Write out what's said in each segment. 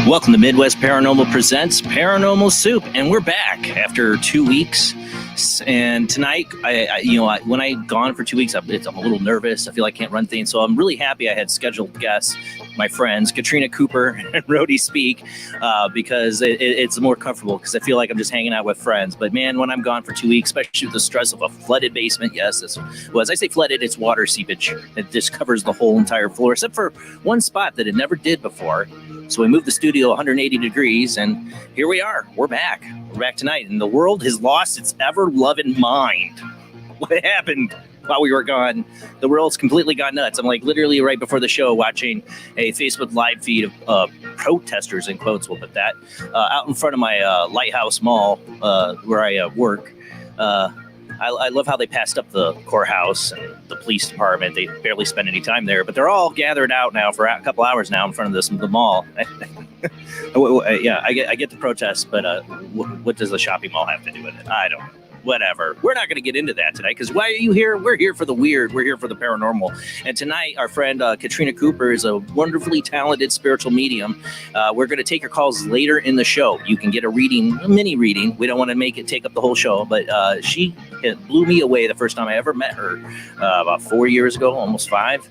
Welcome to Midwest Paranormal Presents Paranormal Soup, and we're back after 2 weeks. And tonight, when I gone for 2 weeks, I'm a little nervous. I feel like I can't run things, so I'm really happy I had scheduled guests, my friends Katrina Cooper and Rody Speake, because it's more comfortable. Because I feel like I'm just hanging out with friends. But man, when I'm gone for 2 weeks, especially with the stress of a flooded basement, yes, as I say flooded, it's water seepage. It just covers the whole entire floor, except for one spot that it never did before. So we moved the studio 180 degrees, and here we are. We're back. We're back tonight, and the world has lost its ever-loving mind. What happened while we were gone? The world's completely gone nuts. I'm like literally right before the show watching a Facebook live feed of protesters, in quotes, we'll put that, out in front of my Lighthouse Mall where I work. I love how they passed up the courthouse and the police department. They barely spend any time there, but they're all gathered out now for a couple hours now in front of the mall. Yeah, I get the protest, but what does the shopping mall have to do with it? I don't know. Whatever. We're not going to get into that tonight, because why are you here? We're here for the weird. We're here for the paranormal. And tonight, our friend Katrina Cooper is a wonderfully talented spiritual medium. We're going to take your calls later in the show. You can get a mini reading. We don't want to make it take up the whole show, but it blew me away the first time I ever met her about 4 years ago, almost 5.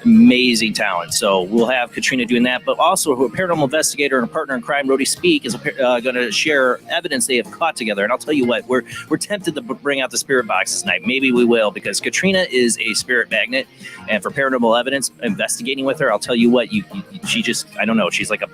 Amazing talent. So we'll have Katrina doing that, but also a paranormal investigator and a partner in crime, Rody Speake, is going to share evidence they have caught together. And I'll tell you what, we're tempted to bring out the spirit boxes tonight. Maybe we will, because Katrina is a spirit magnet, and for paranormal evidence, investigating with her, I'll tell you what, she just, I don't know, she's like a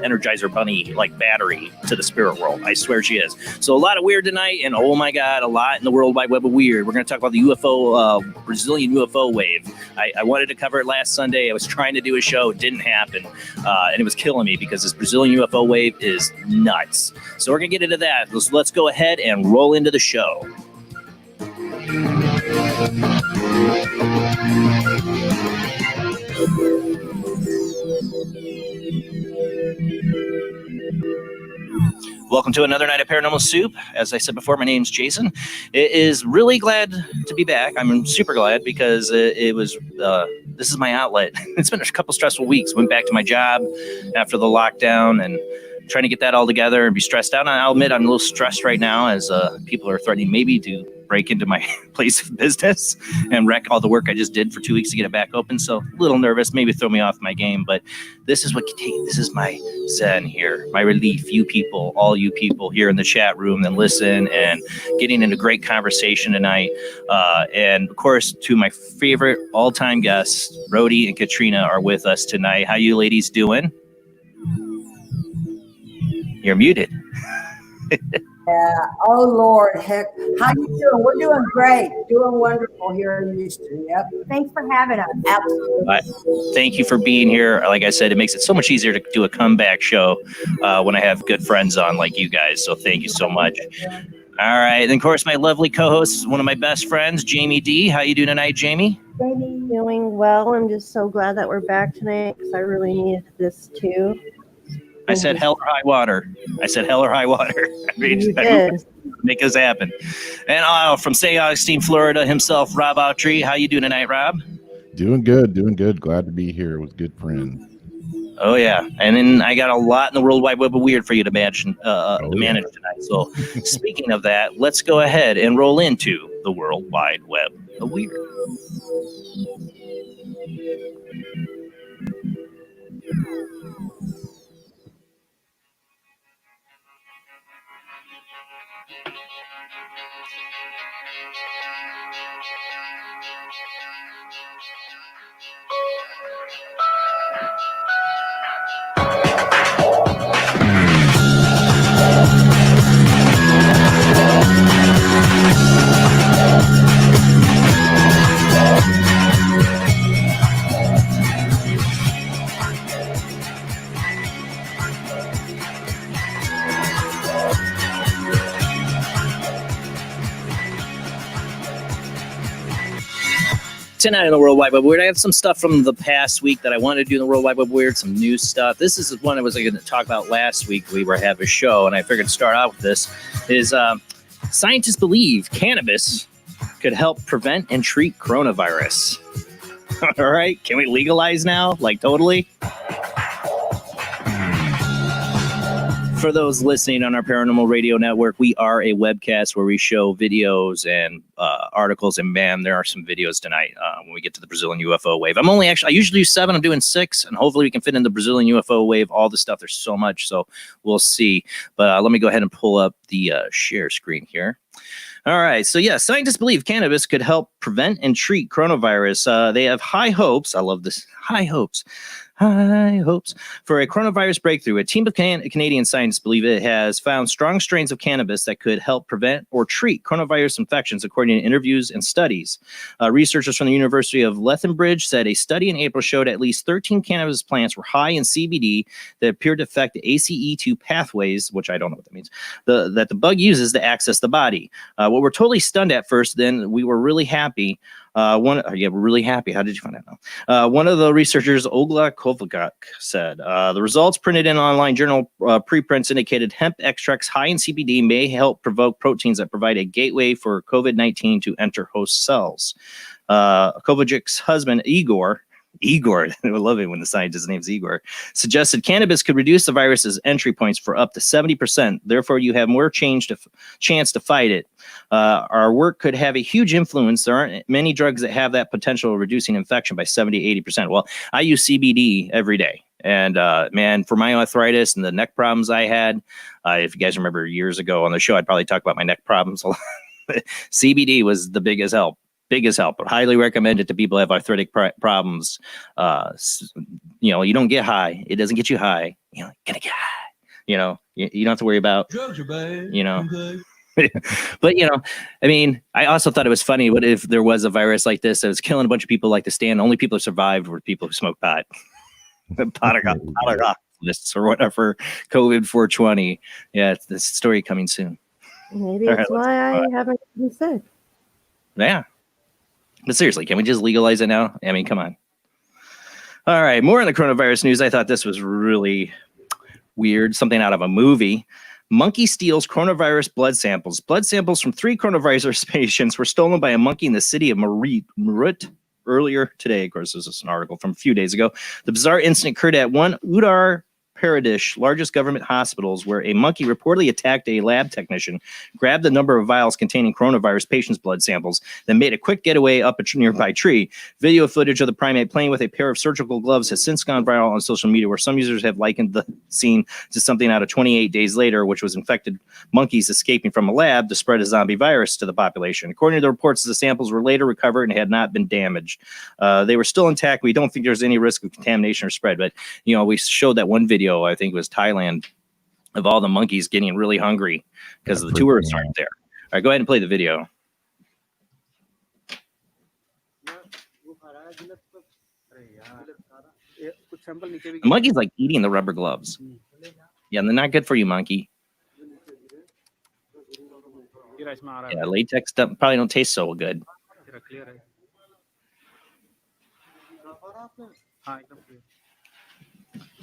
Energizer Bunny like battery to the spirit world. I swear she is. So a lot of weird tonight, and oh my God, a lot in the World Wide Web of weird. We're going to talk about the UFO, Brazilian UFO wave. I wanted to cover it last Sunday. I was trying to do a show. It didn't happen. And it was killing me because this Brazilian UFO wave is nuts. So we're going to get into that. Let's go ahead and roll into the show. Welcome to another night of Paranormal Soup. As I said before, my name's Jason. It is really glad to be back. I'm super glad because it was, this is my outlet. It's been a couple stressful weeks. Went back to my job after the lockdown and trying to get that all together and be stressed out. And I'll admit I'm a little stressed right now as people are threatening maybe to break into my place of business and wreck all the work I just did for 2 weeks to get it back open. So a little nervous, maybe throw me off my game, but this is this is my zen here, my relief. You people, all you people here in the chat room that listen and getting into great conversation tonight. And of course, to my favorite all-time guests, Rody and Katrina are with us tonight. How you ladies doing? You're muted. Yeah. Oh Lord, heck, how you doing? We're doing great, doing wonderful here in Houston. Yep. Thanks for having us. Absolutely. Thank you for being here. Like I said, it makes it so much easier to do a comeback show when I have good friends on like you guys. So thank you so much. All right, and of course, my lovely co-host, one of my best friends, Jamie D. How you doing tonight, Jamie? Jamie, doing well. I'm just so glad that we're back tonight because I really needed this too. I said hell or high water. I said hell or high water. You did. Make this happen. And from St. Augustine, Florida himself, Rob Autry. How you doing tonight, Rob? Doing good, doing good. Glad to be here with good friends. Oh, yeah. And then I got a lot in the World Wide Web of Weird for you to manage tonight. So speaking of that, let's go ahead and roll into the World Wide Web of Weird. Tonight in the World Wide Web Weird, I have some stuff from the past week that I wanted to do in the World Wide Web Weird, some new stuff. This is one I was going to talk about last week. We were having a show, and I figured to start out with this. Scientists believe cannabis could help prevent and treat coronavirus. All right, can we legalize now? Like totally? For those listening on our Paranormal Radio Network, we are a webcast where we show videos and articles. And man, there are some videos tonight when we get to the Brazilian UFO wave. I usually do 7. I'm doing 6, and hopefully we can fit in the Brazilian UFO wave. All the stuff. There's so much, so we'll see. But let me go ahead and pull up the share screen here. All right. So, yeah, scientists believe cannabis could help prevent and treat coronavirus. They have high hopes. I love this. High hopes for a coronavirus breakthrough. A team of Canadian scientists believe it has found strong strains of cannabis that could help prevent or treat coronavirus infections, according to interviews and studies. Researchers from the University of Lethbridge said a study in April showed at least 13 cannabis plants were high in CBD that appeared to affect the ACE2 pathways, which I don't know what that means, that the bug uses to access the body. What we're totally stunned at first, then we were really happy. We're really happy. How did you find out now? One of the researchers, Ogla Kovalchuk, said the results printed in an online journal preprints indicated hemp extracts high in CBD may help provoke proteins that provide a gateway for COVID-19 to enter host cells. Kovalchuk's husband, Igor, I love it when the scientist's name's Igor, suggested cannabis could reduce the virus's entry points for up to 70%. Therefore, you have more chance to fight it. Our work could have a huge influence. There aren't many drugs that have that potential of reducing infection by 70, 80%. Well, I use CBD every day. And man, for my arthritis and the neck problems I had, if you guys remember years ago on the show, I'd probably talk about my neck problems a lot. CBD was the biggest help. But highly recommend it to people who have arthritic problems. You don't get high. It doesn't get you high. You're gonna get high. You don't have to worry about drugs are bad. But I also thought it was funny. What if there was a virus like this that was killing a bunch of people like the stand? Only people who survived were people who smoked pot. Lists or whatever. COVID 420. Yeah, it's this story coming soon. Maybe that's why I haven't been sick. Yeah. But seriously, can we just legalize it now? I mean, come on. All right, more on the coronavirus news. I thought this was really weird. Something out of a movie. Monkey steals coronavirus blood samples. Blood samples from 3 coronavirus patients were stolen by a monkey in the city of Marut earlier today. Of course, this is an article from a few days ago. The bizarre incident occurred at one Udar Pradesh, largest government hospitals, where a monkey reportedly attacked a lab technician, grabbed a number of vials containing coronavirus patients' blood samples, then made a quick getaway up a nearby tree. Video footage of the primate playing with a pair of surgical gloves has since gone viral on social media, where some users have likened the scene to something out of 28 Days Later, which was infected monkeys escaping from a lab to spread a zombie virus to the population. According to the reports, the samples were later recovered and had not been damaged. They were still intact. We don't think there's any risk of contamination or spread, but we showed that one video, I think it was Thailand, of all the monkeys getting really hungry because the tourists aren't there. All right, go ahead and play the video. The monkey's like eating the rubber gloves. Yeah, and they're not good for you, monkey. Yeah, latex stuff probably don't taste so good.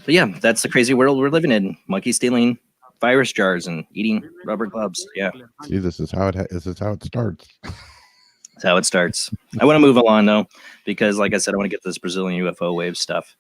But yeah, that's the crazy world we're living in. Monkeys stealing virus jars and eating rubber gloves. Yeah. See, this is how it starts. That's how it starts. I want to move along though, because like I said, I want to get to this Brazilian UFO wave stuff.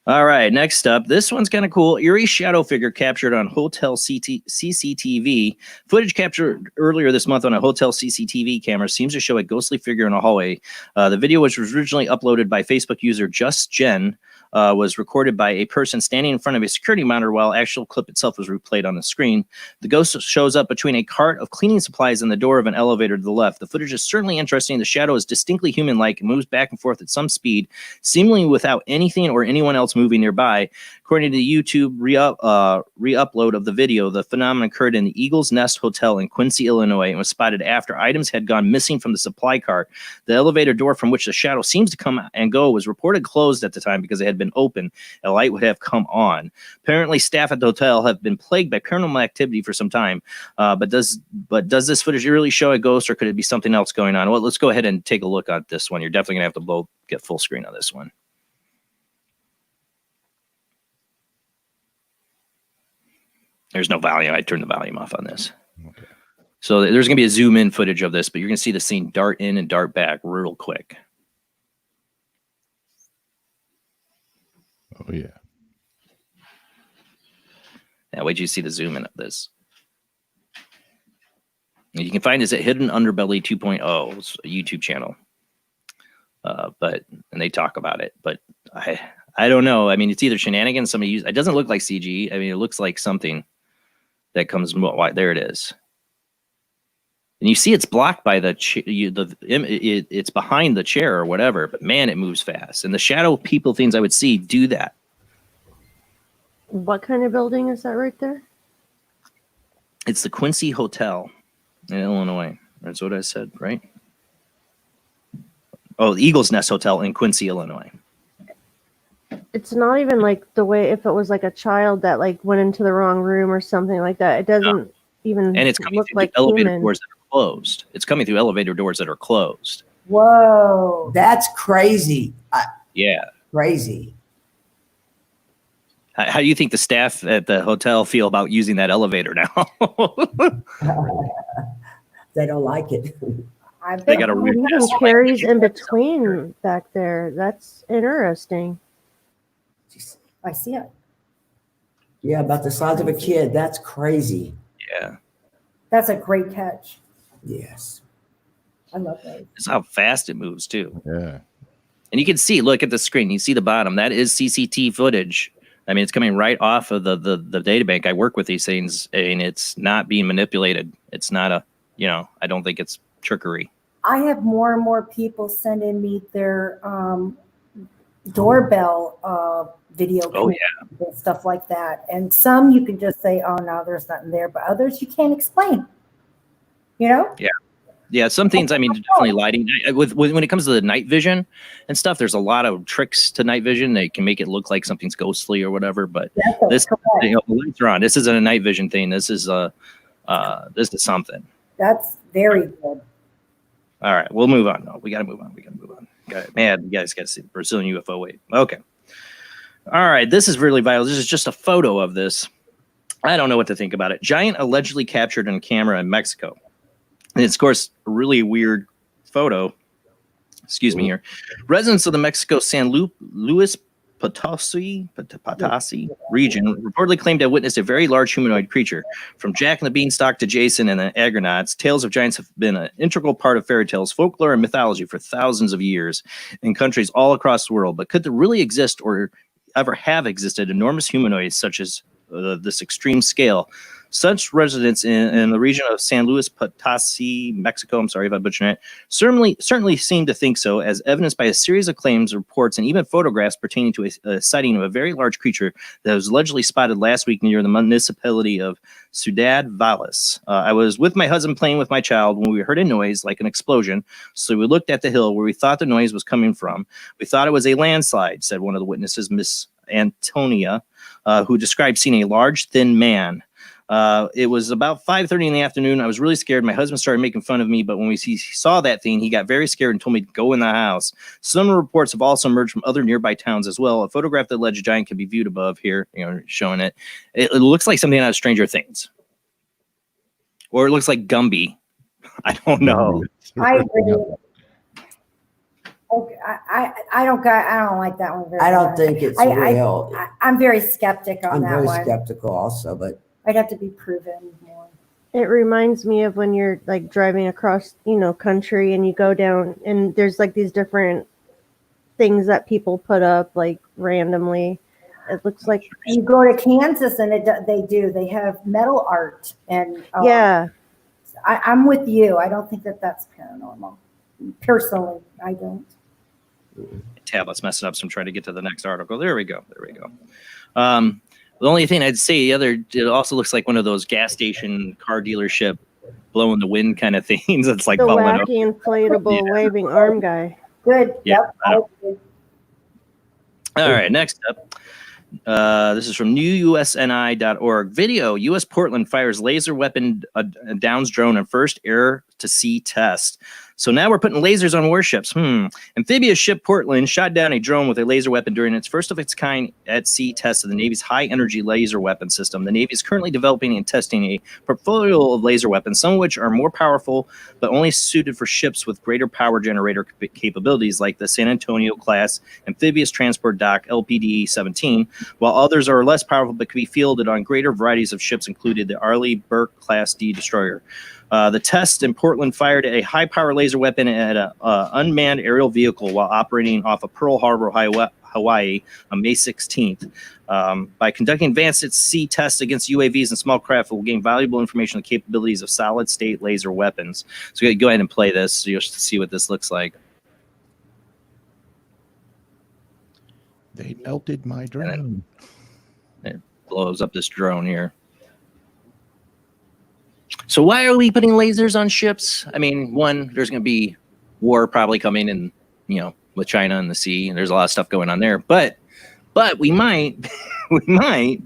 All right, next up, this one's kind of cool. Eerie shadow figure captured on hotel CCTV. Footage captured earlier this month on a hotel CCTV camera seems to show a ghostly figure in a hallway. The video, which was originally uploaded by Facebook user Just Jen, was recorded by a person standing in front of a security monitor while actual clip itself was replayed on the screen. The ghost shows up between a cart of cleaning supplies and the door of an elevator to the left. The footage is certainly interesting. The shadow is distinctly human-like and moves back and forth at some speed, seemingly without anything or anyone else moving nearby. According to the YouTube re-upload of the video, the phenomenon occurred in the Eagle's Nest Hotel in Quincy, Illinois, and was spotted after items had gone missing from the supply cart. The elevator door from which the shadow seems to come and go was reported closed at the time because it had been open. A light would have come on. Apparently, staff at the hotel have been plagued by paranormal activity for some time. But does this footage really show a ghost, or could it be something else going on? Well, let's go ahead and take a look at this one. You're definitely gonna have to get full screen on this one. There's no volume. I turned the volume off on this. Okay. So there's going to be a zoom in footage of this, but you're going to see the scene dart in and dart back real quick. Oh, yeah. Now, wait till you see the zoom in of this. And you can find this at Hidden Underbelly 2.0. It's a YouTube channel. And they talk about it, but I don't know. I mean, it's either shenanigans. Somebody used. It doesn't look like CG. I mean, it looks like something that comes. There it is. And you see, it's blocked by it's behind the chair or whatever. But man, it moves fast. And the shadow people things I would see do that. What kind of building is that right there? It's the Quincy Hotel in Illinois. That's what I said, right? Oh, the Eagle's Nest Hotel in Quincy, Illinois. It's not even like the way if it was like a child that like went into the wrong room or something like that. It doesn't even and it's coming look through like the elevator human. doors that are closed. It's coming through elevator doors that are closed. Whoa, that's crazy. Yeah. Crazy. How do you think the staff at the hotel feel about using that elevator now? They don't like it. I They bet got a it real even fast carries in language. between back there. That's interesting. I see it. Yeah, about the size of a kid. That's crazy. Yeah. That's a great catch. Yes. I love that. It's how fast it moves too. Yeah. And you can see, look at the screen. You see the bottom. That is CCTV footage. I mean, it's coming right off of the data bank. I work with these things, and it's not being manipulated. It's not I don't think it's trickery. I have more and more people sending me their doorbell video Oh, and stuff like that. And some you can just say, oh, no, there's nothing there. But others you can't explain. You know? Yeah, some things, I mean, definitely lighting. When it comes to the night vision and stuff, there's a lot of tricks to night vision. They can make it look like something's ghostly or whatever. But this, the lights are on. This isn't a night vision thing. This is something. That's very good. All right, we'll move on. No, we got to move on. Man, you guys got to see the Brazilian UFO wave. Okay. All right, this is really vital. This is just a photo of this. I don't know what to think about it. Giant allegedly captured on camera in Mexico. And it's, of course, a really weird photo. Excuse me here. Residents of the Mexico San Luis Potosi region reportedly claimed to have witnessed a very large humanoid creature. From Jack and the Beanstalk to Jason and the Argonauts, tales of giants have been an integral part of fairy tales, folklore, and mythology for thousands of years in countries all across the world. But could there really exist or ever have existed enormous humanoids such as this extreme scale? Such residents in the region of San Luis Potosi, Mexico, I'm sorry if I butchered it, certainly seem to think so, as evidenced by a series of claims, reports, and even photographs pertaining to a sighting of a very large creature that was allegedly spotted last week near the municipality of Ciudad Valles. I was with my husband playing with my child when we heard a noise like an explosion, so we looked at the hill where we thought the noise was coming from. We thought it was a landslide, said one of the witnesses, Miss Antonia, who described seeing a large, thin man. It was about 5:30 in the afternoon. I was really scared. My husband started making fun of me, but when he saw that thing, he got very scared and told me to go in the house. Some reports have also emerged from other nearby towns as well. A photograph of the alleged giant can be viewed above here, showing it. It looks like something out of Stranger Things. Or it looks like Gumby. I don't know. I agree. Okay, I don't like that one very I don't much. think it's real. I'm very skeptic on I'm that very one. skeptical also, but I'd have to be proven more. It reminds me of when you're like driving across, country, and you go down and there's like these different things that people put up like randomly. It looks like You go to Kansas and they have metal art and yeah. I'm with you. I don't think that's paranormal. Personally, I don't. Tablet's messing up, so I'm trying to get to the next article. There we go. The only thing I'd say, it also looks like one of those gas station car dealership blow in the wind kind of things. It's like The falling up. wacky inflatable waving arm guy. Good. Yeah, Yep. All right, next up. This is from newusni.org. Video, U.S. Portland fires laser weapon downs drone in first air-to-sea test. So now we're putting lasers on warships. Amphibious ship Portland shot down a drone with a laser weapon during its first of its kind at-sea test of the Navy's high-energy laser weapon system. The Navy is currently developing and testing a portfolio of laser weapons, some of which are more powerful, but only suited for ships with greater power generator capabilities, like the San Antonio class amphibious transport dock LPD-17, while others are less powerful but can be fielded on greater varieties of ships, including the Arleigh Burke Class D destroyer. The test in Portland fired a high-power laser weapon at an unmanned aerial vehicle while operating off of Pearl Harbor, Hawaii, on May 16th. By conducting advanced at-sea tests against UAVs and small craft, will gain valuable information on the capabilities of solid-state laser weapons. So go ahead and play this so you'll see what this looks like. They melted my drone. It blows up this drone here. So why are we putting lasers on ships? I mean, one, there's going to be war probably coming in, with China and the sea, and there's a lot of stuff going on there. But we might,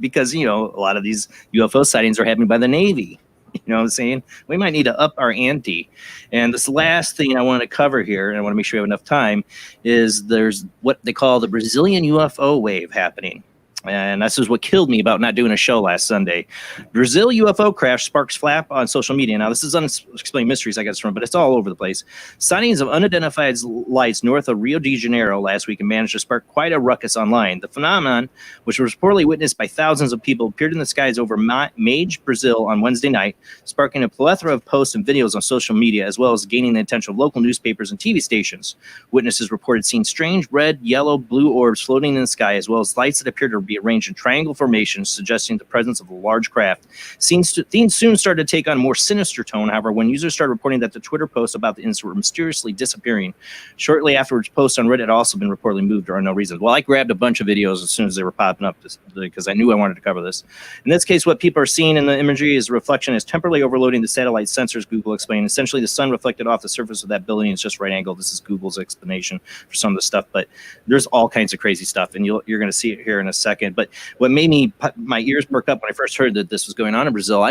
because, a lot of these UFO sightings are happening by the Navy. You know what I'm saying? We might need to up our ante. And this last thing I want to cover here, and I want to make sure we have enough time, is there's what they call the Brazilian UFO wave happening. And this is what killed me about not doing a show last Sunday. Brazil UFO crash sparks flap on social media. Now, this is unexplained mysteries, I guess, but it's all over the place. Sightings of unidentified lights north of Rio de Janeiro last week managed to spark quite a ruckus online. The phenomenon, which was reportedly witnessed by thousands of people, appeared in the skies over Mage, Brazil on Wednesday night, sparking a plethora of posts and videos on social media, as well as gaining the attention of local newspapers and TV stations. Witnesses reported seeing strange red, yellow, blue orbs floating in the sky, as well as lights that appeared to be arranged in triangle formations, suggesting the presence of a large craft. Things soon started to take on a more sinister tone, however, when users started reporting that the Twitter posts about the incident were mysteriously disappearing. Shortly afterwards, posts on Reddit had also been reportedly moved for no reason. Well, I grabbed a bunch of videos as soon as they were popping up because I knew I wanted to cover this. In this case, what people are seeing in the imagery is a reflection is temporarily overloading the satellite sensors, Google explained. Essentially, the sun reflected off the surface of that building is just right angled. This is Google's explanation for some of the stuff, but there's all kinds of crazy stuff, and you're going to see it here in a second. But what made my ears perk up when I first heard that this was going on in Brazil,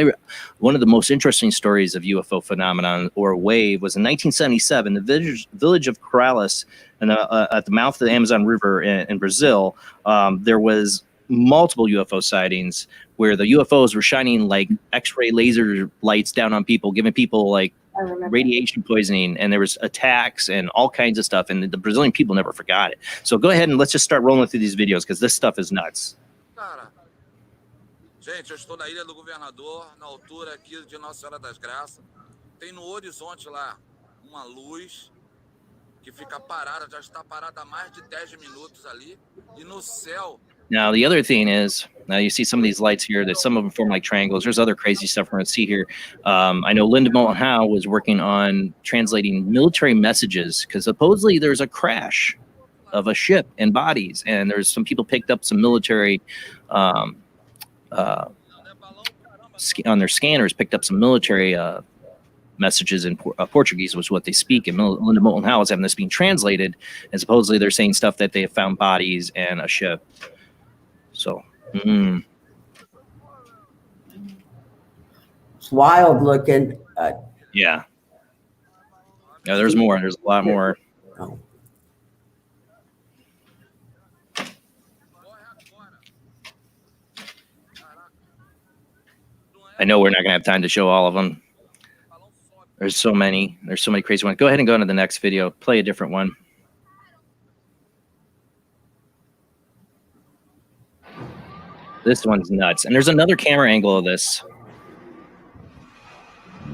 one of the most interesting stories of UFO phenomenon or wave was in 1977, the village of Corrales at the mouth of the Amazon River in Brazil. There was multiple UFO sightings where the UFOs were shining like X-ray laser lights down on people, giving people like radiation poisoning, and there was attacks and all kinds of stuff, and the Brazilian people never forgot it. So go ahead and let's just start rolling through these videos because this stuff is nuts. Cara, gente, eu estou na Ilha do Governador, na altura aqui de Nossa Senhora das Graças. Tem no horizonte lá uma luz que fica parada, já está parada há mais de 10 minutos ali, e no céu. Now, the other thing is, now you see some of these lights here, that some of them form like triangles. There's other crazy stuff we're going to see here. I know Linda Moulton Howe was working on translating military messages because supposedly there's a crash of a ship and bodies, and there's some people picked up some military on their scanners, picked up some military messages in Portuguese was what they speak, and Linda Moulton Howe is having this being translated, and supposedly they're saying stuff that they have found bodies and a ship. So, It's wild looking. yeah. Yeah, there's more. There's a lot more. Oh. I know we're not going to have time to show all of them. There's so many. There's so many crazy ones. Go ahead and go into the next video. Play a different one. This one's nuts. And there's another camera angle of this.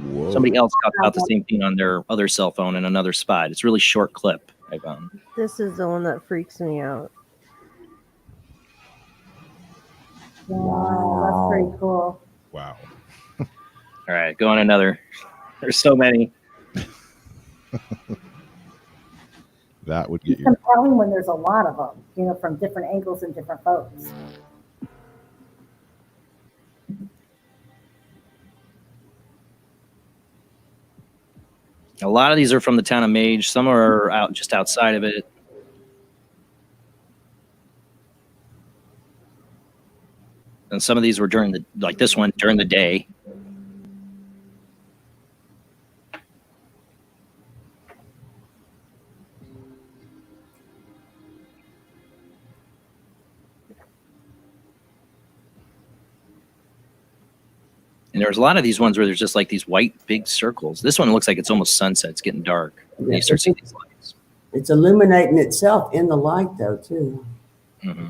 Whoa. Somebody else got out the same thing on their other cell phone in another spot. It's a really short clip I found. This is the one that freaks me out. Wow, that's pretty cool. Wow. All right, go on another. There's so many. That would get It's you. compelling when there's a lot of them, you know, from different angles and different folks. A lot of these are from the town of Mage. Some are out just outside of it. And some of these were during the, like this one, during the day. And there's a lot of these ones where there's just like these white big circles. This one looks like it's almost sunset. It's getting dark. And you start seeing these lights. It's illuminating itself in the light, though, too. Mm-hmm.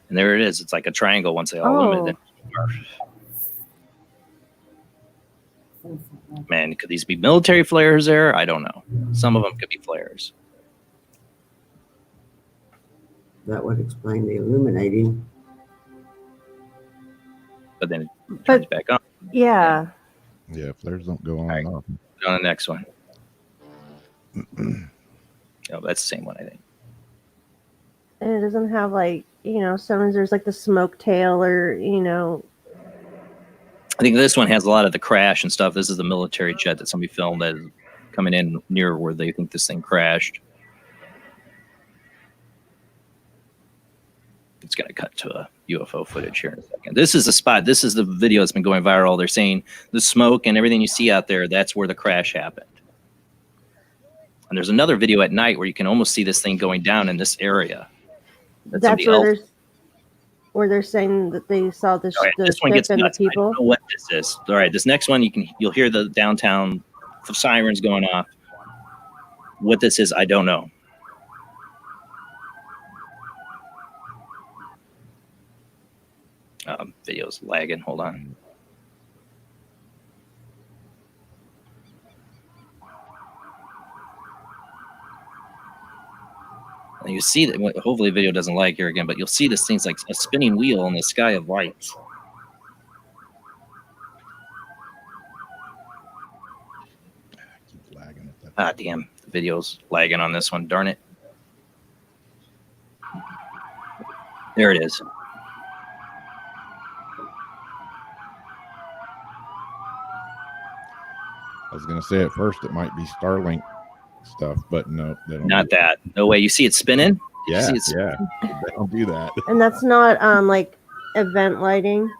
And there it is. It's like a triangle once they all illuminate. Man, could these be military flares there? I don't know. Some of them could be flares. That would explain the illuminating. But then it turns back on. Yeah. Yeah, flares don't go on All right. and off. On the next one. Oh, that's the same one, I think. And it doesn't have like, you know, sometimes there's like the smoke tail or, you know. I think this one has a lot of the crash and stuff. This is the military jet that somebody filmed that is coming in near where they think this thing crashed. It's going to cut to a UFO footage here in a second. This is the spot. This is the video that's been going viral. They're saying the smoke and everything you see out there, that's where the crash happened. And there's another video at night where you can almost see this thing going down in this area. That's where they're saying that they saw the, right, the this one ship gets and the nuts. I people. don't know what this is. All right, this next one you'll hear the downtown sirens going off. What this is, I don't know. Video's lagging. Hold on. And you see that. Hopefully, the video doesn't lag here again, but you'll see this thing's like a spinning wheel in the sky of lights. Keeps lagging. Ah, damn! The video's lagging on this one. Darn it! There it is. I was gonna say at first it might be Starlink stuff, but no, they don't. Not do that. No way. You see it spinning? Yeah, You see it yeah. They don't do that. And that's not like event lighting.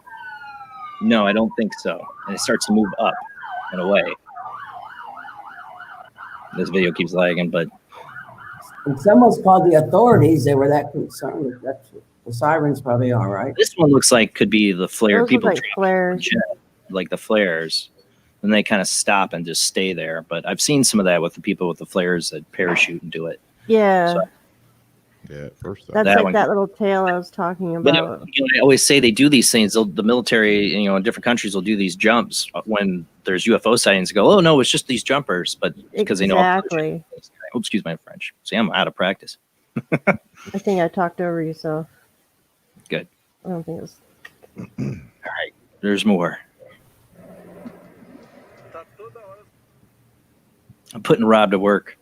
No, I don't think so. And it starts to move up and away. This video keeps lagging, but And someone's called the authorities. They were that concerned. That's the sirens probably are, right? This one looks like could be the flare. Those look People like flares. like the flares, and they kind of stop and just stay there. But I've seen some of that with the people with the flares that parachute and do it. Yeah. So, Yeah, at first That's that like one- that little tail I was talking But about. I always say they do these things. The military, in different countries, will do these jumps when there's UFO sightings. Go, oh no, it's just these jumpers, but because they know. Exactly. Oh, excuse my French. See, I'm out of practice. I think I talked over you, so. Good. I don't think it was. All right, there's more. I'm putting Rob to work.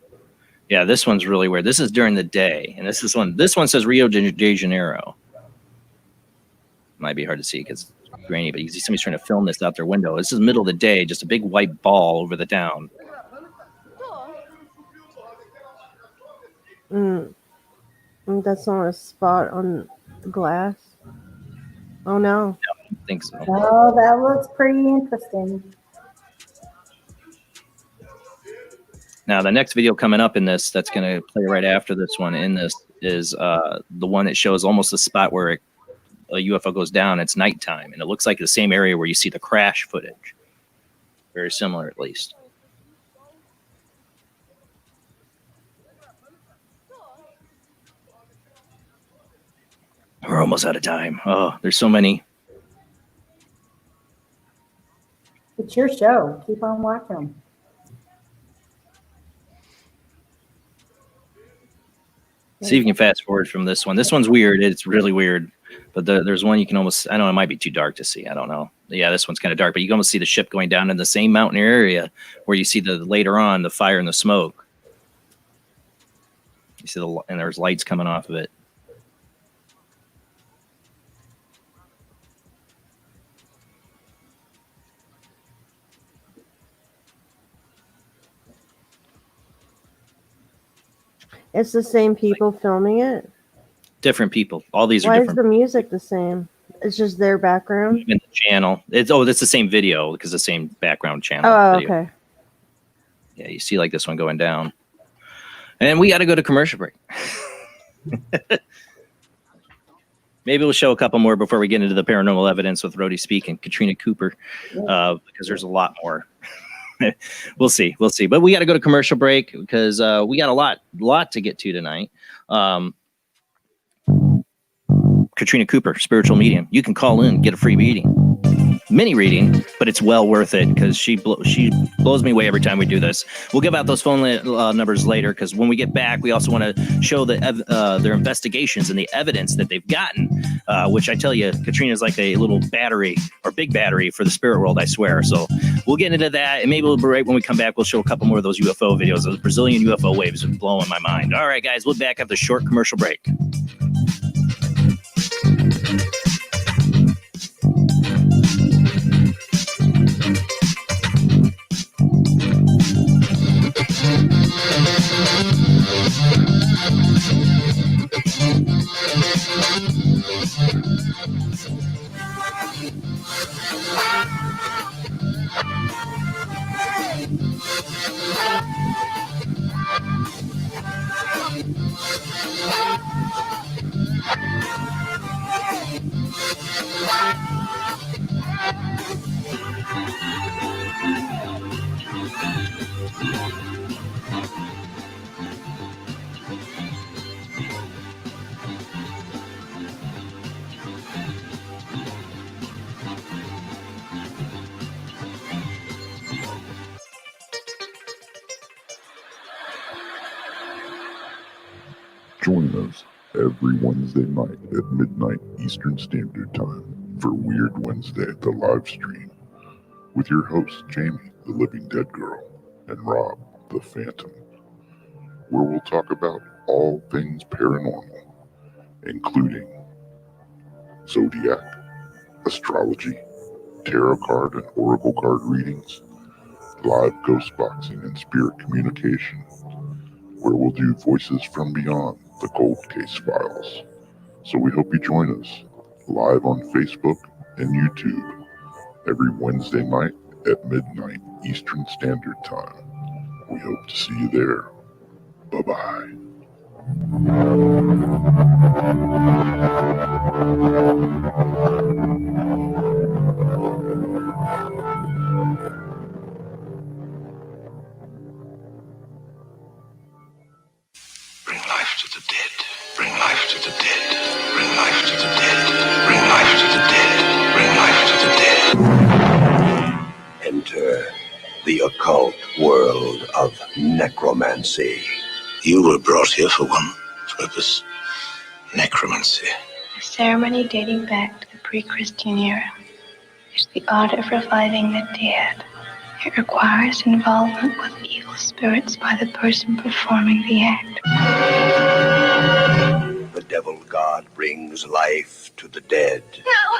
Yeah, this one's really weird. This is during the day, and this one says Rio de Janeiro. Might be hard to see because it's grainy, but you see somebody's trying to film this out their window. This is middle of the day, just a big white ball over the town. That's not a spot on glass. Oh no. I don't think so. Oh, that looks pretty interesting. Now, the next video coming up in this, that's going to play right after this one in this, is the one that shows almost the spot where a UFO goes down. It's nighttime, and it looks like the same area where you see the crash footage. Very similar, at least. We're almost out of time. Oh, there's so many. It's your show. Keep on watching them. See if you can fast forward from this one. This one's weird. It's really weird. But there's one you can almost, I know it might be too dark to see. I don't know. Yeah, this one's kind of dark, but you can almost see the ship going down in the same mountain area where you see later on the fire and the smoke. You see and there's lights coming off of it. It's the same people filming it. Different people. All these are Why is different. the music the same? It's just their background. In the channel. It's the same video because the same background channel. Oh, video. okay. Yeah, you see like this one going down. And we got to go to commercial break. Maybe we'll show a couple more before we get into the paranormal evidence with Rody Speake and Katrina Cooper, because there's a lot more. We'll see. But we got to go to commercial break because we got a lot to get to tonight. Katrina Cooper, spiritual medium. You can call in, get a free mini reading, but it's well worth it because she blows me away every time we do this. We'll give out those phone numbers later because when we get back, we also want to show their investigations and the evidence that they've gotten, which I tell you, Katrina's like a little battery or big battery for the spirit world, I swear. So we'll get into that, and maybe right when we come back, we'll show a couple more of those UFO videos. Those Brazilian UFO waves are blowing my mind. All right, guys, we'll be back after the short commercial break. Join us every Wednesday night at midnight Eastern Standard Time for Weird Wednesday, the live stream, with your hosts Jamie, the Living Dead Girl, and Rob, the Phantom, where we'll talk about all things paranormal, including zodiac, astrology, tarot card and oracle card readings, live ghost boxing and spirit communication, where we'll do voices from beyond the cold case files. So we hope you join us live on Facebook and YouTube every Wednesday night at midnight Eastern Standard Time. We hope to see you there. Bye-bye. Bring life to the dead. Bring life to the dead. Bring life to the dead. Bring life to the dead. Bring life to the dead. Enter the occult world of necromancy. You were brought here for one purpose. Necromancy. A ceremony dating back to the pre-Christian era. It's the art of reviving the dead. It requires involvement with evil spirits by the person performing the act. The devil god brings life to the dead. No,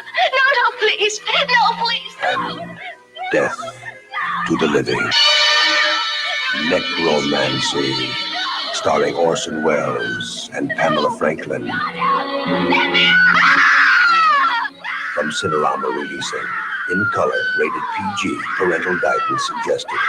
please. No, please. And death to the living. Necromancy. Starring Orson Welles and Pamela Franklin. From Cinerama releasing. In color, rated PG. Parental guidance suggested.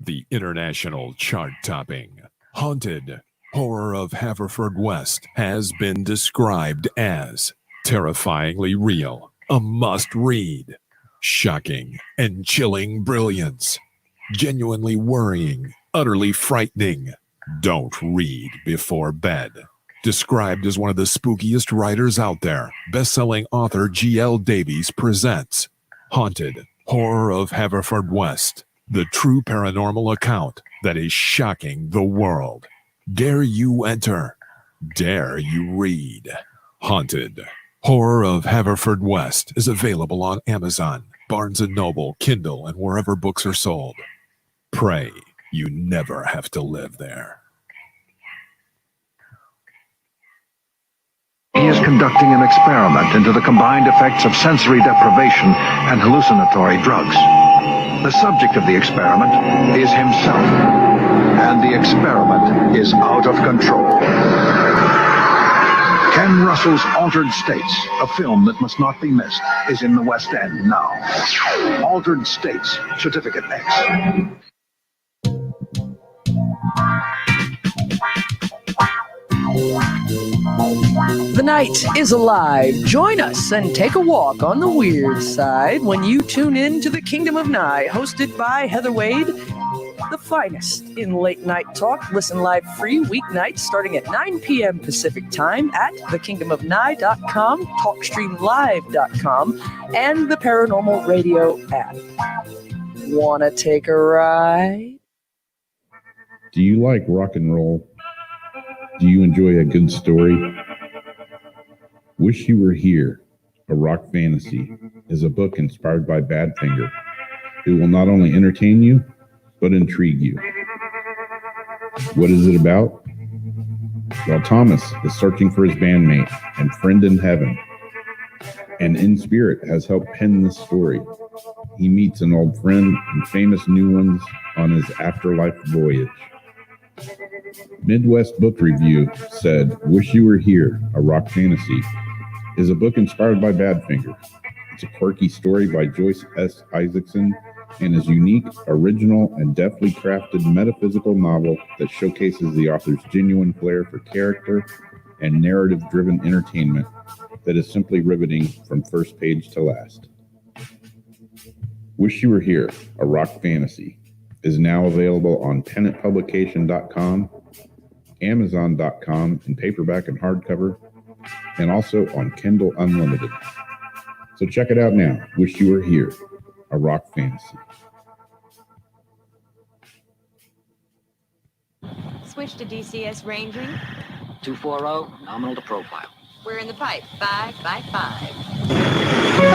The international chart-topping Haunted Horror of Haverfordwest has been described as terrifyingly real, a must-read, shocking and chilling brilliance, genuinely worrying, utterly frightening. Don't read before bed. Described as one of the spookiest writers out there, best-selling author G.L. Davies presents Haunted Horror of Haverfordwest, the true paranormal account that is shocking the world. Dare you enter? Dare you read? Haunted Horror of Haverfordwest is available on Amazon, Barnes & Noble, Kindle, and wherever books are sold. Pray you never have to live there. He is conducting an experiment into the combined effects of sensory deprivation and hallucinatory drugs. The subject of the experiment is himself, and the experiment is out of control. Ken Russell's Altered States, a film that must not be missed, is in the West End now. Altered States, Certificate X. The night is alive. Join us and take a walk on the weird side when you tune in to the Kingdom of Nye, hosted by Heather Wade, the finest in late night talk. Listen live free weeknights starting at 9 p.m. Pacific time at thekingdomofnye.com, talkstreamlive.com, and the Paranormal Radio app. Wanna take a ride? Do you like rock and roll? Do you enjoy a good story? Wish You Were Here, A Rock Fantasy, is a book inspired by Badfinger. It will not only entertain you, but intrigue you. What is it about? Well, Thomas is searching for his bandmate and friend in heaven, and in spirit has helped pen this story. He meets an old friend and famous new ones on his afterlife voyage. Midwest Book Review said, Wish You Were Here, A Rock Fantasy, is a book inspired by Badfinger. It's a quirky story by Joyce S. Isaacson and is unique, original, and deftly crafted metaphysical novel that showcases the author's genuine flair for character and narrative-driven entertainment that is simply riveting from first page to last. Wish You Were Here, A Rock Fantasy is now available on pennantpublication.com, Amazon.com in paperback and hardcover, and also on Kindle Unlimited. So check it out now. Wish You Were Here, A Rock Fantasy. Switch to DCS ranging. 240, nominal to profile. We're in the pipe. 5 by 5.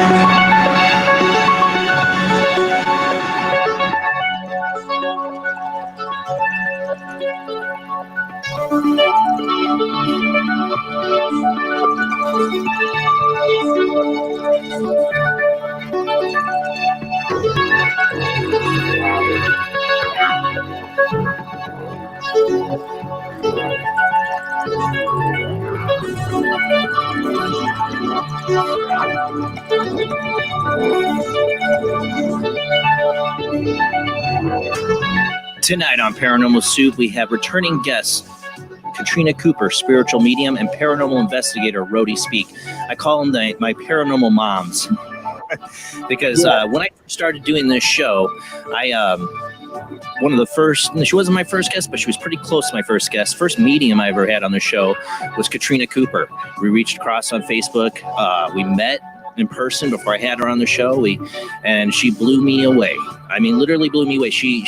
Tonight on Paranormal Soup, we have returning guests Katrina Cooper, spiritual medium, and paranormal investigator Rody Speake. I call them my paranormal moms because when I started doing this show, one of the first, she wasn't my first guest, but she was pretty close to my first guest. First medium I ever had on the show was Katrina Cooper. We reached across on Facebook. We met in person before I had her on the show, and she blew me away. I mean, literally blew me away. She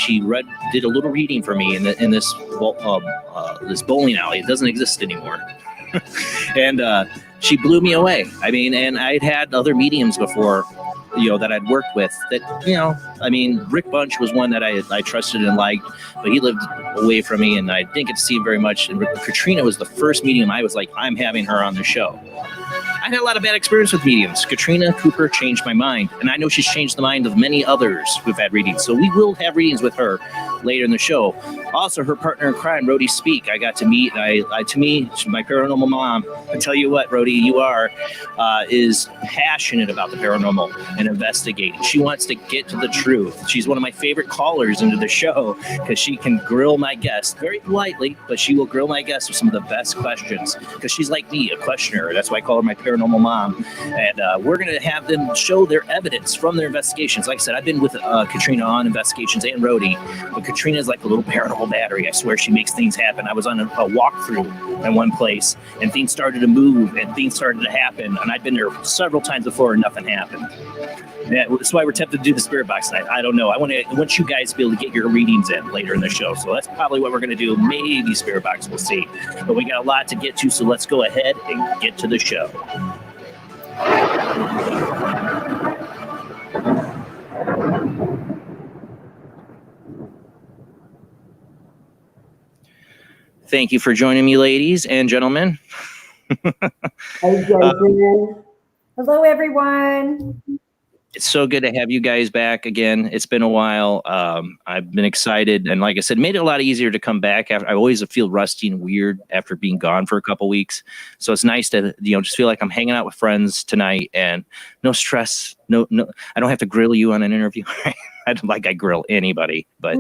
did a little reading for me in this this bowling alley. It doesn't exist anymore, and she blew me away. I mean, and I'd had other mediums before, that I'd worked with. That I mean, Rick Bunch was one that I trusted and liked, but he lived away from me, and I didn't get to see him very much. And Katrina was the first medium I was like, I'm having her on the show. I had a lot of bad experience with mediums. Katrina Cooper changed my mind, and I know she's changed the mind of many others who've had readings. So we will have readings with her later in the show. Also, her partner in crime, Rody Speake, I got to meet. To me, she's my paranormal mom. I tell you what, Rody, you is passionate about the paranormal and investigating. She wants to get to the truth. She's one of my favorite callers into the show because she can grill my guests very politely, but she will grill my guests with some of the best questions because she's like me, a questioner. That's why I call her my paranormal mom. And we're going to have them show their evidence from their investigations. Like I said, I've been with Katrina on investigations and Rody, but Katrina is like a little paranormal battery. I swear she makes things happen. I was on a walkthrough in one place, and things started to move, and things started to happen, and I'd been there several times before, and nothing happened. Yeah, that's why we're tempted to do the spirit box tonight. I don't know. I want you guys to be able to get your readings in later in the show. So that's probably what we're going to do. Maybe spirit box, we'll see. But we got a lot to get to, so let's go ahead and get to the show. Thank you for joining me, ladies and gentlemen. Hello, everyone. It's so good to have you guys back again. It's been a while. I've been excited, and like I said, made it a lot easier to come back. I always feel rusty and weird after being gone for a couple weeks, so it's nice to just feel like I'm hanging out with friends tonight, and no stress. No, I don't have to grill you on an interview. I don't like I grill anybody, but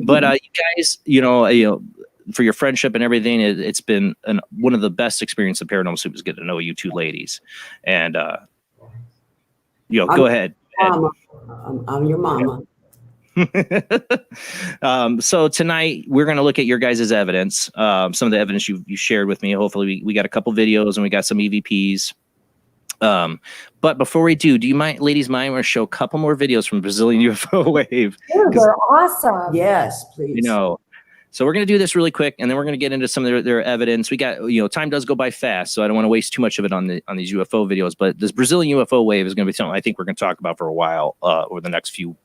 but you guys, for your friendship and everything, it's been one of the best experiences of Paranormal Soup is getting to know you two ladies. And go ahead. Mama. I'm your mama. So tonight we're going to look at your guys' evidence, some of the evidence you shared with me. Hopefully we got a couple videos and we got some EVPs. But before we do you ladies mind, want to show a couple more videos from Brazilian UFO wave? Dude, they're awesome. Yes, please. So we're going to do this really quick, and then we're going to get into some of their evidence. We got, time does go by fast, so I don't want to waste too much of it on these UFO videos. But this Brazilian UFO wave is going to be something I think we're going to talk about for a while, over the next few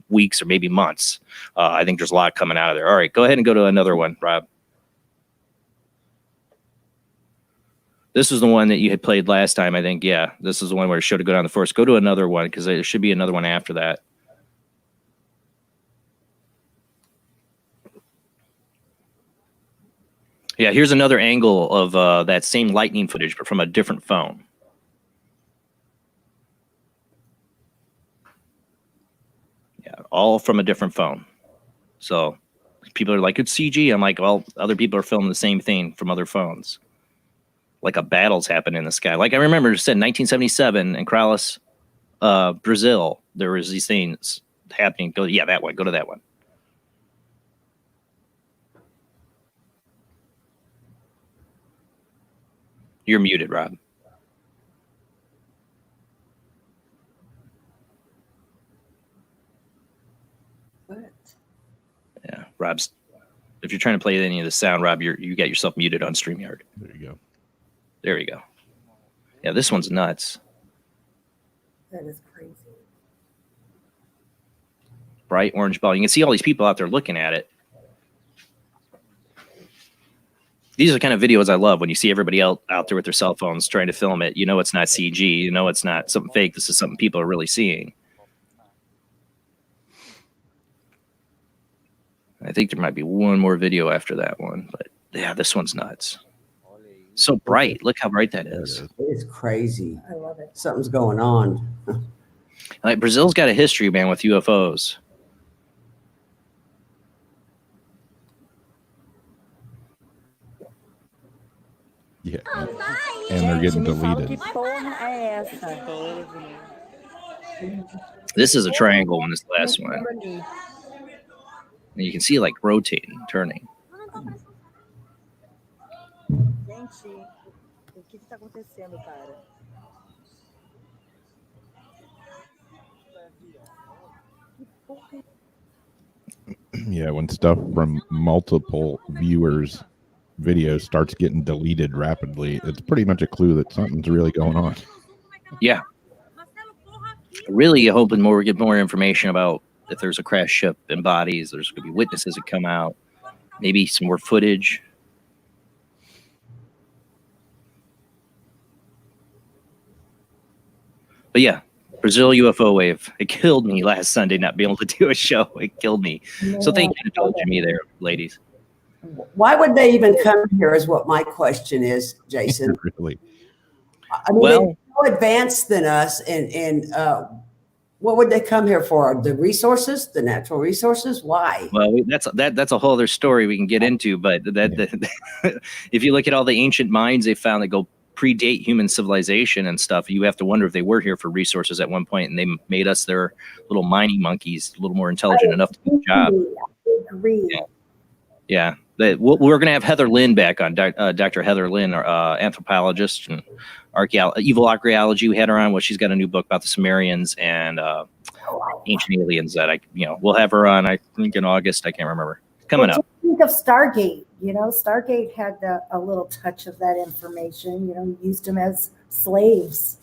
weeks or maybe months. I think there's a lot coming out of there. All right, go ahead and go to another one, Rob. This is the one that you had played last time, I think. Yeah, this is the one where it showed to go down the forest. Go to another one because there should be another one after that. Yeah, here's another angle of that same lightning footage, but from a different phone. Yeah, all from a different phone. So people are like, it's CG. I'm like, well, other people are filming the same thing from other phones. Like a battle's happening in the sky. Like I remember it said 1977 in Crowless, Brazil, there was these things happening. Go to that one. You're muted, Rob. What? Yeah, Rob's. If you're trying to play any of the sound, Rob, you got yourself muted on StreamYard. There you go. There we go. Yeah, this one's nuts. That is crazy. Bright orange ball. You can see all these people out there looking at it. These are the kind of videos I love when you see everybody out there with their cell phones trying to film it. It's not CG. It's not something fake. This is something people are really seeing. I think there might be one more video after that one, but yeah, this one's nuts. So bright. Look how bright that is. It's crazy. I love it. Something's going on. Like Brazil's got a history, man, with UFOs. Yeah. And they're getting deleted. This is a triangle on this last one. And you can see like rotating, turning. Yeah, when stuff from multiple viewers' videos starts getting deleted rapidly, it's pretty much a clue that something's really going on. Yeah. Really hoping we get more information about if there's a crash ship and bodies. There's going to be witnesses that come out. Maybe some more footage. But yeah, Brazil UFO wave. It killed me last Sunday not being able to do a show. It killed me. So thank you to me there, ladies. Why would they even come here is what my question is, Jason. Really? I mean, they're more advanced than us, and what would they come here for? The resources, the natural resources? Why? Well, that's a whole other story we can get into. But if you look at all the ancient mines they found that go predate human civilization and stuff, you have to wonder if they were here for resources at one point, and they made us their little mining monkeys, a little more intelligent enough to do the job. I agree. Yeah. We're going to have Heather Lynn back on, Dr. Heather Lynn, our anthropologist and evil archaeology. We had her on. Well, she's got a new book about the Sumerians and ancient aliens that we'll have her on, I think in August. I can't remember. Coming up. Think of Stargate. Stargate had a little touch of that information. Used them as slaves.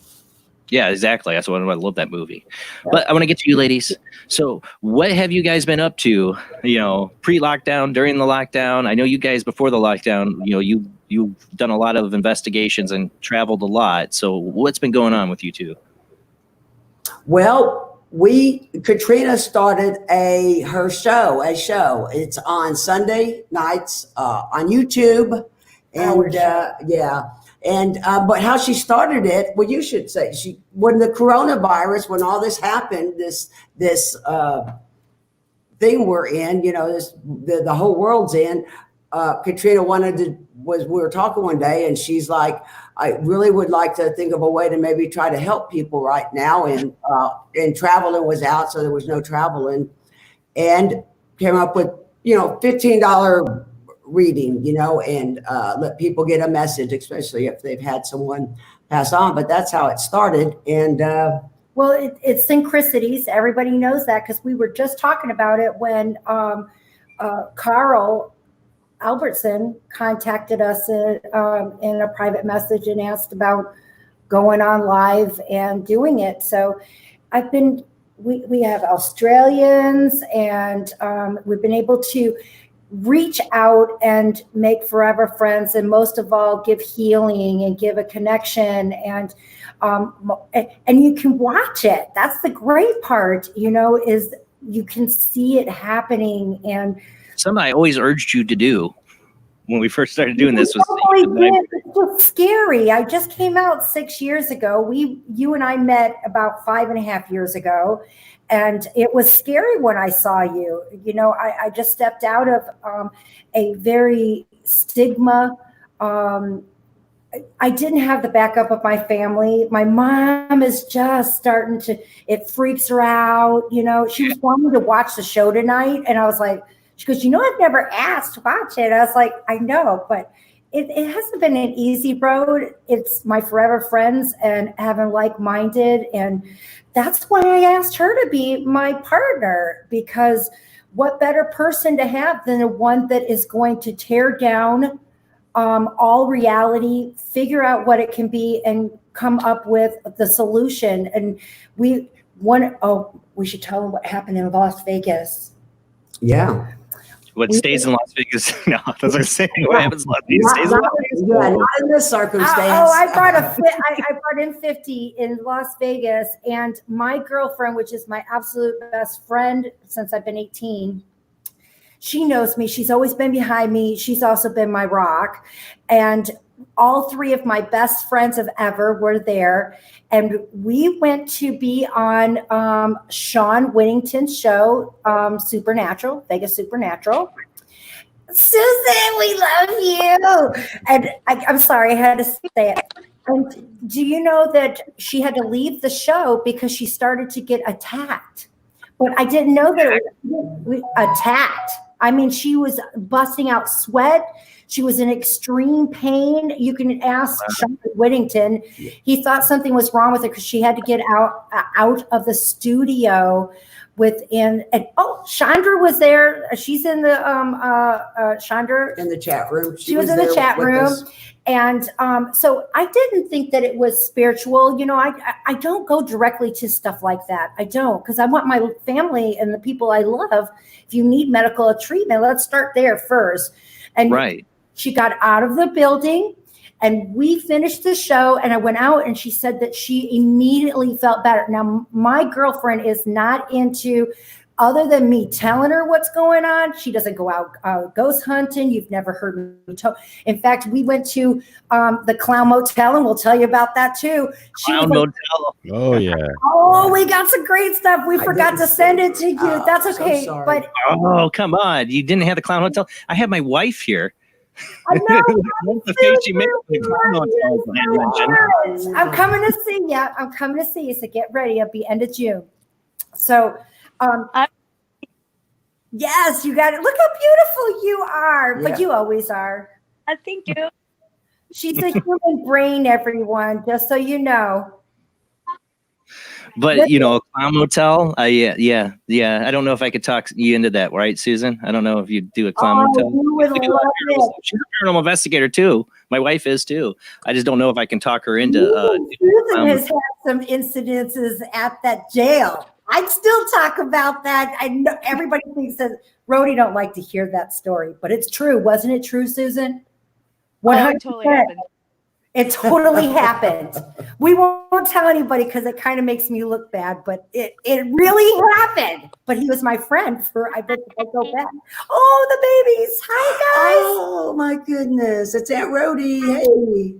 Yeah, exactly. That's what I love that movie. But I want to get to you ladies. So what have you guys been up to, pre-lockdown, during the lockdown? I know you guys before the lockdown, you've done a lot of investigations and traveled a lot. So what's been going on with you two? Well, Katrina started her show. It's on Sunday nights on YouTube. And And but how she started it, well, you should say, when the coronavirus, when all this happened, this thing we're in, the whole world's in, Katrina we were talking one day, and she's like, I really would like to think of a way to maybe try to help people right now. And traveling was out, so there was no traveling, and came up with, $15 reading, and let people get a message, especially if they've had someone pass on. But that's how it started. And well, it's synchronicities. Everybody knows that, because we were just talking about it when Carl Albertson contacted us in a private message and asked about going on live and doing it. So we have Australians, and we've been able to reach out and make forever friends, and most of all, give healing and give a connection, and you can watch it. That's the great part, is you can see it happening. And something I always urged you to do when we first started doing this was it's just scary. I just came out 6 years ago. You and I met about 5.5 years ago. And it was scary when I saw you. I just stepped out of a very stigma. I didn't have the backup of my family. My mom is just starting it freaks her out. She was wanting to watch the show tonight. And I was like, she goes, I've never asked to watch it. I was like, I know, but it hasn't been an easy road. It's my forever friends and having like-minded. And that's why I asked her to be my partner, because what better person to have than the one that is going to tear down all reality, figure out what it can be, and come up with the solution. And we should tell them what happened in Las Vegas. Yeah. What stays in Las Vegas? No, that's what I'm saying. What happens in Las Vegas stays in Las Vegas. Yeah, not in this circumstance. I brought in 50 in Las Vegas, and my girlfriend, which is my absolute best friend since I've been 18, she knows me. She's always been behind me. She's also been my rock. And all three of my best friends of ever were there. And we went to be on Sean Whittington's show, Supernatural, Vegas Supernatural. Susan, we love you. And I'm sorry, I had to say it. And do you know that she had to leave the show because she started to get attacked? But I didn't know that it was attacked. I mean, she was busting out sweat. She was in extreme pain. You can ask Sean Whittington. He thought something was wrong with her because she had to get out of the studio within. And Chandra was there. She's in the Chandra in the chat room. She was in the chat room. And so I didn't think that it was spiritual. You know, I don't go directly to stuff like that. I don't, because I want my family and the people I love. If you need medical treatment, let's start there first. And she got out of the building and we finished the show and I went out and she said that she immediately felt better. Now, my girlfriend is not into, other than me telling her what's going on, she doesn't go out ghost hunting. You've never heard me talk. In fact, we went to the Clown Motel, and we'll tell you about that too. Clown Motel. Oh, yeah. Oh, we got some great stuff. We forgot to send it to you. That's okay. So but oh, come on. You didn't have the Clown Hotel? I have my wife here. I know. The face she made the Clown Hotel. I'm coming to see you. I'm coming to see you. So get ready. It'll be end of June. So, yes, you got it. Look how beautiful you are, but you always are. Thank you. She's a human brain, everyone, just so you know. But, you know, Clown Motel, yeah. I don't know if I could talk you into that, right, Susan? I don't know if you do a Clown Motel. You would love it. She's a paranormal investigator, too. My wife is, too. I just don't know if I can talk her into Susan has had some incidences at that jail. I'd still talk about that. I know everybody thinks that Rody don't like to hear that story, but it's true. Wasn't it true, Susan? 100%. It totally happened. It totally happened. We won't tell anybody because it kind of makes me look bad, but it really happened. But he was my friend for, I bet I go back. Oh, the babies. Hi, guys. Oh, my goodness. It's Aunt Rody. Hey.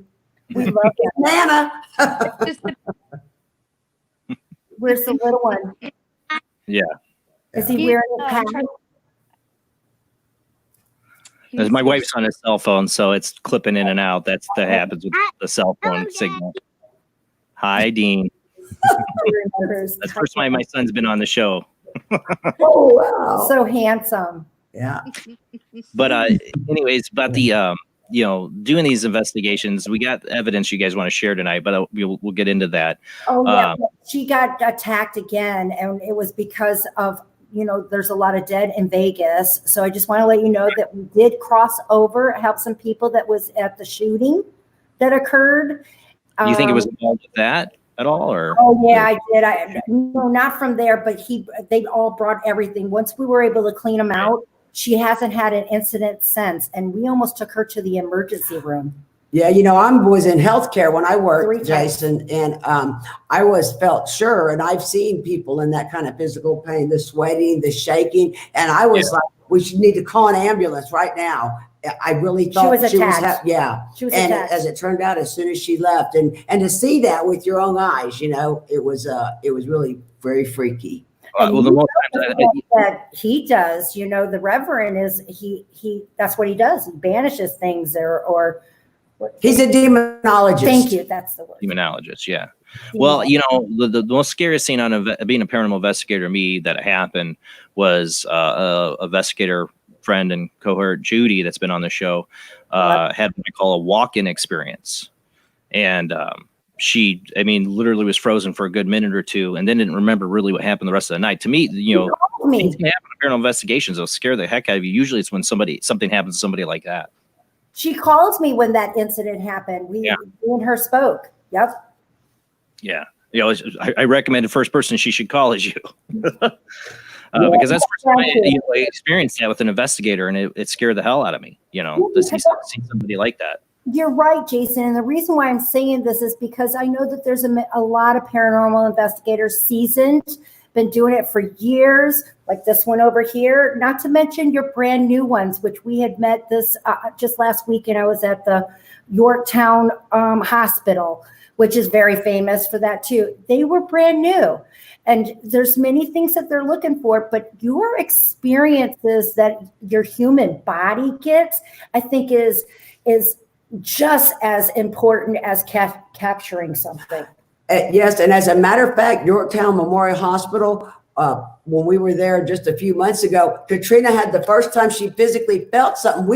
We love you. Nana. Where's the little one? Yeah. Is he wearing a hat? As my wife's on his cell phone, so it's clipping in and out. That happens with the cell phone signal. Hi, Dean. That's the first time my son's been on the show. Oh, wow. So handsome. Yeah. But anyways, about the doing these investigations, we got evidence you guys want to share tonight, but we'll get into that. Oh, yeah. She got attacked again, and it was because of, there's a lot of dead in Vegas. So I just want to let you know that we did cross over, help some people that was at the shooting that occurred. Do you think it was involved with that at all? Or? Oh, yeah, I did. No, not from there, but they all brought everything. Once we were able to clean them out, she hasn't had an incident since, and we almost took her to the emergency room. Yeah, I was in healthcare when I worked, Jason, and I felt sure, and I've seen people in that kind of physical pain, the sweating, the shaking, and I was like, we should need to call an ambulance right now. I really thought she was attacked. She was attacked. As it turned out, as soon as she left, and to see that with your own eyes, it was really very freaky. Well, the most that he does, the Reverend is he. That's what he does. He banishes things, or he's a demonologist. Thank you. That's the word. Demonologist. Yeah. Well, the most scary scene on being a paranormal investigator to me that happened was a investigator friend and cohort, Judy, that's been on the show, had what I call a walk-in experience, and she, literally was frozen for a good minute or two, and then didn't remember really what happened the rest of the night. To me, things can happen in paranormal investigations. They'll scare the heck out of you. Usually, it's when something happens to somebody like that. She called me when that incident happened. We and her spoke. Yep. Yeah. I recommended first person she should call is you. Because that's the first time I experienced that with an investigator, and it scared the hell out of me, to see somebody like that. You're right, Jason. And the reason why I'm saying this is because I know that there's a lot of paranormal investigators seasoned, been doing it for years, like this one over here, not to mention your brand new ones, which we had met this just last week. And I was at the Yorktown Hospital, which is very famous for that too. They were brand new. And there's many things that they're looking for, but your experiences that your human body gets, I think is just as important as capturing something. Yes, and as a matter of fact, Yorktown Memorial Hospital, when we were there just a few months ago, Katrina had the first time she physically felt something.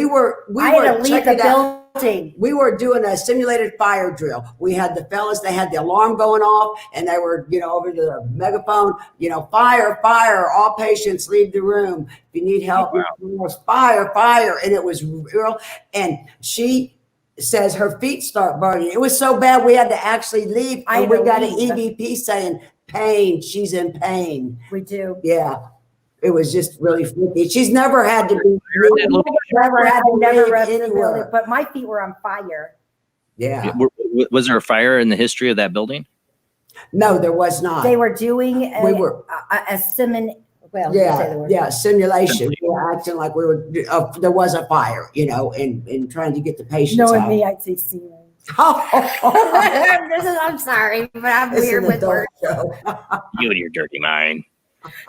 I had to leave the building. We were doing a simulated fire drill. We had the fellas, they had the alarm going off, and they were, over the megaphone, fire, fire, all patients leave the room. If you need help, fire, fire. And it was real. And she says her feet start burning. It was so bad we had to actually leave. And we got an EVP saying, pain, she's in pain. We do. Yeah. It was just really freaky. She's never had to be. Never had anywhere. But my feet were on fire. Yeah. Was there a fire in the history of that building? No, there was not. They were doing a simulation. We were acting like we were. There was a fire, and trying to get the patients out. Knowing me, I'd say ceilings. I'm sorry, but I'm weird with words. You and your dirty mind.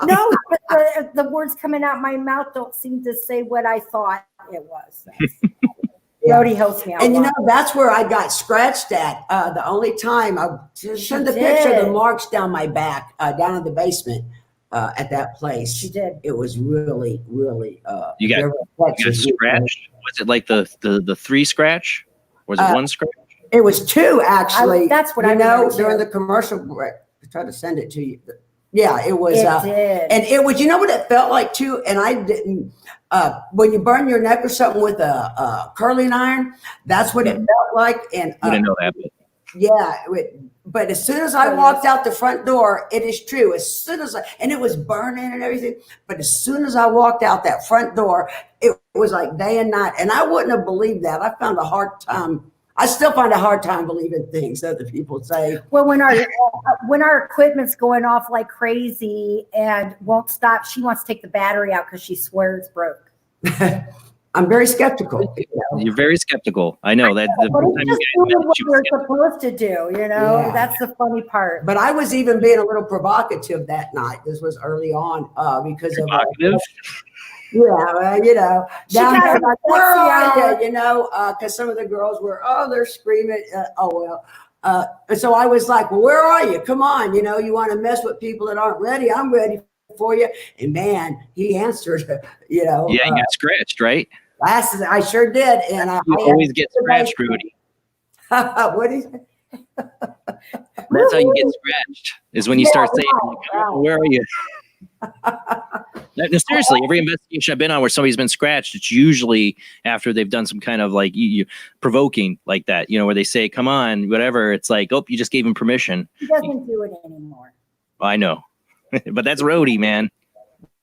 No, but the words coming out my mouth don't seem to say what I thought it was. Rody helps me out. And that's where I got scratched at. The only time I showed the picture of the marks down my back, down in the basement at that place. She did. It was really, really. You got scratched? Was it like the 3 scratch? Was it 1 scratch? It was 2 actually. That's what I know during the commercial break. I tried to send it to you. Yeah, it was. It did. And it was. You know what it felt like too. And I didn't. When you burn your neck or something with a curling iron, that's what it felt like. And I didn't know that. Yeah, but as soon as I walked out the front door, it is true. As soon as and it was burning and everything. But as soon as I walked out that front door, it was like day and night. And I wouldn't have believed that. I found a hard time. I still find a hard time believing things that the people say. Well, when our equipment's going off like crazy and won't stop, she wants to take the battery out because she swears it's broke. I'm very skeptical. You're very skeptical. I know that. But it's just doing what we're supposed to do. That's the funny part. But I was even being a little provocative that night. This was early on because provocative. Down there, like, where are you? Because some of the girls were, they're screaming. And so I was like, well, where are you? Come on, you want to mess with people that aren't ready? I'm ready for you. And man, he answered, Yeah, you got scratched, right? I sure did. And you always get scratched, Rudy. What is it? That's how you get scratched, is when you start saying, where are you? No, seriously, every investigation I've been on where somebody's been scratched, it's usually after they've done some kind of like provoking like that, where they say, come on, whatever. It's like, you just gave him permission. He doesn't do it anymore. I know. But that's Rody, man.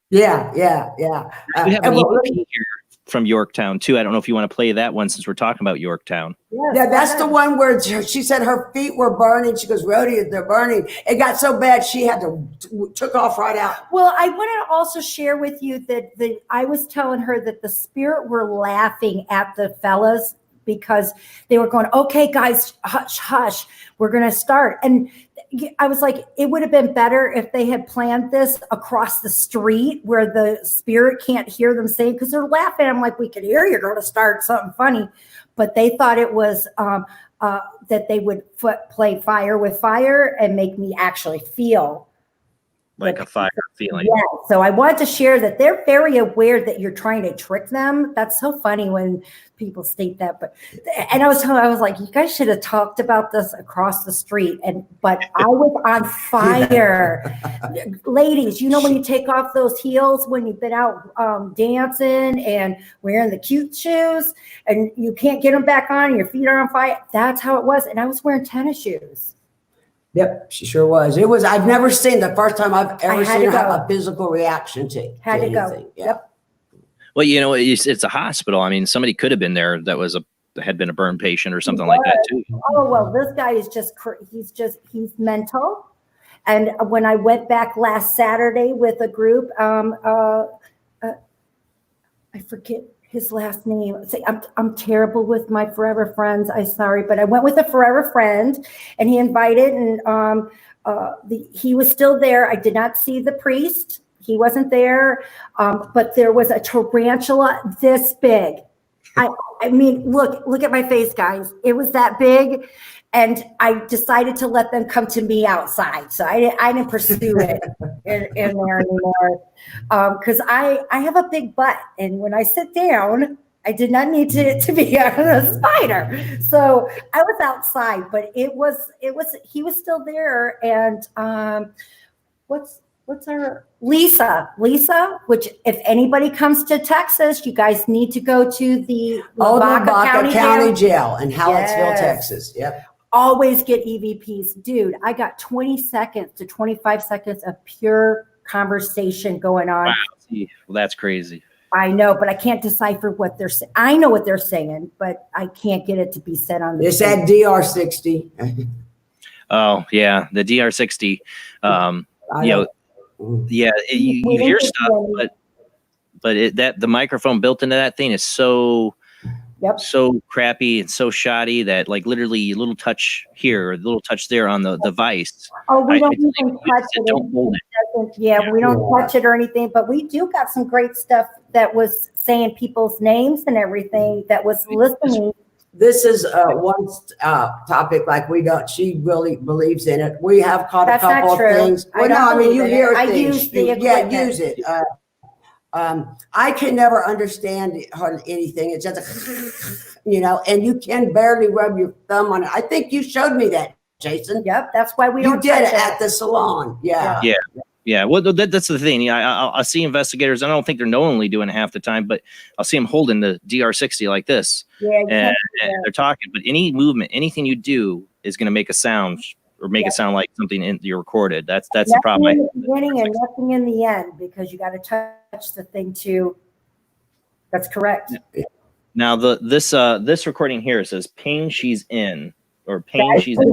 Yeah. We have an EVP here from Yorktown, too. I don't know if you want to play that one since we're talking about Yorktown. Yeah, that's the one where she said her feet were burning. She goes, Rody, they're burning. It got so bad she had to took off right out. Well, I want to also share with you that I was telling her that the spirit were laughing at the fellas because they were going, okay, guys, hush, hush, we're going to start. And I was like, it would have been better if they had planned this across the street where the spirit can't hear them saying, because they're laughing. I'm like, we could hear you're going to start something funny. But they thought it was that they would play fire with fire and make me actually feel like a fire feeling. Yeah. So I want to share that they're very aware that you're trying to trick them. That's so funny when people state that. And I was like, you guys should have talked about this across the street. But I was on fire. Ladies, when you take off those heels when you've been out dancing and wearing the cute shoes and you can't get them back on and your feet are on fire. That's how it was. And I was wearing tennis shoes. Yep, she sure was. It was. I've never seen the first time I've ever seen her have a physical reaction to anything. Go. Yep. Well, it's a hospital. I mean, somebody could have been there that had been a burn patient or something like that too. Oh well, this guy is he's mental. And when I went back last Saturday with a group, I forget his last name. See, I'm terrible with my forever friends. I'm sorry, but I went with a forever friend, and he invited, and he was still there. I did not see the priest. He wasn't there, but there was a tarantula this big. I mean, look at my face, guys. It was that big, and I decided to let them come to me outside. So I didn't pursue it in there anymore, because I have a big butt, and when I sit down, I did not need to be a spider. So I was outside, but he was still there, and what's our Lisa, which if anybody comes to Texas, you guys need to go to the Lavaca County Jail in Hallettsville, Texas. Yep. Always get EVPs. Dude, I got 20 seconds to 25 seconds of pure conversation going on. Wow. Well, that's crazy. I know, but I can't decipher what they're saying. I know what they're saying, but I can't get it to be said on the It's that DR60. Oh, yeah, the DR60. You hear stuff, but the microphone built into that thing is so crappy and so shoddy that like literally a little touch here, a little touch there on the device. Oh, we don't even touch it. Don't hold it. Yeah, we don't touch it or anything, but we do got some great stuff that was saying people's names and everything that was listening. This is one topic like she really believes in it. We have caught a couple of things. Well, no, I mean, you hear things. Use it. I can never understand anything. It's just, and you can barely rub your thumb on it. I think you showed me that, Jason. Yep, that's why we don't. You did it at the salon. Yeah. Yeah, well, that's the thing. I'll see investigators. I don't think they're knowingly doing it half the time, but I'll see them holding the DR60 like this, and they're talking. But any movement, anything you do, is going to make a sound or make it sound like something you recorded. That's the problem. Nothing in the beginning and nothing in the end, because you got to touch the thing too. That's correct. Now this recording here says "pain she's in" or "pain she's in."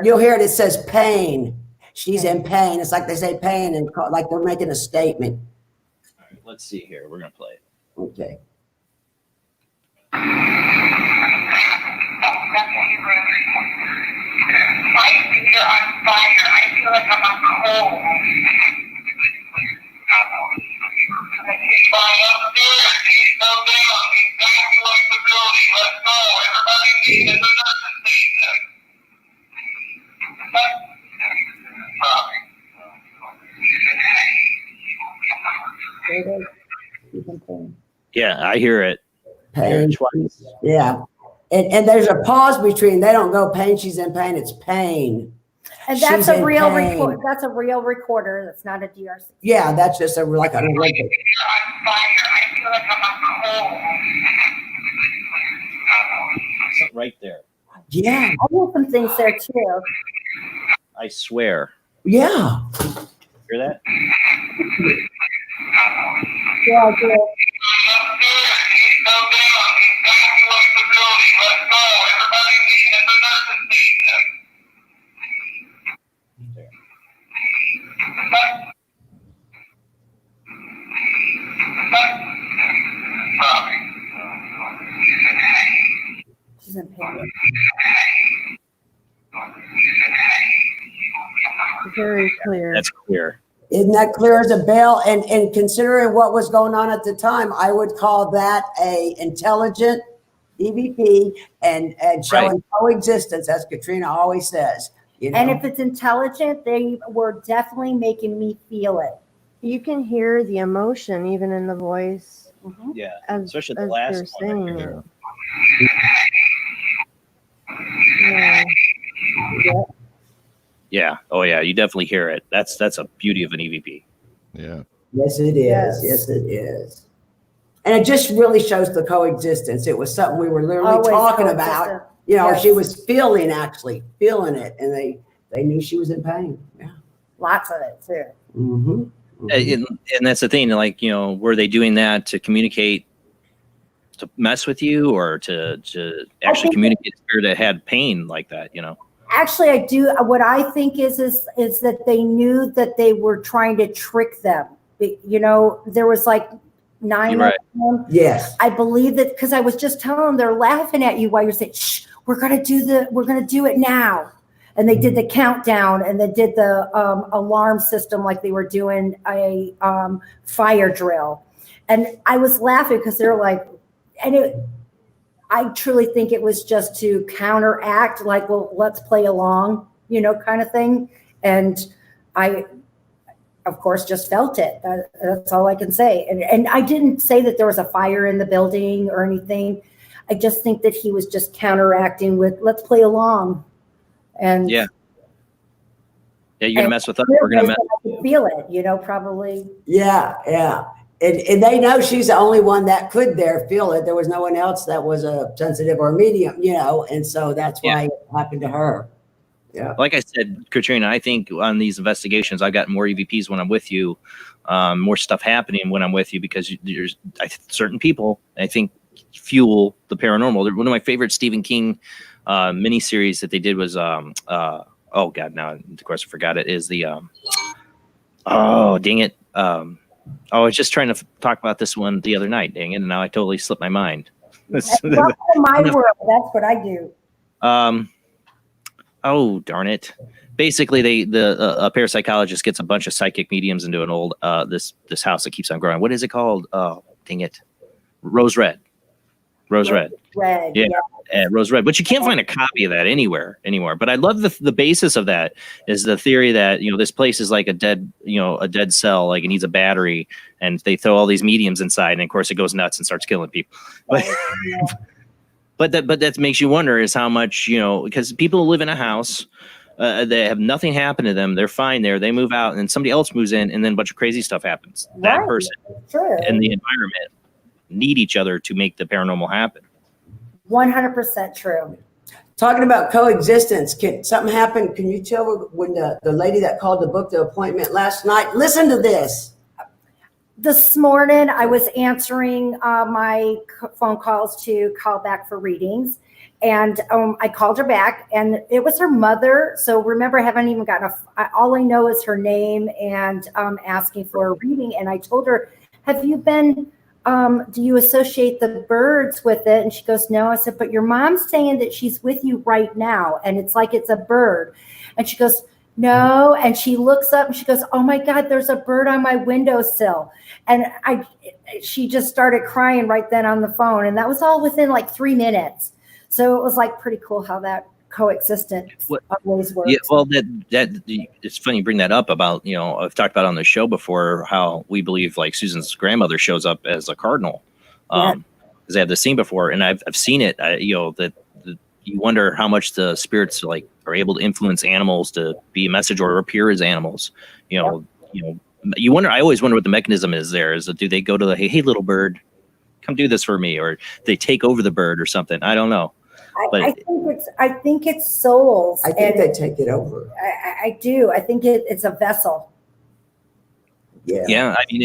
You'll hear it. It says "pain." She's in pain. It's like they say pain and like they're making a statement. All right, let's see here. We're going to play it. Okay. I think you're on fire. I feel like I'm on cold. Fly up there. She's so down. He's back towards the building. Let's go. Everybody meet at the nurse's station. Yeah, I hear it. Pain. Yeah. And there's a pause between. They don't go pain. She's in pain. It's pain. And that's a real recorder. That's a real recorder. That's not a DR60. Yeah, that's just like an Olympic. You're on fire. I feel like I'm on cold. Right there. Yeah. I want some things there too. I swear. Yeah. Hear that? Yeah, I do. She's in pain. Very clear. That's clear. Isn't that clear as a bell? And considering what was going on at the time, I would call that a intelligent EVP and showing coexistence, as Katrina always says. And if it's intelligent, they were definitely making me feel it. You can hear the emotion even in the voice. Mm-hmm. Yeah, especially the last one. Yeah. Yeah. Oh, yeah. You definitely hear it. That's a beauty of an EVP. Yeah. Yes, it is. Yes, it is. And it just really shows the coexistence. It was something we were literally talking about. She was feeling it, and they knew she was in pain. Yeah. Lots of it too. Mm-hmm. And that's the thing. Like, were they doing that to communicate, to mess with you, or to actually communicate a spirit that had pain like that? Actually, I do. What I think is that they knew that they were trying to trick them. There was like 911. Yes. I believe that because I was just telling them they're laughing at you while you're saying, shh, we're gonna do it now. And they did the countdown and they did the alarm system like they were doing a fire drill. And I was laughing because they're like, I truly think it was just to counteract, like, well, let's play along, kind of thing. And I, of course, just felt it. That's all I can say. And I didn't say that there was a fire in the building or anything. I just think that he was just counteracting with, let's play along. And you're gonna mess with us. We're gonna mess. I could feel it, probably. Yeah. And they know she's the only one that could feel it. There was no one else that was a sensitive or medium, and so that's why it happened to her. Yeah. Like I said, Katrina, I think on these investigations, I've gotten more EVPs when I'm with you, more stuff happening when I'm with you, because there's certain people, I think, fuel the paranormal. One of my favorite Stephen King miniseries that they did was, oh God, now of course I forgot it, is the, oh, dang it. I was just trying to talk about this one the other night, dang it, and now I totally slipped my mind. Welcome to my world. That's what I do. Oh, darn it. Basically, a parapsychologist gets a bunch of psychic mediums into an old this house that keeps on growing. What is it called? Oh, dang it. Rose Red. Yeah. Rose Red. But you can't find a copy of that anywhere. But I love the basis of that is the theory that, this place is like a dead cell, like it needs a battery, and they throw all these mediums inside, and of course it goes nuts and starts killing people. But that makes you wonder is how much, because people live in a house, they have nothing happen to them. They're fine there. They move out, and then somebody else moves in, and then a bunch of crazy stuff happens. That person and the environment need each other to make the paranormal happen. 100% true. Talking about coexistence, can something happen? Can you tell when the lady that called to book the appointment last night? Listen to this. This morning, I was answering my phone calls to call back for readings. And I called her back, and it was her mother. So remember, I haven't even gotten all I know is her name and asking for a reading. And I told her, have you been, do you associate the birds with it? And she goes, no. I said, but your mom's saying that she's with you right now, and it's like it's a bird. And she goes, no. And she looks up and she goes, oh my God, there's a bird on my windowsill. And she just started crying right then on the phone. And that was all within like 3 minutes. So it was like pretty cool how that coexistence always works. Yeah, well, that it's funny you bring that up about, I've talked about on the show before how we believe like Susan's grandmother shows up as a cardinal. Because I have the scene before, and I've seen it, that you wonder how much the spirits like are able to influence animals to be a message or appear as animals. You wonder. I always wonder what the mechanism is. There is, do they go to the hey little bird, come do this for me, or they take over the bird or something? I don't know. But I think it's souls. I think they take it over. I do. I think it's a vessel. Yeah. I mean,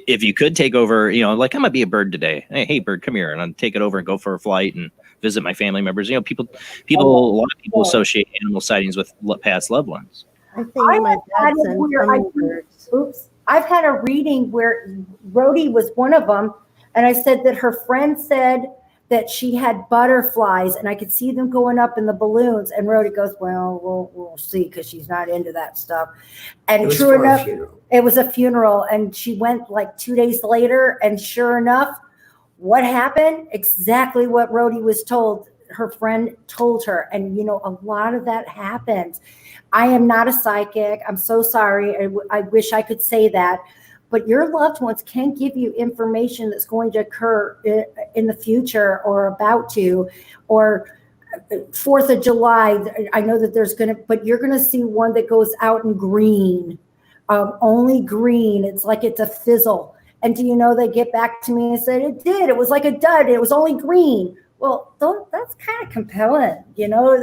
if you could take over, like I'm gonna be a bird today. Hey, bird, come here, and I'll take it over and go for a flight and visit my family members. People, a lot of people associate animal sightings with past loved ones. I think my dad sent hummingbirds. I've had a reading where Rody was one of them, and I said that her friend said that she had butterflies, and I could see them going up in the balloons. And Rody goes, well, we'll see, because she's not into that stuff. And true enough, it was a funeral, and she went like 2 days later, and sure enough, what happened? Exactly what Rody was told. Her friend told her, and a lot of that happens. I am not a psychic. I'm so sorry. I wish I could say that. But your loved ones can give you information that's going to occur in the future or about to, or 4th of July. I know that but you're going to see one that goes out in green, only green. It's like it's a fizzle. And do you know, they get back to me and said, it did. It was like a dud. It was only green. Well, that's kind of compelling,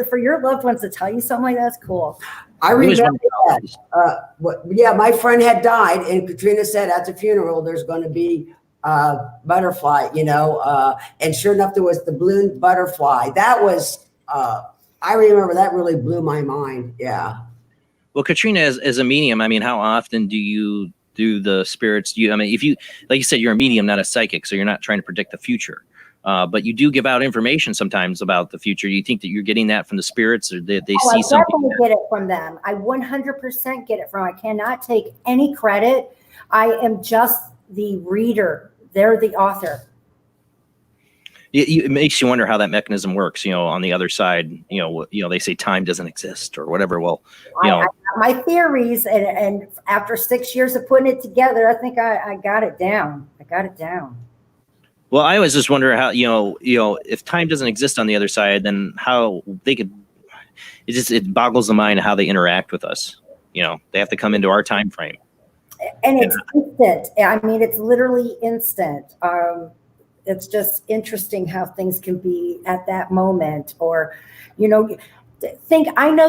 for your loved ones to tell you something like that's cool. I remember that. My friend had died, and Katrina said at the funeral, there's going to be a butterfly, and sure enough, there was the balloon butterfly. That was, I remember that really blew my mind. Yeah. Well, Katrina, as a medium, I mean, how often do you Do the spirits? I mean, if you, like you said, you're a medium, not a psychic, so you're not trying to predict the future. But you do give out information sometimes about the future. Do you think that you're getting that from the spirits, or they see I something? definitely get it from them. I 100% get it from. I cannot take any credit. I am just the reader. They're the author. It makes you wonder how that mechanism works. On the other side, they say time doesn't exist or whatever. Well, I got my theories, and after 6 years of putting it together, I think I got it down. Well, I always just wonder how, if time doesn't exist on the other side, then how they could. It boggles the mind how they interact with us. They have to come into our time frame. And it's instant. I mean, it's literally instant. It's just interesting how things can be at that moment. Or, I know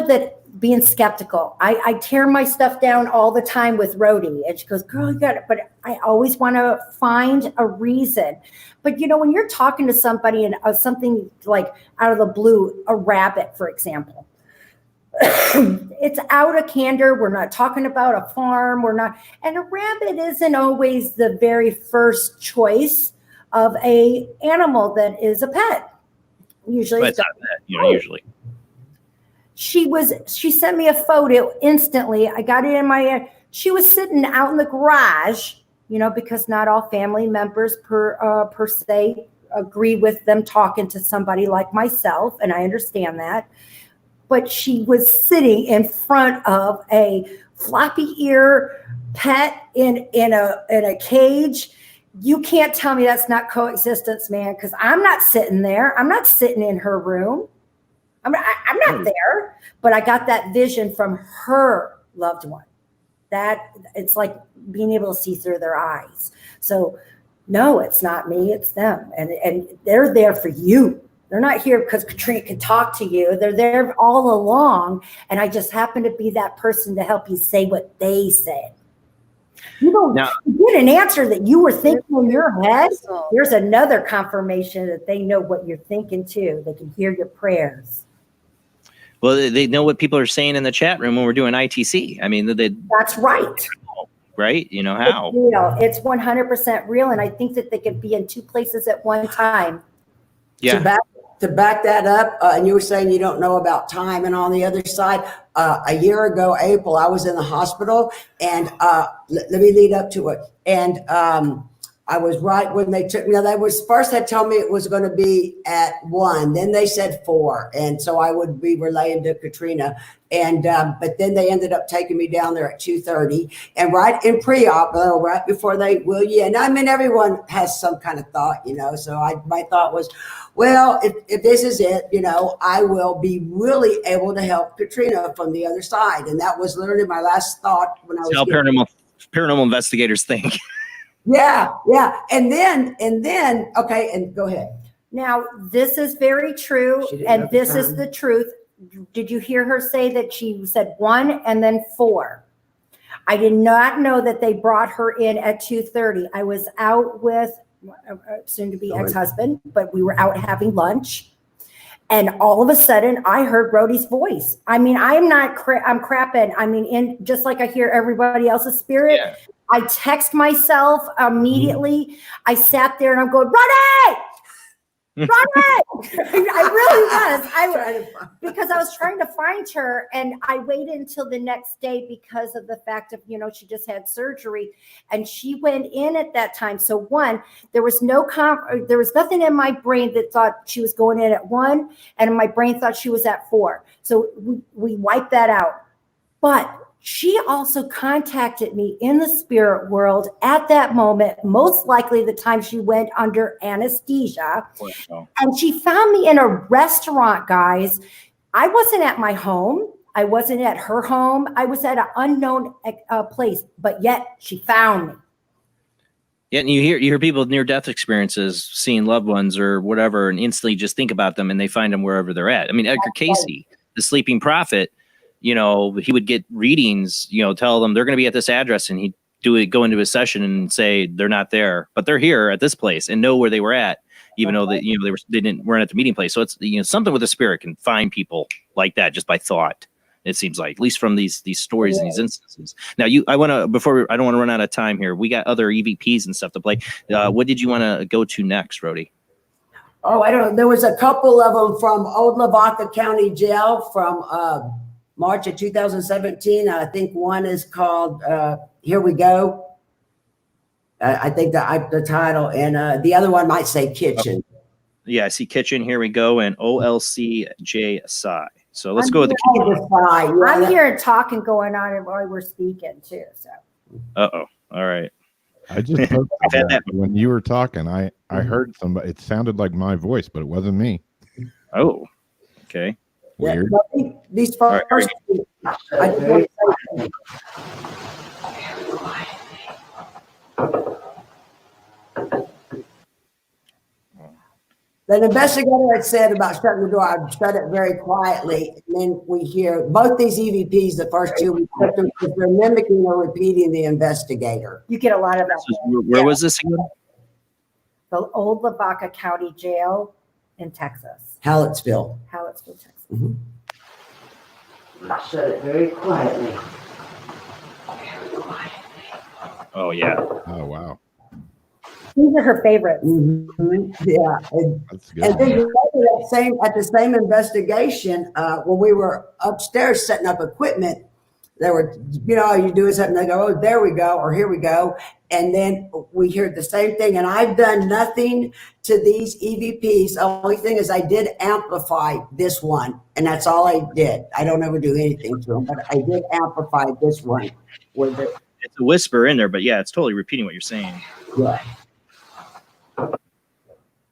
that being skeptical, I tear my stuff down all the time with Rody. And she goes, girl, you got it. But I always want to find a reason. But, when you're talking to somebody and something like out of the blue, a rabbit, for example, it's out of candor. We're not talking about a farm. And a rabbit isn't always the very first choice of a animal that is a pet. Usually, but it's not that, usually. She sent me a photo instantly. I got it in my. She was sitting out in the garage, because not all family members per se agree with them talking to somebody like myself, and I understand that. But she was sitting in front of a floppy ear pet in a cage. You can't tell me that's not coexistence, man, because I'm not sitting there. I'm not sitting in her room. I'm not there. But I got that vision from her loved one. That it's like being able to see through their eyes. So no, it's not me, it's them. And they're there for you. They're not here because Katrina can talk to you. They're there all along. And I just happen to be that person to help you say what they said. You don't get an answer that you were thinking in your head. There's another confirmation that they know what you're thinking too. They can hear your prayers. Well, they know what people are saying in the chat room when we're doing ITC. I mean, that's right. Right? How? It's real. It's 100% real. And I think that they could be in two places at one time. Yeah. To back that up, and you were saying you don't know about time, and on the other side, a year ago, April, I was in the hospital, and let me lead up to it. And I was right when they took me. Now, first they told me it was going to be at 1, then they said 4, and so I would be relaying to Katrina. And but then they ended up taking me down there at 2:30, and right in pre-op, right before they will you. And I mean, everyone has some kind of thought, So my thought was, well, if this is it, I will be really able to help Katrina from the other side. And that was literally my last thought when I was. How paranormal investigators think. Yeah. And then, okay, and go ahead. Now, this is very true, and this is the truth. Did you hear her say that she said 1 and then 4? I did not know that they brought her in at 2:30. I was out with soon-to-be ex-husband, but we were out having lunch. And all of a sudden, I heard Rody's voice. I mean, I'm crapping. I mean, just like I hear everybody else's spirit. Yeah. I text myself immediately. I sat there and I'm going, Rody! Rody! I really was. Because I was trying to find her, and I waited until the next day because of the fact of, she just had surgery, and she went in at that time. So one, there was nothing in my brain that thought she was going in at 1, and my brain thought she was at 4. So we wiped that out. But she also contacted me in the spirit world at that moment, most likely the time she went under anesthesia. And she found me in a restaurant, guys. I wasn't at my home. I wasn't at her home. I was at an unknown place, but yet she found me. Yeah, and you hear people with near-death experiences, seeing loved ones or whatever, and instantly just think about them, and they find them wherever they're at. I mean, Edgar Casey, the sleeping prophet, he would get readings, tell them they're going to be at this address, and he'd go into his session and say they're not there, but they're here at this place, and know where they were at, even though they weren't at the meeting place. So it's something with the spirit can find people like that just by thought. It seems like, at least from these stories and these instances. Now, I don't want to run out of time here. We got other EVPs and stuff to play. What did you want to go to next, Rody? Oh, I don't know. There was a couple of them from Old Lavaca County Jail from March of 2017. I think one is called Here We Go. I think the title, and the other one might say Kitchen. Yeah, I see Kitchen, Here We Go, and OLCJ Psi. So let's go with the Kitchen. I'm hearing talking going on while we're speaking too. So. Uh-oh. All right. I just poked that. When you were talking, I heard somebody. It sounded like my voice, but it wasn't me. Oh, okay. Weird. Yeah, these first two, I just want to say the investigator had said about shutting the door. I'd shut it very quietly, and then we hear both these EVPs. The first two, we put them because they're mimicking or repeating the investigator. You get a lot of that. Where was this again? The Old Lavaca County Jail in Texas. Hallettsville, Texas. Mm-hmm. I shut it very quietly. Oh yeah. Oh wow. These are her favorites. Mm-hmm. Yeah, That's good. and then at the same investigation, when we were upstairs setting up equipment, they were, all you do is something. They go, oh, there we go, or here we go, and then we hear the same thing. And I've done nothing to these EVPs. The only thing is I did amplify this one, and that's all I did. I don't ever do anything to them, but I did amplify this one with it. It's a whisper in there, but yeah, it's totally repeating what you're saying. Yeah.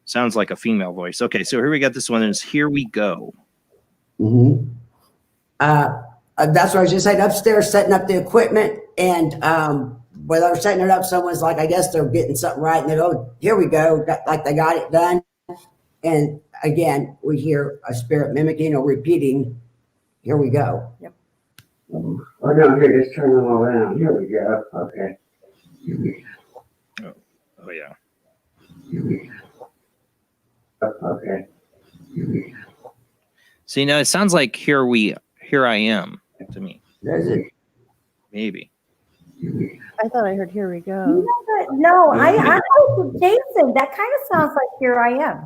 Sounds like a female voice. Okay, so here we got this one. Is Here We Go. Mm-hmm. That's what I was just saying. Upstairs, setting up the equipment, and when they were setting it up, someone's like, I guess they're getting something right, and they go, "Here we go," like they got it done. And again, we hear a spirit mimicking or repeating, "Here we go." Yep. Oh no! Here, just turn them around. Here we go. Okay. Oh yeah. Okay. See, now it sounds like Here I Am to me. Does it? Maybe. I thought I heard Here We Go. No, I heard Jason. That kind of sounds like Here I Am.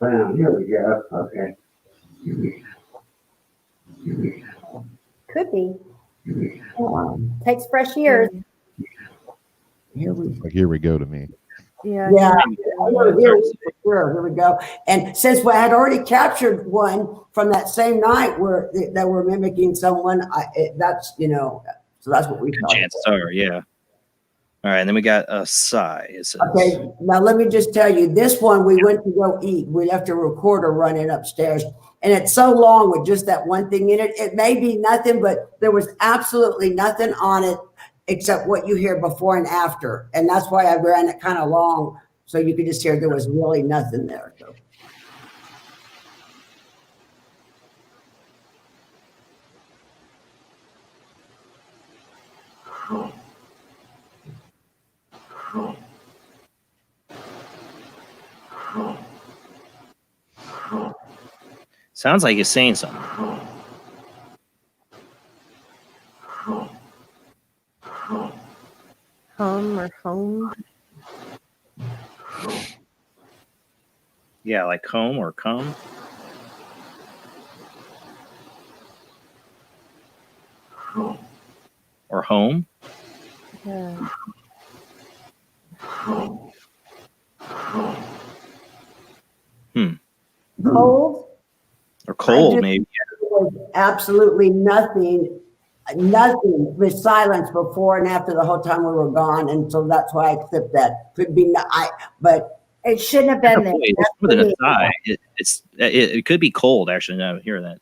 Well, here we go. Okay. Could be. Takes fresh ears. Here we go to me. Yeah. Yeah. Here we go. And since we had already captured one from that same night where they were mimicking someone, that's so that's what we thought. Chances are, yeah. All right, and then we got a Psi. Okay, now let me just tell you, this one we went to go eat. We left a recorder running upstairs, and it's so long with just that one thing in it. It may be nothing, but there was absolutely nothing on it except what you hear before and after. And that's why I ran it kind of long, so you could just hear there was really nothing there. So. Sounds like he's saying something. Hum or home. Yeah, like home or come. Or home. Yeah. Cold. Or cold, maybe. There was absolutely nothing with silence before and after the whole time we were gone, and so that's why I accept that. Could be but it shouldn't have been there. It's more than a sigh. It could be cold. Actually, now I hear that.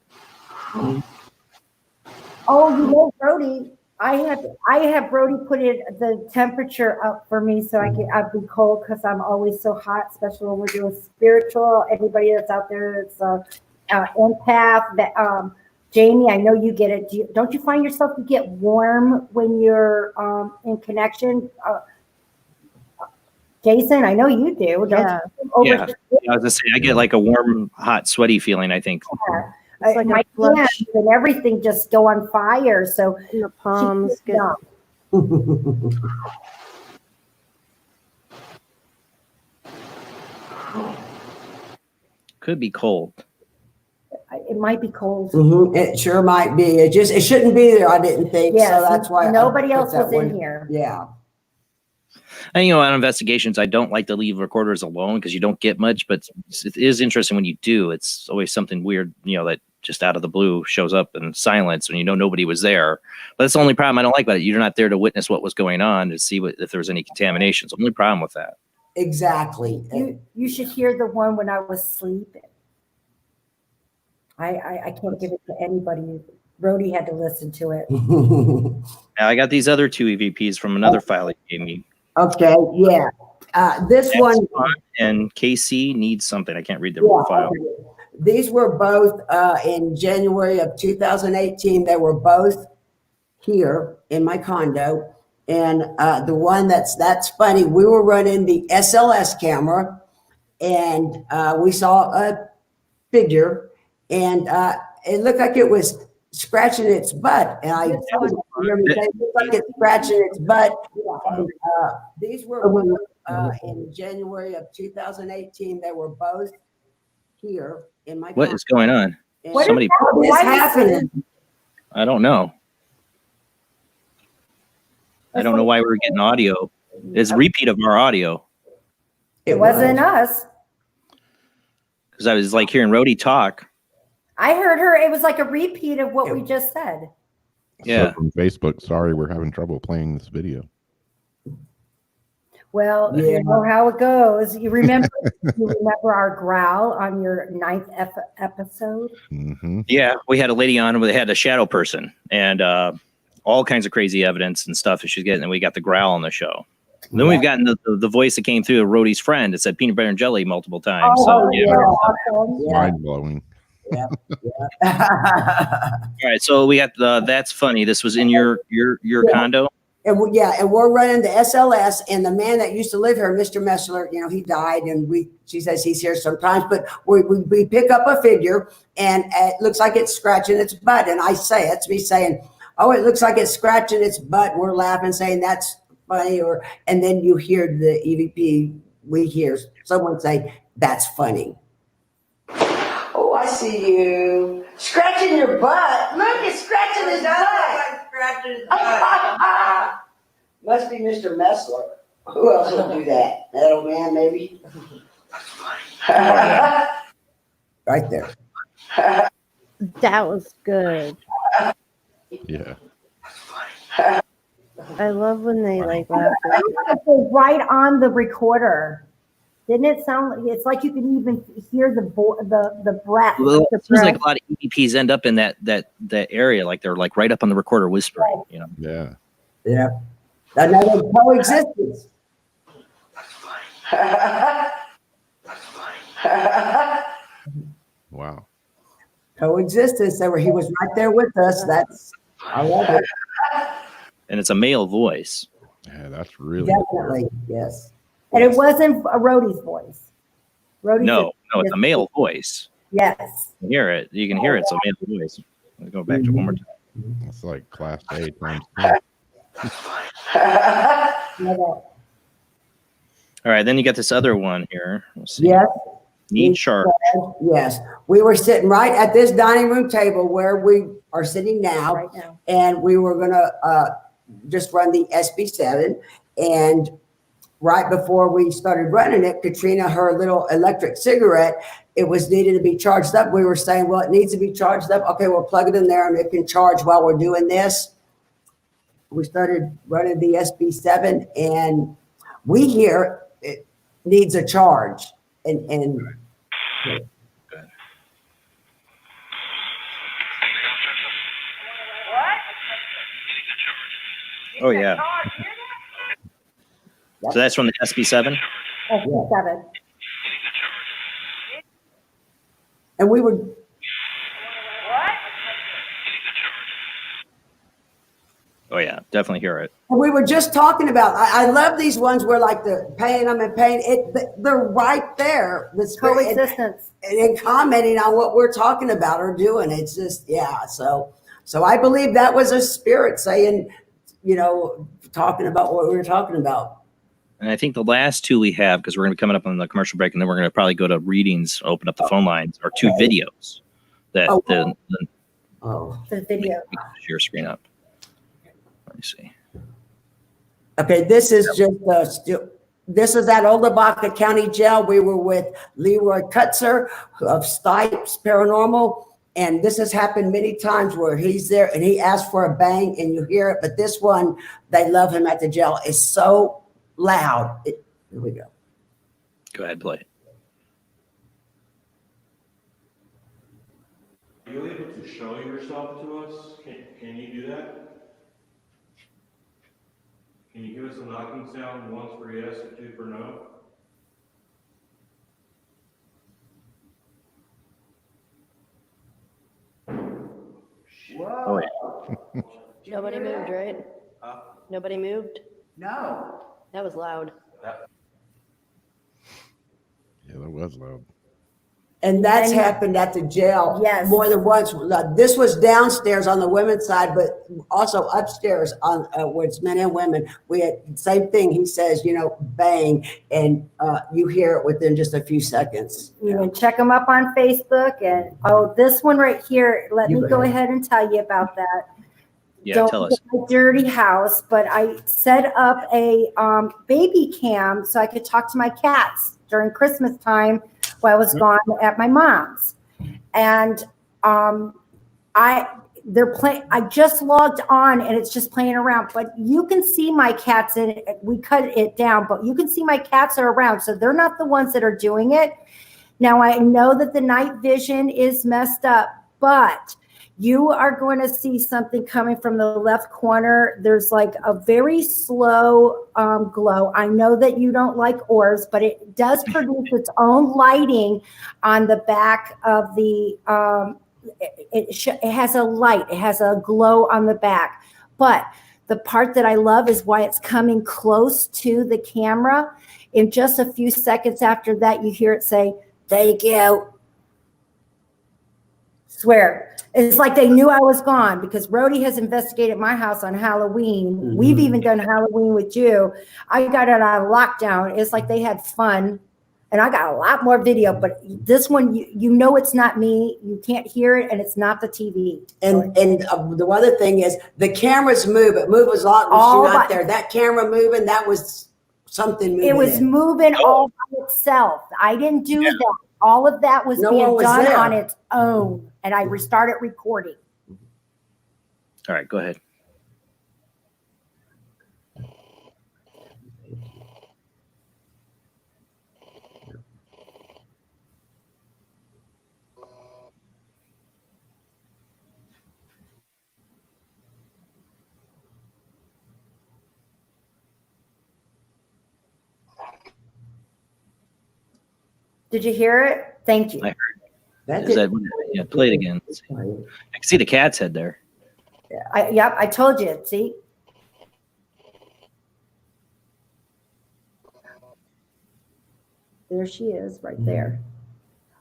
Oh, Brody, I have Brody put the temperature up for me so I'd be cold because I'm always so hot, especially when we're doing spiritual. Anybody that's out there that's empath, Jamie, I know you get it. Don't you find yourself you get warm when you're in connection? Jason, I know you do. Don't Yeah. you? Over Yeah. I was gonna say I get like a warm, hot, sweaty feeling. I think. It's like my a flush hands and everything just go on fire. So in the palms. Get, Could be cold. it might be cold. It sure might be. It shouldn't be there. I didn't think. Yes, So that's why nobody I put else that was in one. here. Yeah. And on investigations, I don't like to leave recorders alone because you don't get much. But it is interesting when you do. It's always something weird, that just out of the blue shows up in silence when nobody was there. But that's the only problem I don't like about it. You're not there to witness what was going on to see if there was any contamination. So the only problem with that. Exactly. You should hear the one when I was sleeping. I can't give it to anybody. Rody had to listen to it. Now I got these other two EVPs from another file he gave me. Okay, yeah. This one and KC needs something. I can't read the file. Okay. These were both in January of 2018. They were both here in my condo. And the one that's funny, we were running the SLS camera and we saw a figure and it looked like it was scratching its butt. And I remember saying, it looked like it's scratching its butt. These were in January of 2018. They were both here in my What is going on? Somebody, what is happening? I don't know. I don't know why we're getting audio. It's a repeat of our audio. It wasn't us. Because I was like hearing Rody talk. I heard her. It was like a repeat of what we just said. Yeah. So from Facebook, sorry, we're having trouble playing this video. Well, you know how it goes. You remember our growl on your 9th episode? Mm-hmm. Yeah, we had a lady on where they had a shadow person and all kinds of crazy evidence and stuff that she's getting. And we got the growl on the show. And then we've gotten the voice that came through of Rody's friend. It said peanut butter and jelly multiple times. Oh, so Mind blowing. Yeah. All right, so we got that's funny. This was in your condo. And we're running the SLS, and the man that used to live here, Mr. Messler, he died, and she says he's here sometimes, but we pick up a figure, and it looks like it's scratching its butt, and it's me saying, oh, it looks like it's scratching its butt, and we're laughing, saying that's funny, and then you hear the EVP, we hear someone say, that's funny. Oh, I see you. Scratching your butt. Look, it's scratching his butt. Scratching his butt. Must be Mr. Messler. Who else will do that? That old man, maybe? Right there. that was good. Yeah. I love when they like laugh. Right on the recorder. Didn't it sound like it's like you can even hear the breath? Well, the it seems breath. like a lot of EVPs end up in that area, like they're like right up on the recorder whispering. Yeah. Yeah. Another coexistence. Wow. Coexistence. He was right there with us. I love it. And it's a male voice. Yeah, that's really Definitely, yes. And it wasn't a Rody's voice. No, it's a male voice. Yes. You can hear it. You can hear it. It's a male voice. Let's go back to it one more time. It's like class A times 10. All right, then you got this other one here. Let's see. Yes. Need charge. Yes. We were sitting right at this dining room table where we are sitting now. Right now. And we were going to just run the SB7. And right before we started running it, Katrina, her little electric cigarette, it was needed to be charged up. We were saying, well, it needs to be charged up. Okay, we'll plug it in there and it can charge while we're doing this. We started running the SB7 and we hear it needs a charge. And Oh, yeah. So that's from the SB7? SB7. And we would. Oh, yeah. definitely hear it. And we were just talking about, I love these ones where like the paying them and paying it, they're right there. The spirit, Coexistence. and commenting on what we're talking about or doing. It's just, yeah. So I believe that was a spirit saying, talking about what we were talking about. And I think the last two we have, because we're going to be coming up on the commercial break, and then we're going to probably go to readings, open up the phone lines, are two videos that the video. Share screen up. Let me see. Okay, this is just this is at Oldebaka County Jail. We were with Leroy Kutzer of Stipes Paranormal, and this has happened many times where he's there and he asks for a bang and you hear it. But this one, they love him at the jail. It's so loud. Here we go. Go ahead, play it. Are you able to show yourself to us? Can you do that? Can you give us a knocking sound, once for yes and two for no? Whoa. Oh, yeah. Nobody moved, right? Nobody moved? No. That was loud. Yeah, that was loud. And that's happened at the jail more than once. This was downstairs on the women's side, but also upstairs on where it's men and women. We had same thing. He says, bang, and you hear it within just a few seconds. You can check them up on Facebook. And this one right here, let me go ahead and tell you about that. Yeah, Don't tell us. My dirty house, but I set up a baby cam so I could talk to my cats during Christmas time while I was gone at my mom's. And I just logged on and it's just playing around, but you can see my cats in it. We cut it down, but you can see my cats are around. So they're not the ones that are doing it. Now I know that the night vision is messed up, but you are going to see something coming from the left corner. There's like a very slow glow. I know that you don't like orbs, but it does produce its own lighting on the back of the, it has a light. It has a glow on the back. But the part that I love is why it's coming close to the camera. In just a few seconds after that, you hear it say, "Thank you." Swear. It's like they knew I was gone because Rody has investigated my house on Halloween. Mm-hmm. We've even done Halloween with you. I got it on lockdown. It's like they had fun. And I got a lot more video, but this one, you know it's not me. You can't hear it, and it's not the TV. And the other thing is the cameras move. It moves a lot when you're not there. That camera moving, that was something moving. It was moving all by itself. I didn't do that. All of that was being done on its own, and I restarted recording. All right, go ahead. Did you hear it? Thank you. I heard. Yeah, play it again. I can see the cat's head there. Yep, I told you. See? There she is, right there.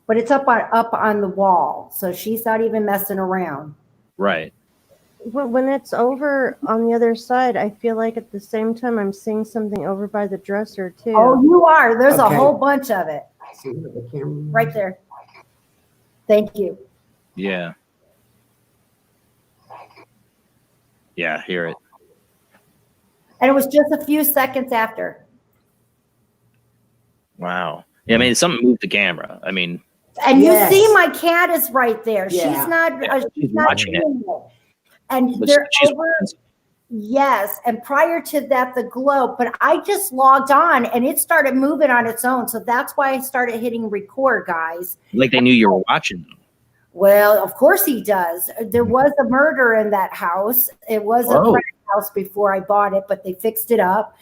But it's up on the wall, so she's not even messing around. Right. When it's over on the other side, I feel like at the same time I'm seeing something over by the dresser too. Oh, you are. There's a whole bunch of it. Right there. Thank you. Yeah. Yeah, hear it. And it was just a few seconds after. Wow. Yeah, I mean, something moved the camera. I mean. And you see my cat is right there. Yeah. She's not. She's not watching it. And But they're she's over. Yes, and prior to that, the glow. But I just logged on, and it started moving on its own. So that's why I started hitting record, guys. Like they knew you were watching them. Well, of course he does. There was a murder in that house. It was a friend's house before I bought it, but they fixed it up.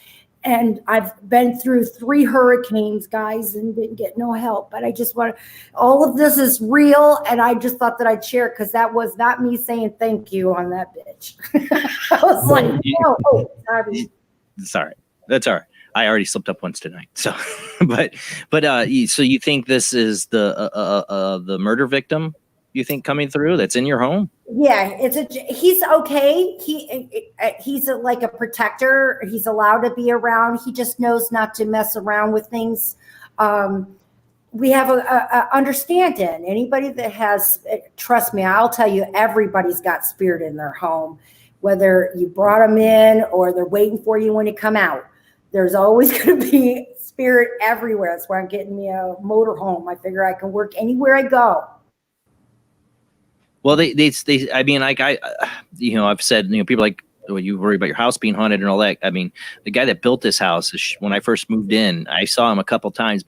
And I've been through 3 hurricanes, guys, and didn't get no help. But I just want to, all of this is real. And I just thought that I'd share it because that was not me saying thank you on that bitch. I was like, no, sorry. Sorry. That's all right. I already slipped up once tonight. So, so you think this is the murder victim? You think coming through that's in your home? Yeah, he's okay. He's like a protector. He's allowed to be around. He just knows not to mess around with things. We have a understanding. Anybody that has, trust me, I'll tell you, everybody's got spirit in their home, whether you brought them in or they're waiting for you when you come out. There's always going to be spirit everywhere. That's why I'm getting me a motor home. I figure I can work anywhere I go. Well, they I mean, like I've said, people like, well, you worry about your house being haunted and all that. I mean, the guy that built this house, when I first moved in, I saw him a couple times,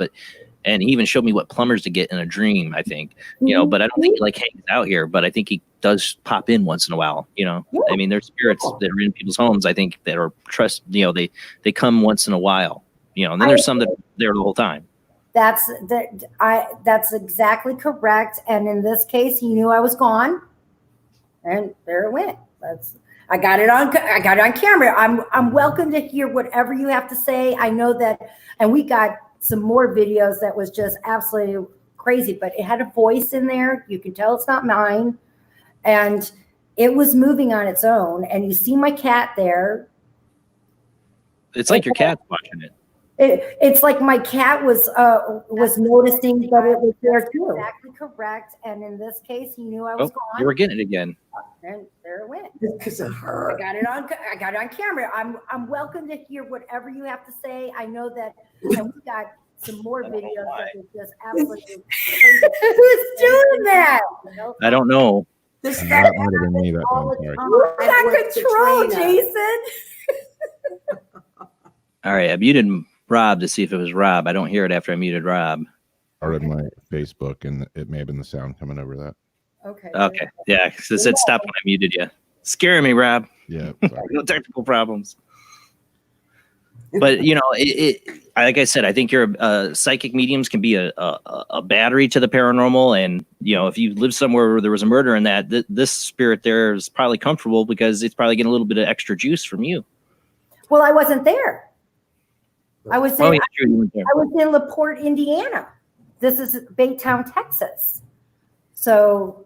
and he even showed me what plumbers to get in a dream, I think, but I don't think he like hangs out here, but I think he does pop in once in a while, I mean, there's spirits that are in people's homes, I think, that are they come once in a while, and then there's some that are there the whole time. That's exactly correct. And in this case, he knew I was gone, and there it went. I got it on camera. I'm welcome to hear whatever you have to say. I know that, and we got some more videos that was just absolutely crazy, but it had a voice in there. You can tell it's not mine, and it was moving on its own. And you see my cat there. It's like your cat's watching it. It's like my cat was noticing that it was there too. Exactly correct. And in this case, he knew I was gone. You were getting it again. And there it went. Because of her. I got it on camera. I'm welcome to hear whatever you have to say. I know that, and we got some more videos that was just absolutely crazy. Who's doing that? I don't know. This that might have been me that time. Sorry. You got control, Jason. All right, I muted Rob to see if it was Rob. I don't hear it after I muted Rob. Started my Facebook, and it may have been the sound coming over that. Okay. Yeah, because it said stop when I muted you. Scaring me, Rob. Yeah. No technical problems. But like I said, I think your psychic mediums can be a battery to the paranormal, and if you live somewhere where there was a murder in that, this spirit there is probably comfortable because it's probably getting a little bit of extra juice from you. Well, I wasn't there. I was I was in LaPorte, Indiana. This is Baytown, Texas. So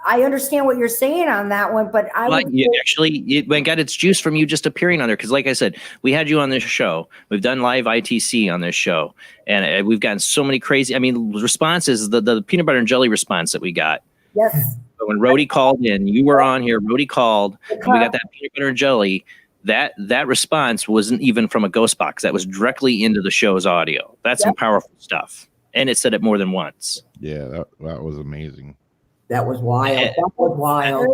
I understand what you're saying on that one, but it got its juice from you just appearing on there. Because like I said, we had you on this show. We've done live ITC on this show, and we've gotten so many crazy. I mean, responses. The peanut butter and jelly response that we got. Yes. But when Rody called in, you were on here. Rody called, and we got that peanut butter and jelly. That response wasn't even from a ghost box. That was directly into the show's audio. That's some powerful stuff. And it said it more than once. Yeah, that was amazing. That was wild. That was wild.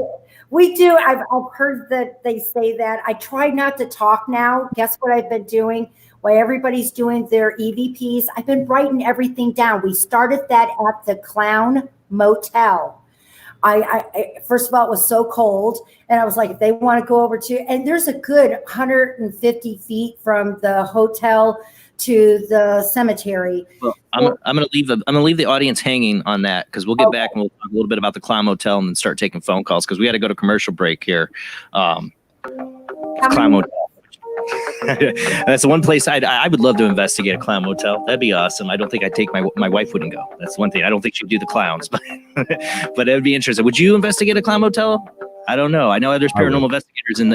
We do. I've heard that they say that. I try not to talk now. Guess what I've been doing? While everybody's doing their EVPs, I've been writing everything down. We started that at the Clown Motel. I first of all, it was so cold, and I was like, if they want to go over to, and there's a good 150 feet from the hotel to the cemetery. Well, I'm gonna leave the audience hanging on that, because we'll get back and we'll talk a little bit about the Clown Motel and then start taking phone calls, because we got to go to commercial break here. Clown Motel. That's the one place I would love to investigate, a Clown Motel. That'd be awesome. I don't think I'd take my wife wouldn't go. That's one thing. I don't think she'd do the clowns, but it would be interesting. Would you investigate a Clown Motel? I don't know. I know there's paranormal investigators in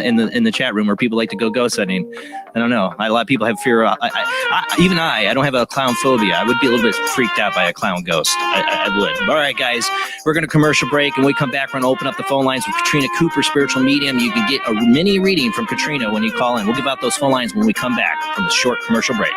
the chat room where people like to go ghost hunting. I don't know. A lot of people have fear. I don't have a clown phobia. I would be a little bit freaked out by a clown ghost. I would. All right, guys, we're going to commercial break, and when we come back, we're going to open up the phone lines with Katrina Cooper, spiritual medium. You can get a mini reading from Katrina when you call in. We'll give out those phone lines when we come back from the short commercial break.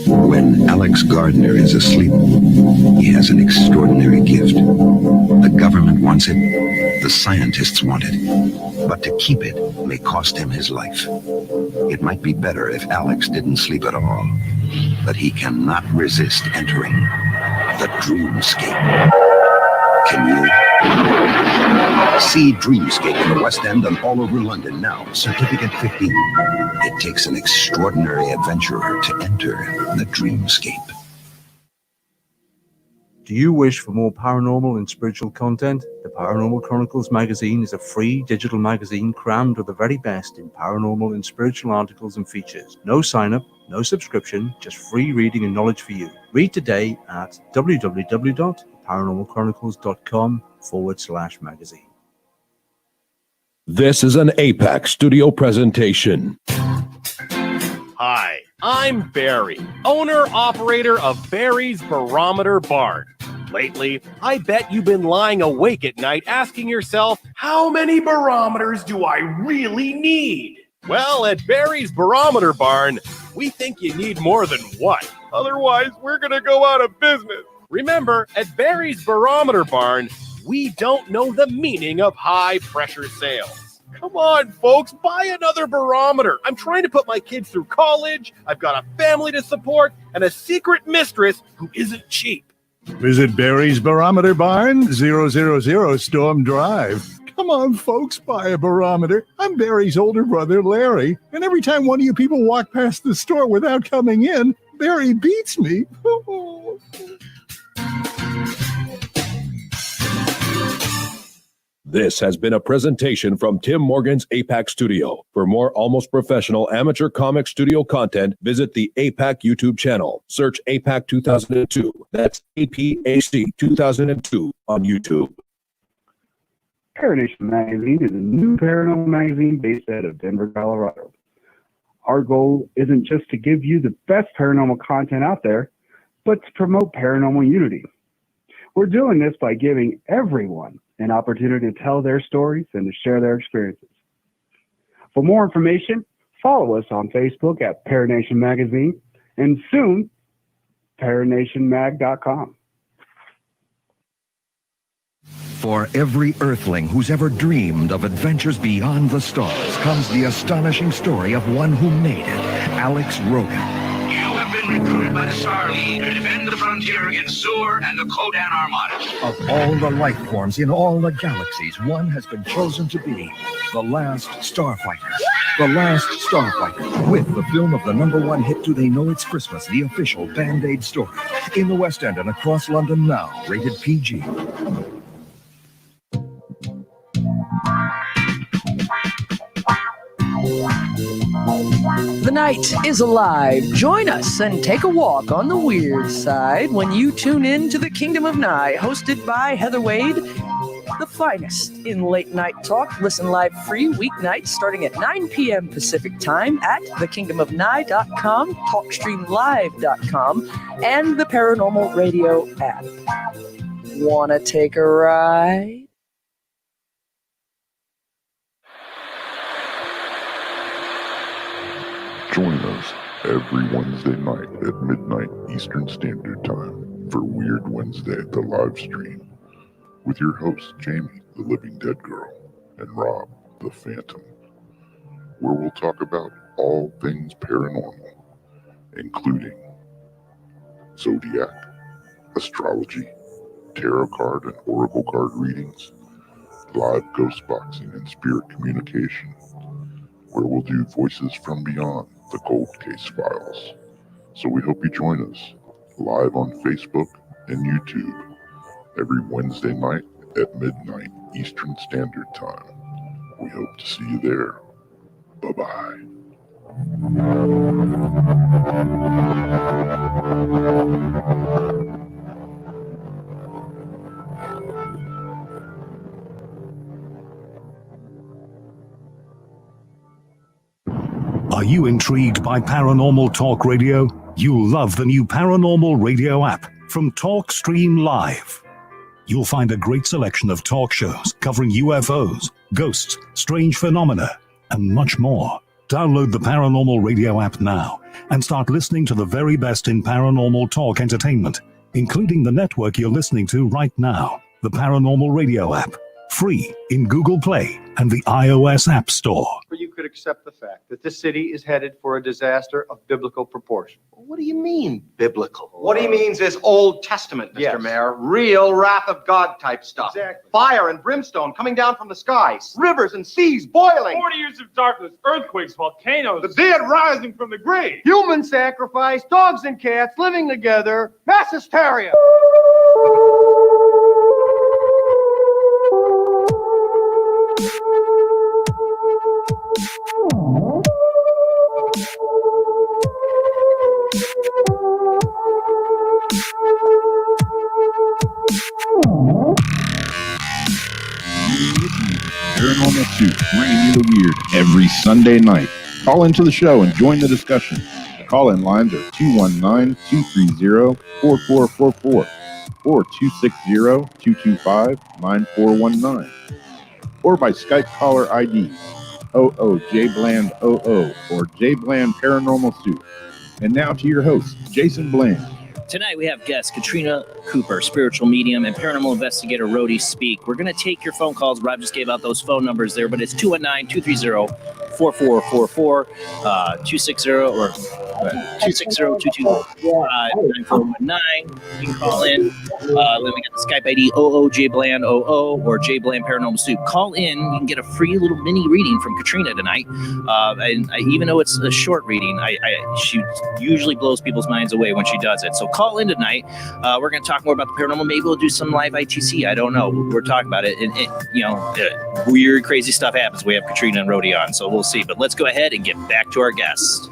When Alex Gardner is asleep, he has an extraordinary gift. The government wants it, the scientists want it, but to keep it may cost him his life. It might be better if Alex didn't sleep at all, but he cannot resist entering the dreamscape. Can you? See Dreamscape in the West End and all over London now. Certificate 15. It takes an extraordinary adventurer to enter the dreamscape. Do you wish for more paranormal and spiritual content? The Paranormal Chronicles magazine is a free digital magazine crammed with the very best in paranormal and spiritual articles and features. No sign-up, no subscription, just free reading and knowledge for you. Read today at www.paranormalchronicles.com/magazine. This is an Apex Studio presentation. Hi, I'm Barry, owner-operator of Barry's Barometer Barn. Lately, I bet you've been lying awake at night asking yourself, how many barometers do I really need? Well, at Barry's Barometer Barn, we think you need more than one. Otherwise, we're going to go out of business. Remember, at Barry's Barometer Barn, we don't know the meaning of high-pressure sales. Come on, folks, buy another barometer. I'm trying to put my kids through college. I've got a family to support and a secret mistress who isn't cheap. Visit Barry's Barometer Barn, 000 Storm Drive. Come on, folks, buy a barometer. I'm Barry's older brother, Larry, and every time one of you people walk past the store without coming in, Barry beats me. This has been a presentation from Tim Morgan's APAC Studio. For more almost professional amateur comic studio content, visit the APAC YouTube channel. Search APAC 2002. That's APAC 2002 on YouTube. Paranation Magazine is a new paranormal magazine based out of Denver, Colorado. Our goal isn't just to give you the best paranormal content out there, but to promote paranormal unity. We're doing this by giving everyone an opportunity to tell their stories and to share their experiences. For more information, follow us on Facebook at Paranation Magazine and soon, paranationmag.com. For every earthling who's ever dreamed of adventures beyond the stars comes the astonishing story of one who made it, Alex Rogan. You have been recruited by the Star League to defend the frontier against Zur and the Kodan Armadas. Of all the life forms in all the galaxies, one has been chosen to be the last starfighter. The Last Starfighter, with the film of the #1 hit Do They Know It's Christmas, the official Band-Aid story. In the West End and across London now, rated PG. The night is alive. Join us and take a walk on the weird side when you tune in to the Kingdom of Nye, hosted by Heather Wade, the finest in late night talk. Listen live free weeknights starting at 9 p.m. Pacific time at thekingdomofnye.com, talkstreamlive.com, and the Paranormal Radio app. Wanna take a ride? Join us every Wednesday night at midnight Eastern Standard Time for Weird Wednesday, the live stream, with your hosts Jamie, the Living Dead Girl, and Rob, the Phantom, where we'll talk about all things paranormal, including zodiac, astrology, tarot card and oracle card readings, live ghost boxing and spirit communication, where we'll do voices from beyond the Cold Case Files. So we hope you join us live on Facebook and YouTube every Wednesday night at midnight Eastern Standard Time. We hope to see you there. Bye-bye. Are you intrigued by Paranormal Talk Radio? You'll love the new Paranormal Radio app from Talkstream Live. You'll find a great selection of talk shows covering UFOs, ghosts, strange phenomena, and much more. Download the Paranormal Radio app now and start listening to the very best in paranormal talk entertainment, including the network you're listening to right now, the Paranormal Radio app. Free in Google Play and the iOS App Store. You could accept the fact that this city is headed for a disaster of biblical proportion. What do you mean, biblical? What he means is Old Testament, Mr. Mayor. Real wrath of God type stuff. Exactly. Fire and brimstone coming down from the skies. Rivers and seas boiling. 40 years of darkness, earthquakes, volcanoes. The dead rising from the grave. Human sacrifice, dogs and cats living together. Mass hysteria. Paranormal Soup, bringing you the weird every Sunday night. Call into the show and join the discussion. Call-in lines are 219-230-4444 or 260-225-9419 or by Skype caller ID Jblandoo or Jblandparanormal Soup. And now to your host, Jason Bland. Tonight we have guest Katrina Cooper, spiritual medium, and paranormal investigator Rody Speake. We're going to take your phone calls. Rob just gave out those phone numbers there, but it's 219-230-4444, 260 or 260-225-9419. You can call in. Then we got the Skype ID Jblandoo or Jblandparanormal Soup. Call in. You can get a free little mini reading from Katrina tonight. And even though it's a short reading, she usually blows people's minds away when she does it. So call in tonight. We're going to talk more about the paranormal. Maybe we'll do some live ITC. I don't know. We're talking about it. And weird, crazy stuff happens. We have Katrina and Rody on, so we'll see. But let's go ahead and get back to our guest.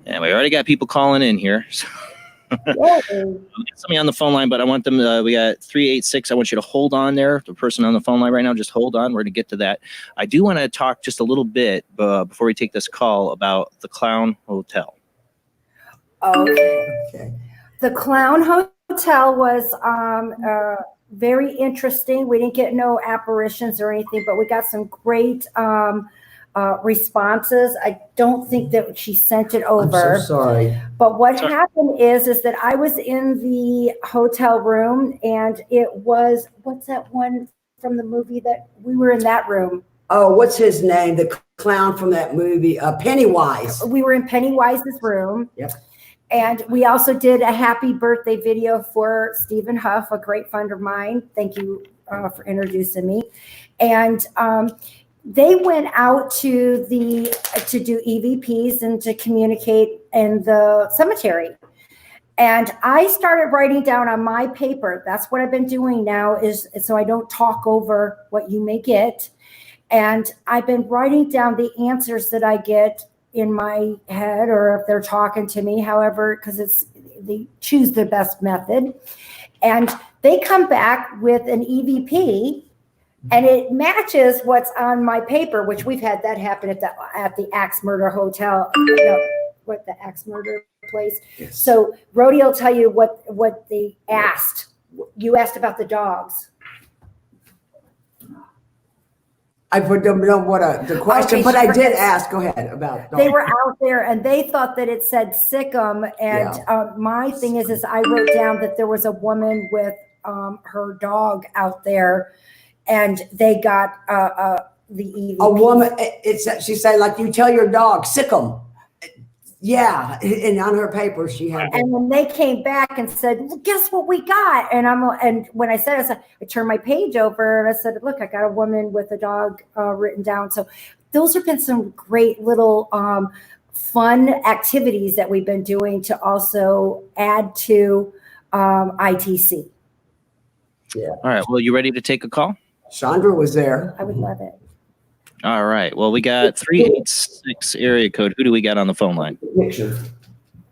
And we already got people calling in here. So. We got somebody on the phone line, but I want them. We got 386. I want you to hold on there. The person on the phone line right now, just hold on. We're going to get to that. I do want to talk just a little bit before we take this call about the Clown Motel. Okay. The Clown Hotel was very interesting. We didn't get no apparitions or anything, but we got some great responses. I don't think that she sent it over. I'm so sorry. But what happened is that I was in the hotel room, and it was, what's that one from the movie that we were in that room? Oh, what's his name? The clown from that movie, Pennywise. We were in Pennywise's room. Yep. And we also did a happy birthday video for Stephen Huff, a great friend of mine. Thank you for introducing me. And they went out to do EVPs and to communicate in the cemetery. And I started writing down on my paper. That's what I've been doing now, is so I don't talk over what you may get. And I've been writing down the answers that I get in my head, or if they're talking to me, however, because they choose the best method. And they come back with an EVP, and it matches what's on my paper, which we've had that happen at the Axe Murder Hotel, the Axe Murder place. Yes. So Rody will tell you what they asked. You asked about the dogs. I don't know what the question, but I did ask. Go ahead about dogs. They were out there and they thought that it said Sikkim. And my thing is I wrote down that there was a woman with her dog out there, and they got the EVP. A woman. She said, like, you tell your dog Sikkim. Yeah, and on her paper she had. And when they came back and said, well, "Guess what we got?" And when I said, I turned my page over and I said, "Look, I got a woman with a dog written down." So those have been some great little fun activities that we've been doing to also add to ITC. Yeah. All right. Well, you ready to take a call? Chandra was there. I would love it. All right. Well, we got 386 area code. Who do we got on the phone line?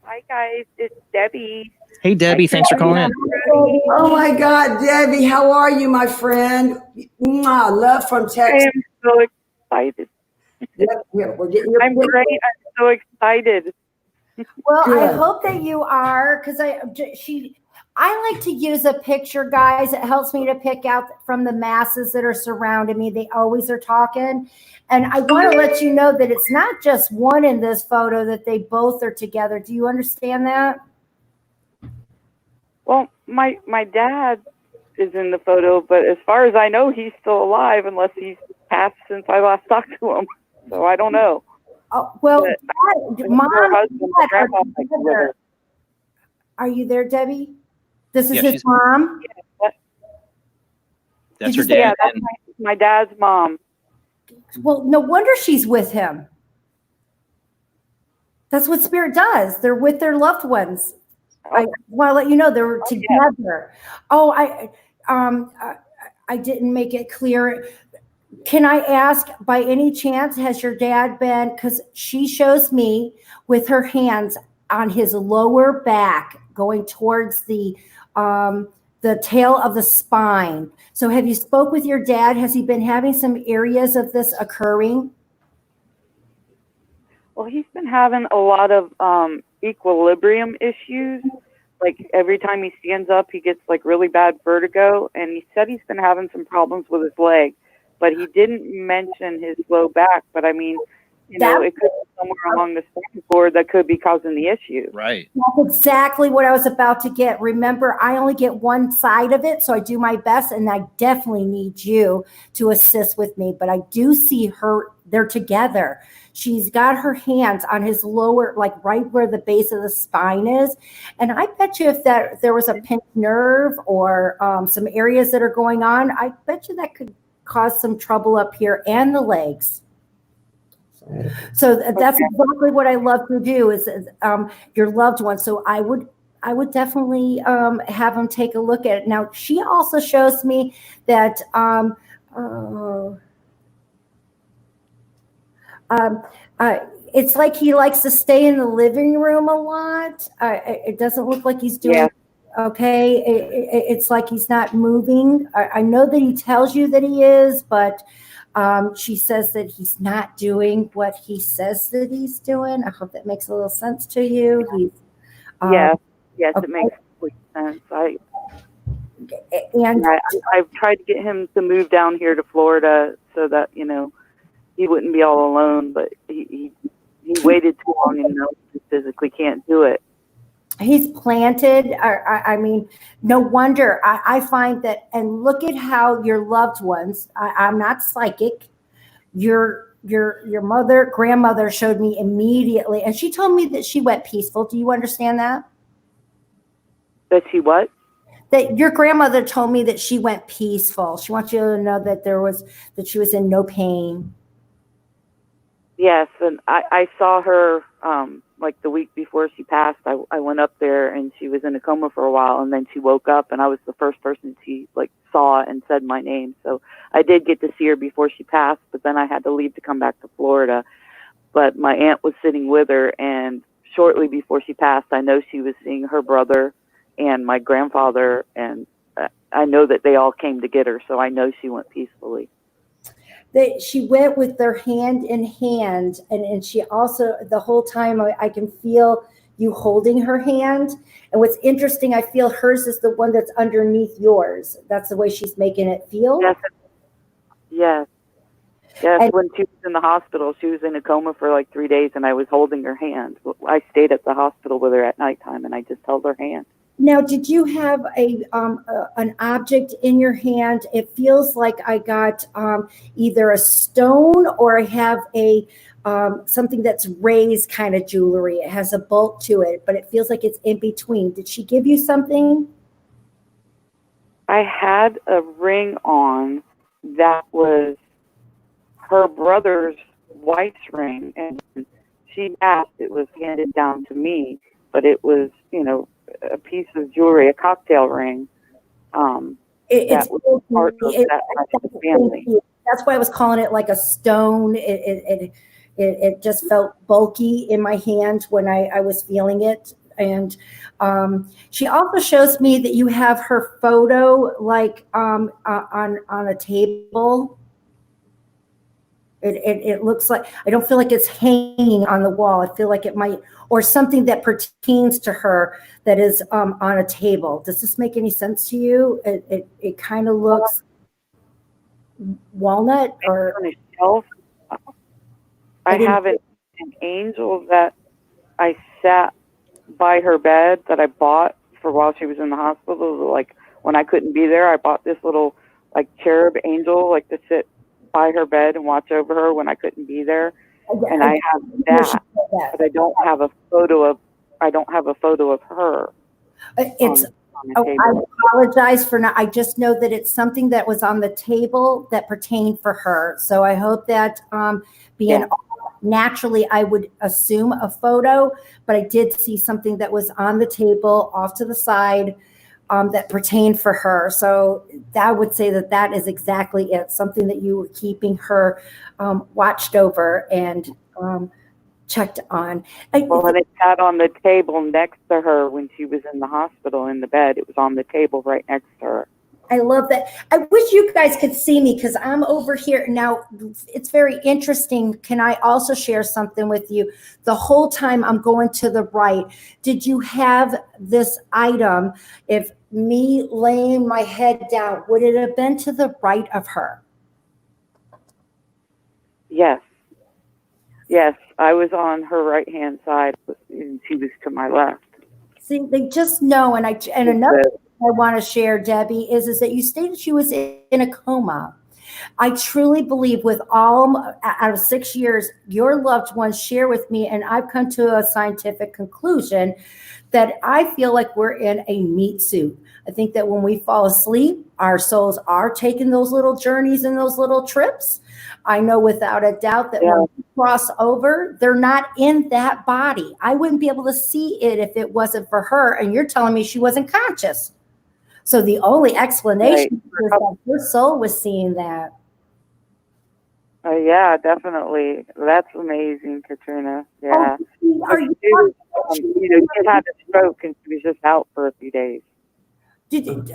Hi, guys. It's Debbie. Hey, Debbie. Thanks for calling in. Oh, my God, Debbie. How are you, my friend? Love from Texas. I am so excited. We're getting your I'm great. I'm so excited. Well, I Good. hope that you are, because I like to use a picture, guys. It helps me to pick out from the masses that are surrounding me. They always are talking. And I want to let you know that it's not just one in this photo, that they both are together. Do you understand that? Well, my dad is in the photo, but as far as I know, he's still alive unless he's passed since I last talked to him. So I don't know. Oh, well, Mom, Dad are together. together. Are you there, Debbie? This is Yeah, his she's- mom? That's Did her you say- dad. Yeah, that's my dad's mom. Well, no wonder she's with him. That's what spirit does. They're with their loved ones. I want to let you know they're together. I didn't make it clear. Can I ask, by any chance, has your dad been, because she shows me with her hands on his lower back going towards the tail of the spine. So have you spoke with your dad? Has he been having some areas of this occurring? Well, he's been having a lot of equilibrium issues. Like every time he stands up, he gets like really bad vertigo, and he said he's been having some problems with his leg, but he didn't mention his low back. But I mean, you know, it could be somewhere along the spinal cord that could be causing the issue. Right. That's exactly what I was about to get. Remember, I only get one side of it, so I do my best, and I definitely need you to assist with me. But I do see her, they're together. She's got her hands on his lower, like right where the base of the spine is. And I bet you if there was a pinched nerve or some areas that are going on, I bet you that could cause some trouble up here and the legs. So that's exactly what I love to do is your loved one. So I would definitely have them take a look at it. Now, she also shows me that it's like he likes to stay in the living room a lot. It doesn't look like he's doing okay. It's like he's not moving. I know that he tells you that he is, but she says that he's not doing what he says that he's doing. I hope that makes a little sense to you. He's Yes, okay. it makes complete sense. And I've tried to get him to move down here to Florida so that, you know, he wouldn't be all alone, but he waited too long and now he physically can't do it. He's planted. I mean, no wonder. I find that, and look at how your loved ones. I'm not psychic. Your grandmother showed me immediately, and she told me that she went peaceful. Do you understand that? That she what? That your grandmother told me that she went peaceful. She wants you to know that she was in no pain. Yes, and I saw her like the week before she passed. I went up there and she was in a coma for a while, and then she woke up, and I was the first person she like saw and said my name. So I did get to see her before she passed, but then I had to leave to come back to Florida. But my aunt was sitting with her, and shortly before she passed, I know she was seeing her brother and my grandfather, and I know that they all came to get her, so I know she went peacefully. That she went with their hand in hand, and she also, the whole time I can feel you holding her hand. And what's interesting, I feel hers is the one that's underneath yours. That's the way she's making it feel. Yes. And when she was in the hospital, she was in a coma for like 3 days, and I was holding her hand. I stayed at the hospital with her at nighttime, and I just held her hand. Now, did you have an object in your hand? It feels like I got either a stone or I have a something that's raised kind of jewelry. It has a bulk to it, but it feels like it's in between. Did she give you something? I had a ring on that was her brother's wife's ring, and she asked, it was handed down to me, but it was, you know, a piece of jewelry, a cocktail ring. It's was part of that family. That's why I was calling it like a stone. It just felt bulky in my hand when I was feeling it. And she also shows me that you have her photo like on a table. It looks like, I don't feel like it's hanging on the wall. I feel like it might, or something that pertains to her that is on a table. Does this make any sense to you? It kind of looks walnut or on a shelf. I have an angel that I sat by her bed that I bought for while she was in the hospital. Like when I couldn't be there, I bought this little like cherub angel, like to sit by her bed and watch over her when I couldn't be there. And I have that, but I don't have a photo of. I don't have a photo of her. It's. I apologize for not. I just know that it's something that was on the table that pertained for her. So I hope that naturally, I would assume a photo, but I did see something that was on the table off to the side that pertained for her. So I would say that that is exactly it. Something that you were keeping her watched over and checked on. Well, and it sat on the table next to her when she was in the hospital in the bed. It was on the table right next to her. I love that. I wish you guys could see me because I'm over here. Now, it's very interesting. Can I also share something with you? The whole time I'm going to the right, did you have this item? If me laying my head down, would it have been to the right of her? Yes. Yes, I was on her right-hand side, and she was to my left. See, they just know. And another thing I want to share, Debbie, is that you stated she was in a coma. I truly believe with all out of 6 years, your loved ones share with me, and I've come to a scientific conclusion that I feel like we're in a meat suit. I think that when we fall asleep, our souls are taking those little journeys and those little trips. I know without a doubt that when we cross over, they're not in that body. I wouldn't be able to see it if it wasn't for her. And you're telling me she wasn't conscious. So the only explanation is that her soul was seeing that. Yeah, definitely. That's amazing, Katrina. Yeah. She had a stroke and she was just out for a few days.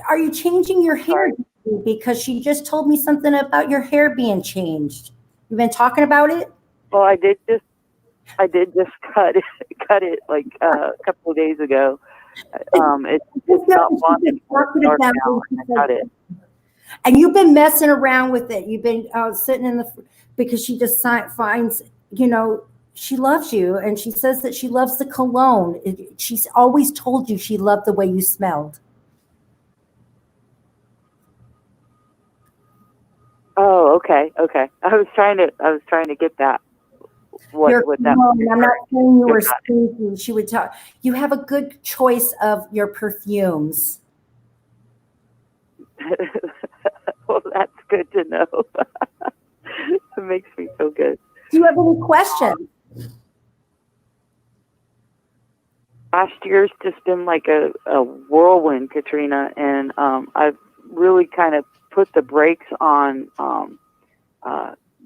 Are you changing your hair? Because she just told me something about your hair being changed. You've been talking about it? Well, I did just cut it like a couple of days ago. It's not blonde anymore. It's dark now, and I cut it. And you've been messing around with it. You've been sitting in because she just finds, she loves you, and she says that she loves the cologne. She's always told you she loved the way you smelled. Oh, okay. I was trying to get that. What that? I'm not saying you were stinky. She would talk. You have a good choice of your perfumes. Well, that's good to know. It makes me feel good. Do you have any questions? Last year's just been like a whirlwind, Katrina, and I've really kind of put the brakes on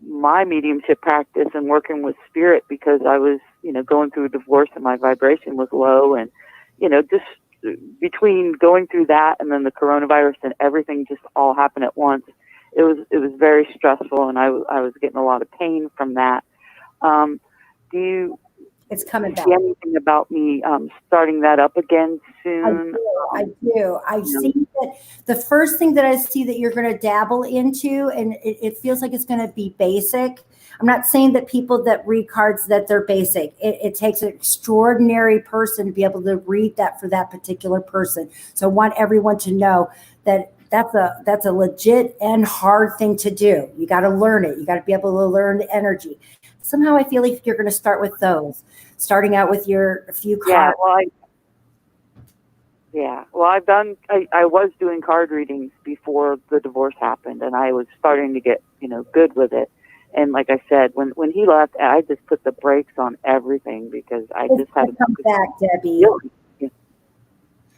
my mediumship practice and working with spirit because I was, going through a divorce and my vibration was low, and just between going through that and then the coronavirus and everything just all happened at once. It was very stressful, and I was getting a lot of pain from that. It's coming back. See anything about me starting that up again soon? I do. I see that the first thing that I see that you're going to dabble into, and it feels like it's going to be basic. I'm not saying that people that read cards that they're basic. It takes an extraordinary person to be able to read that for that particular person. So I want everyone to know that that's a legit and hard thing to do. You got to learn it. You got to be able to learn the energy. Somehow I feel like you're going to start with those, starting out with a few cards. I was doing card readings before the divorce happened, and I was starting to get, good with it. And like I said, when he left, I just put the brakes on everything because I just had to come back, Debbie.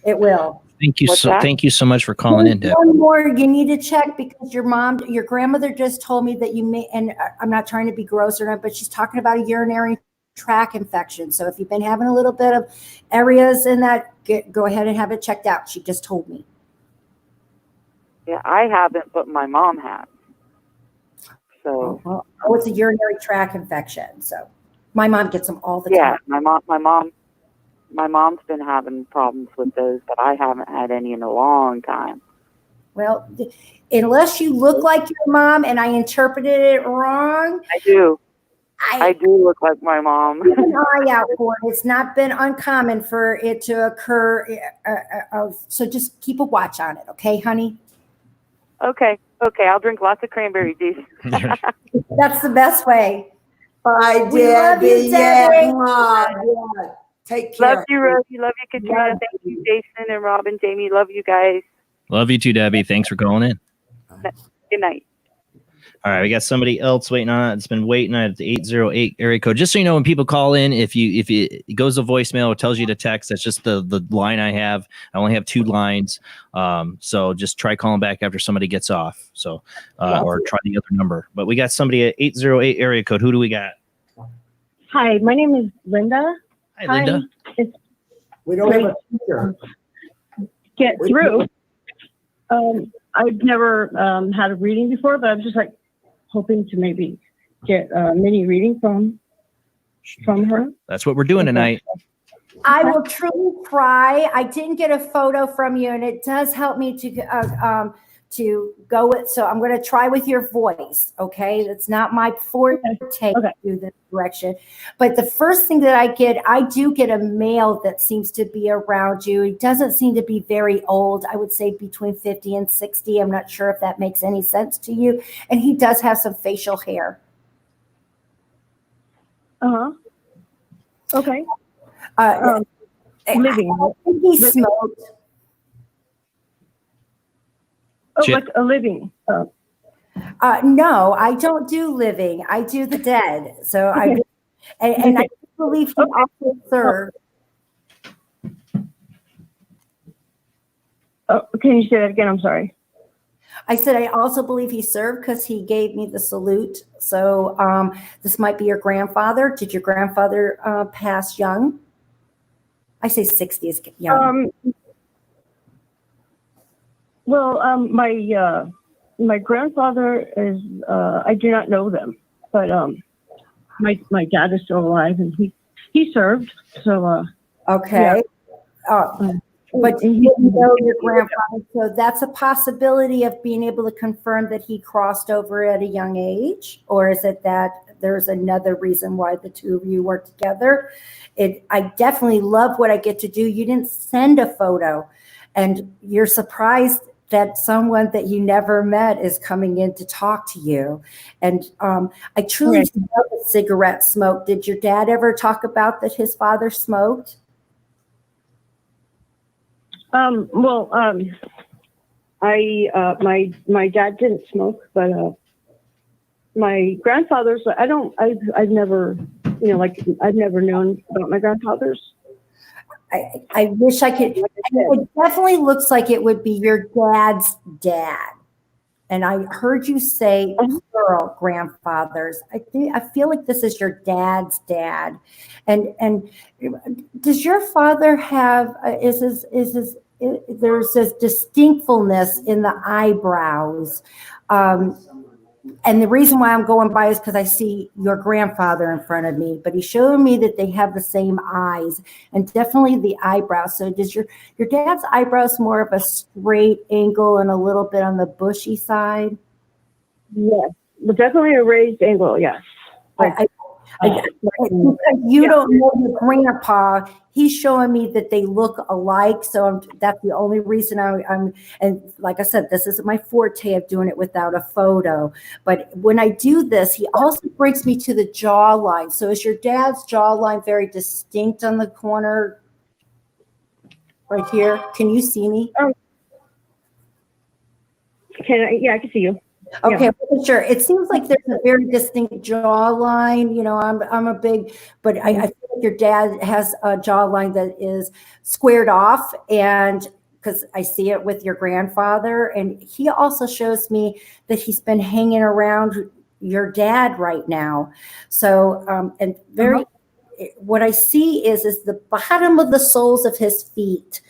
It will. Thank you so much for calling in, Deb. One more, you need to check because your grandmother just told me that you may, and I'm not trying to be gross or not, but she's talking about a urinary tract infection. So if you've been having a little bit of areas in that, go ahead and have it checked out. She just told me. Yeah, I haven't, but my mom has. So oh, it's a urinary tract infection. So my mom gets them all the yeah, time. my mom's been having problems with those, but I haven't had any in a long time. Well, unless you look like your mom and I interpreted it wrong. I do. I do look like my mom. Keep an eye out for it. It's not been uncommon for it to occur. So just keep a watch on it. Okay, honey? Okay. I'll drink lots of cranberry juice. That's the best way. Bye, We love you, Debbie. Yeah, Debbie. yeah. Take care. Love you, Rody. Love you, Katrina. Thank you, Jason and Robin, Jamie. Love you guys. Love you too, Debbie. Thanks for calling in. Good night. All right, we got somebody else waiting on it. It's been waiting at the 808 area code. Just so you know, when people call in, if it goes to voicemail, it tells you to text. That's just the line I have. I only have 2 lines. So just try calling back after somebody gets off. So or try the other number. But we got somebody at 808 area code. Who do we got? Hi, my name is Linda. Hi, Linda. We don't have a speaker. Get through. I've never had a reading before, but I'm just like hoping to maybe get a mini reading from her. That's what we're doing tonight. I will truly try. I didn't get a photo from you, and it does help me to go with. So I'm going to try with your voice. Okay, that's not my forte to do this direction. But the first thing that I do get a male that seems to be around you. He doesn't seem to be very old. I would say between 50 and 60. I'm not sure if that makes any sense to you. And he does have some facial hair. Okay. Living. I think he smoked. Oh, like a living. No, I don't do living. I do the dead. So Okay. and I believe he also served. Can you say that again? I'm sorry. I said I also believe he served because he gave me the salute. So this might be your grandfather. Did your grandfather pass young? I say 60 is young. My grandfather is. I do not know them, but my dad is still alive and he served. So okay. Yeah. But you didn't know your grandfather, so that's a possibility of being able to confirm that he crossed over at a young age, or is it that there's another reason why the two of you were together? I definitely love what I get to do. You didn't send a photo, and you're surprised that someone that you never met is coming in to talk to you. And I truly smell the cigarette smoke. Did your dad ever talk about that his father smoked? My dad didn't smoke, but my grandfather's. I've never, I've never known about my grandfathers. I wish I could. It definitely looks like it would be your dad's dad. And I heard you say plural grandfathers. I feel like this is your dad's dad. And does your father have there's this distinctfulness in the eyebrows. And the reason why I'm going by is because I see your grandfather in front of me, but he showed me that they have the same eyes and definitely the eyebrows. So does your dad's eyebrows more of a straight angle and a little bit on the bushy side? Yes, but definitely a raised angle. Yes. You don't know your grandpa. He's showing me that they look alike. So that's the only reason I'm, and like I said, this isn't my forte of doing it without a photo. But when I do this, he also brings me to the jawline. So is your dad's jawline very distinct on the corner right here? Can you see me? Yeah, I can see you. Okay, sure. It seems like there's a very distinct jawline. I'm a big, but I feel like your dad has a jawline that is squared off, and because I see it with your grandfather, and he also shows me that he's been hanging around your dad right now. So, and very, what I see is the bottom of the soles of his feet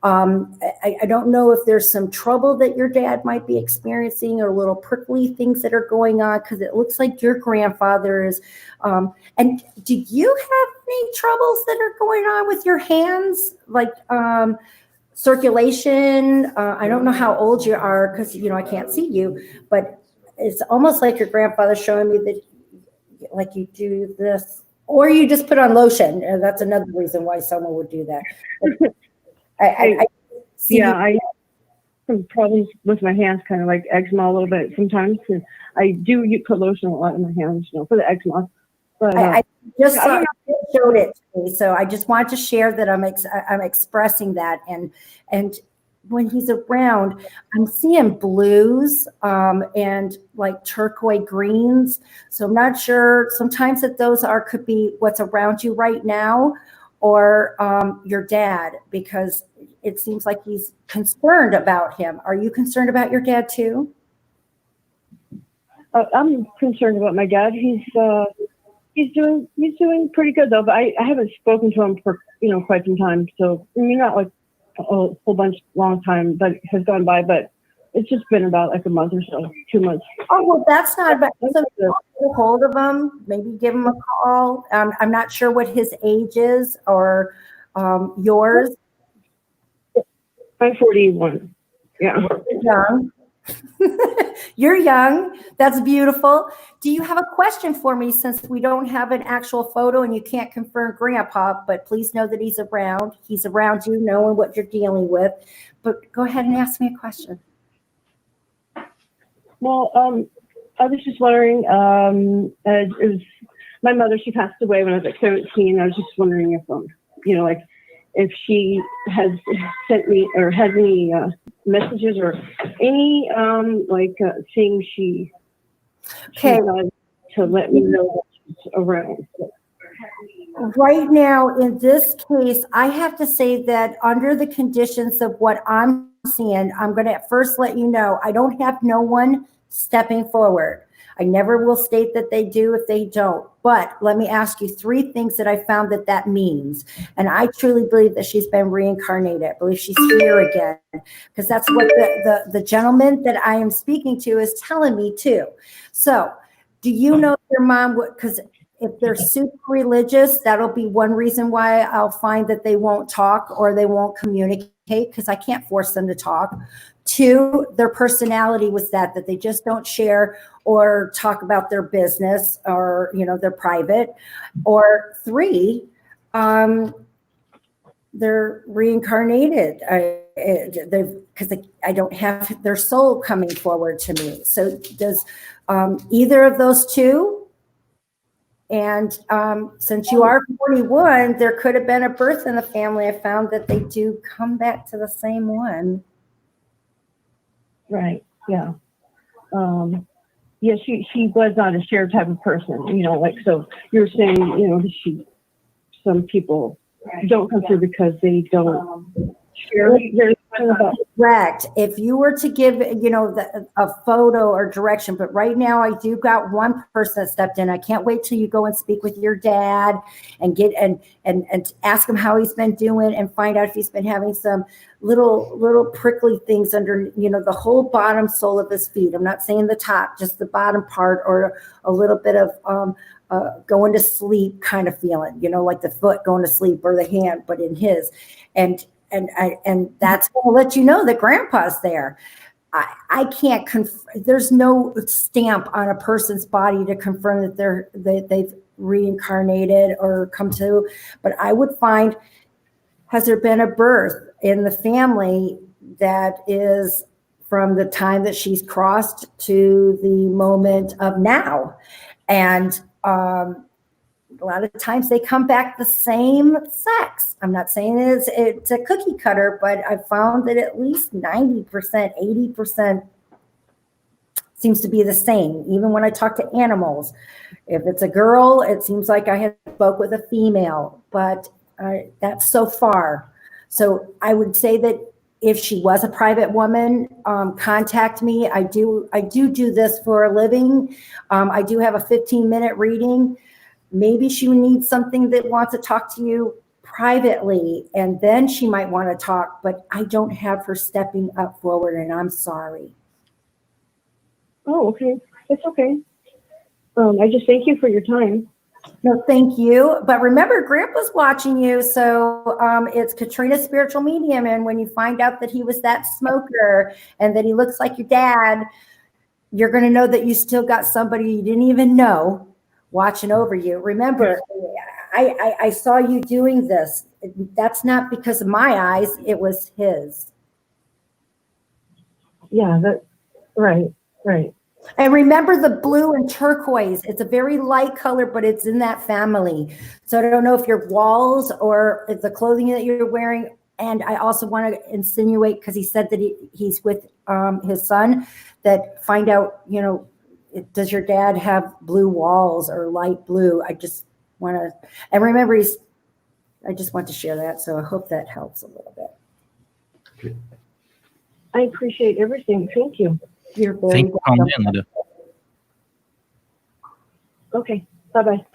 I don't know if there's some trouble that your dad might be experiencing or little prickly things that are going on, because it looks like your grandfather is. And do you have any troubles that are going on with your hands, like circulation? I don't know how old you are, because I can't see you, but it's almost like your grandfather's showing me that, like, you do this, or you just put on lotion. And that's another reason why someone would do that. I see. Yeah, I have some problems with my hands, kind of like eczema a little bit sometimes. And I do put lotion a lot in my hands, for the eczema. But I just saw you showed it to me, so I just wanted to share that I'm expressing that, and when he's around, I'm seeing blues and like turquoise greens. So I'm not sure. Sometimes that those could be what's around you right now, or your dad, because it seems like he's concerned about him. Are you concerned about your dad too? I'm concerned about my dad. He's doing pretty good though, but I haven't spoken to him for quite some time. So not like a whole bunch long time that has gone by, but it's just been about like a month or so, 2 months. Oh, well, that's not bad. So get a hold of him, maybe give him a call. I'm not sure what his age is, or yours. I'm 41. Yeah. You're young. You're young. That's beautiful. Do you have a question for me, since we don't have an actual photo and you can't confirm Grandpa, but please know that he's around. He's around you, knowing what you're dealing with. But go ahead and ask me a question. Well, I was just wondering, it was my mother, she passed away when I was like 17. I was just wondering if, if she has sent me or had any messages or any things she done to let me know that she's around. Right now, in this case, I have to say that under the conditions of what I'm seeing, I'm going to first let you know, I don't have no one stepping forward. I never will state that they do if they don't. But let me ask you 3 things that I found that means. And I truly believe that she's been reincarnated. I believe she's here again, because that's what the gentleman that I am speaking to is telling me too. So do you know your mom would, because if they're super religious, that'll be one reason why I'll find that they won't talk or they won't communicate, because I can't force them to talk. 2, their personality was that they just don't share or talk about their business, or they're private. Or 3, they're reincarnated. Because I don't have their soul coming forward to me. So does either of those 2? And since you are 41, there could have been a birth in the family. I found that they do come back to the same one. Right. Yeah. Yeah, she was not a shared type of person, so you're saying, some people don't come through because they don't share. Correct. If you were to give, a photo or direction, but right now I do got one person that stepped in. I can't wait till you go and speak with your dad and get and ask him how he's been doing, and find out if he's been having some little prickly things under, the whole bottom sole of his feet. I'm not saying the top, just the bottom part, or a little bit of going to sleep kind of feeling, like the foot going to sleep, or the hand, but in his. And that's going to let you know that Grandpa's there. I can't there's no stamp on a person's body to confirm that they've reincarnated or come to, but I would find, has there been a birth in the family that is from the time that she's crossed to the moment of now? And a lot of times they come back the same sex. I'm not saying it's a cookie cutter, but I found that at least 90%, 80% seems to be the same. Even when I talk to animals, if it's a girl, it seems like I had spoke with a female, but that's so far. So I would say that if she was a private woman, contact me. I do this for a living. I do have a 15-minute reading. Maybe she needs something that wants to talk to you privately, and then she might want to talk, but I don't have her stepping up forward, and I'm sorry. Oh, okay. It's okay. I just thank you for your time. No, thank you. But remember, Grandpa's watching you. So it's Katrina's spiritual medium. And when you find out that he was that smoker and that he looks like your dad, you're going to know that you still got somebody you didn't even know watching over you. Remember, I saw you doing this. That's not because of my eyes. It was his. Yeah, right. And remember the blue and turquoise. It's a very light color, but it's in that family. So I don't know if your walls or the clothing that you're wearing. And I also want to insinuate, because he said that he's with his son, that find out, does your dad have blue walls or light blue? I just want to, and remember, I just want to share that. So I hope that helps a little bit. I appreciate everything. Thank you. You're very Thank you for calling in, Linda. Okay. Bye-bye.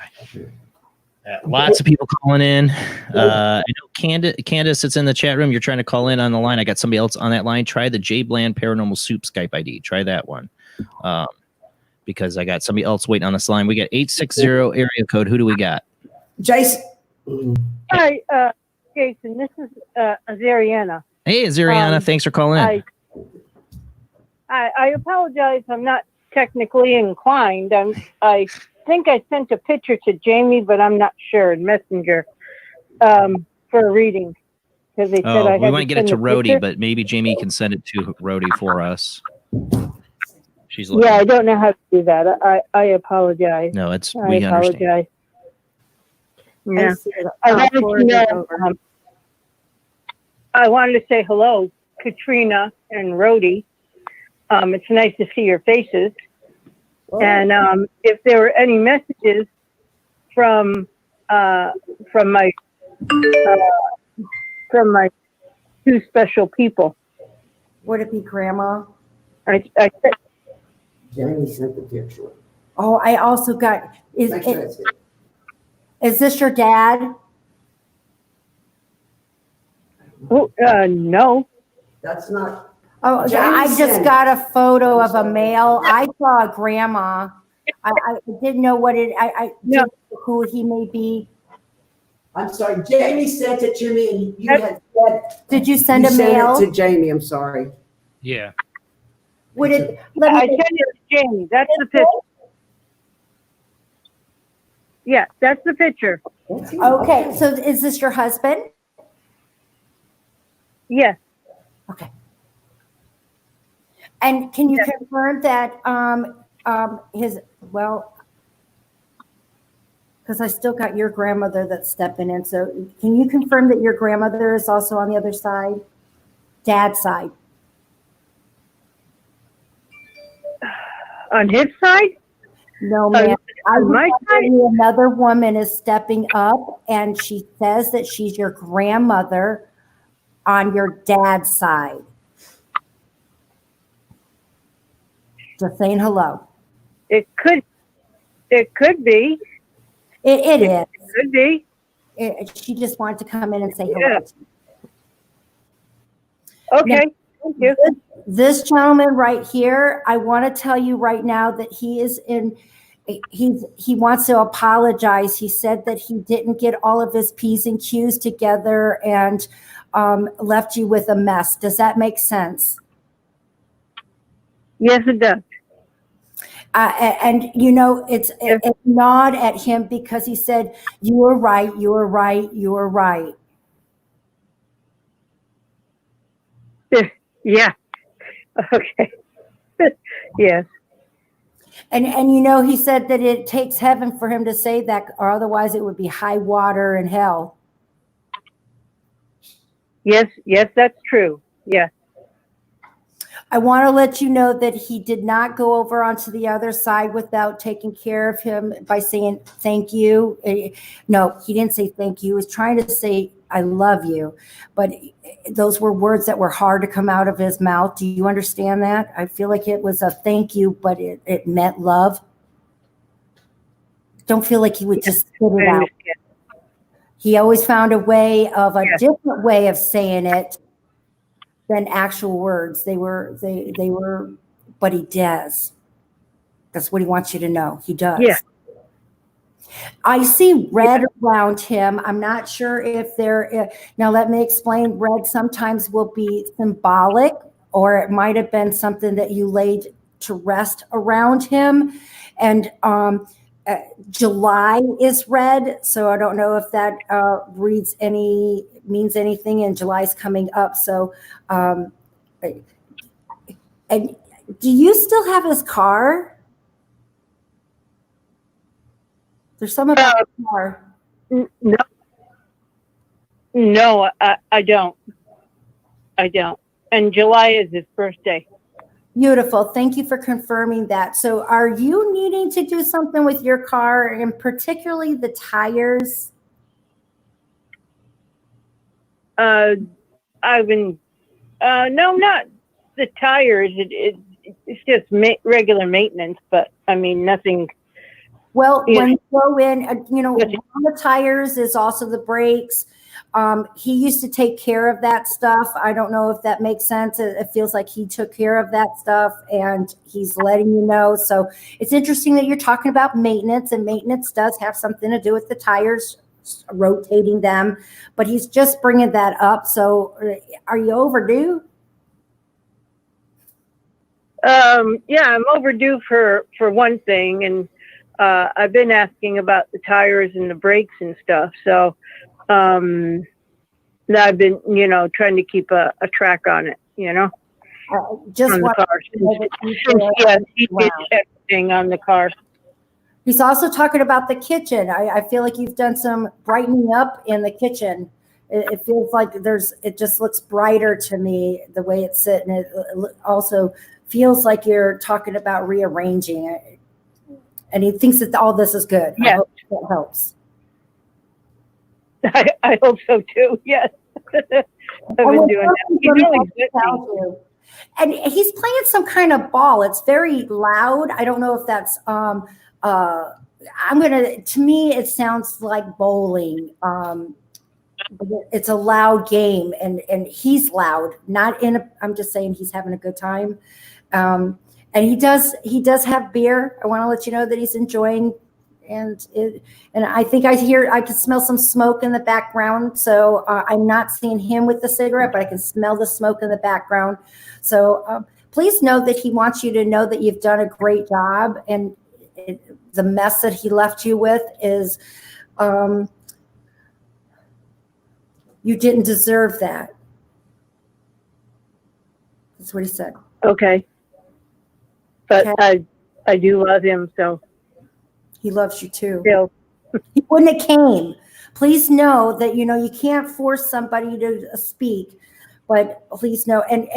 Lots of people calling in. I know Candace, it's in the chat room. You're trying to call in on the line. I got somebody else on that line. Try the Jblandparanormal Soup Skype ID. Try that one. Because I got somebody else waiting on this line. We got 860 area code. Who do we got? Jason. Hi, Jason. This is Azariana. Hey, Azariana. Thanks for calling in. I apologize. I'm not technically inclined. I think I sent a picture to Jamie, but I'm not sure. Messenger for a reading, because they said I had we might get it to Rody, picture. but maybe Jamie can send it to Rody for us. She's Yeah, I don't know how to do that. I apologize. No, we apologize. Yeah. I wanted to forwarded know. over. I wanted to say hello, Katrina and Rody. It's nice to see your faces. And if there were any messages from my two special people. Would it be Grandma? Jamie sent the picture. Oh, I also got, is this your dad? No. That's not. Oh, I just got a photo of a male. I saw a grandma. I didn't know what it, I didn't know who he may be. I'm sorry. Jamie sent it to me, and you had said. Did you send a sent mail? it to Jamie. I'm sorry. Yeah. Would it? I sent it to Jamie. That's the picture. Yeah, that's the picture. Okay, so is this your husband? Yes. Okay. And can you confirm that because I still got your grandmother that's stepping in. So can you confirm that your grandmother is also on the other side? Dad's side. On his side? No, ma'am. My side? Another woman is stepping up, and she says that she's your grandmother on your dad's side. Just saying hello. It could be. It is. It could be. She just wanted to come in and say hello. Yeah. Okay. Thank you. This gentleman right here, I want to tell you right now that he wants to apologize. He said that he didn't get all of his P's and Q's together and left you with a mess. Does that make sense? Yes, it does. And it's a nod at him because he said, "You were right. You were right. You were right." Yeah. Okay. Yes. And he said that it takes heaven for him to say that, or otherwise it would be high water in hell. Yes, that's true. Yes. I want to let you know that he did not go over onto the other side without taking care of him by saying thank you. No, he didn't say thank you. He was trying to say I love you, but those were words that were hard to come out of his mouth. Do you understand that? I feel like it was a thank you, but it meant love. Don't feel like he would just spit it out. He always found a way of a different way of saying it than actual words. They were, but he does. That's what he wants you to know. He does. Yeah. I see red around him. I'm not sure if they're, now let me explain. Red sometimes will be symbolic, or it might have been something that you laid to rest around him. And July is red, so I don't know if that means anything, and July's coming up. So, and do you still have his car? There's some about the car. No, I don't. I don't. And July is his birthday. Beautiful. Thank you for confirming that. So are you needing to do something with your car, and particularly the tires? I've been, no, not the tires. It's just regular maintenance, but I mean, nothing. Well, when you go in, on the tires is also the brakes. He used to take care of that stuff. I don't know if that makes sense. It feels like he took care of that stuff, and he's letting you know. So it's interesting that you're talking about maintenance, and maintenance does have something to do with the tires, rotating them, but he's just bringing that up. So are you overdue? Yeah, I'm overdue for one thing, and I've been asking about the tires and the brakes and stuff. So I've been, trying to keep a track on it, Just on the car. He did everything on the car. He's also talking about the kitchen. I feel like you've done some brightening up in the kitchen. It feels like it just looks brighter to me the way it's sitting. It also feels like you're talking about rearranging it. And he thinks that all this is good. Yeah. I hope that helps. I hope so too. Yes. I've been doing that. He's always with me. And he's playing some kind of ball. It's very loud. I don't know if that's to me it sounds like bowling. It's a loud game, and he's loud. I'm just saying he's having a good time. And he does have beer. I want to let you know that he's enjoying, and I think I can smell some smoke in the background. So I'm not seeing him with the cigarette, but I can smell the smoke in the background. So please know that he wants you to know that you've done a great job, and the mess that he left you with is you didn't deserve that. That's what he said. Okay. But okay. I do love him, so. He loves you too. Still. He wouldn't have came. Please know that, you can't force somebody to speak, but please know. And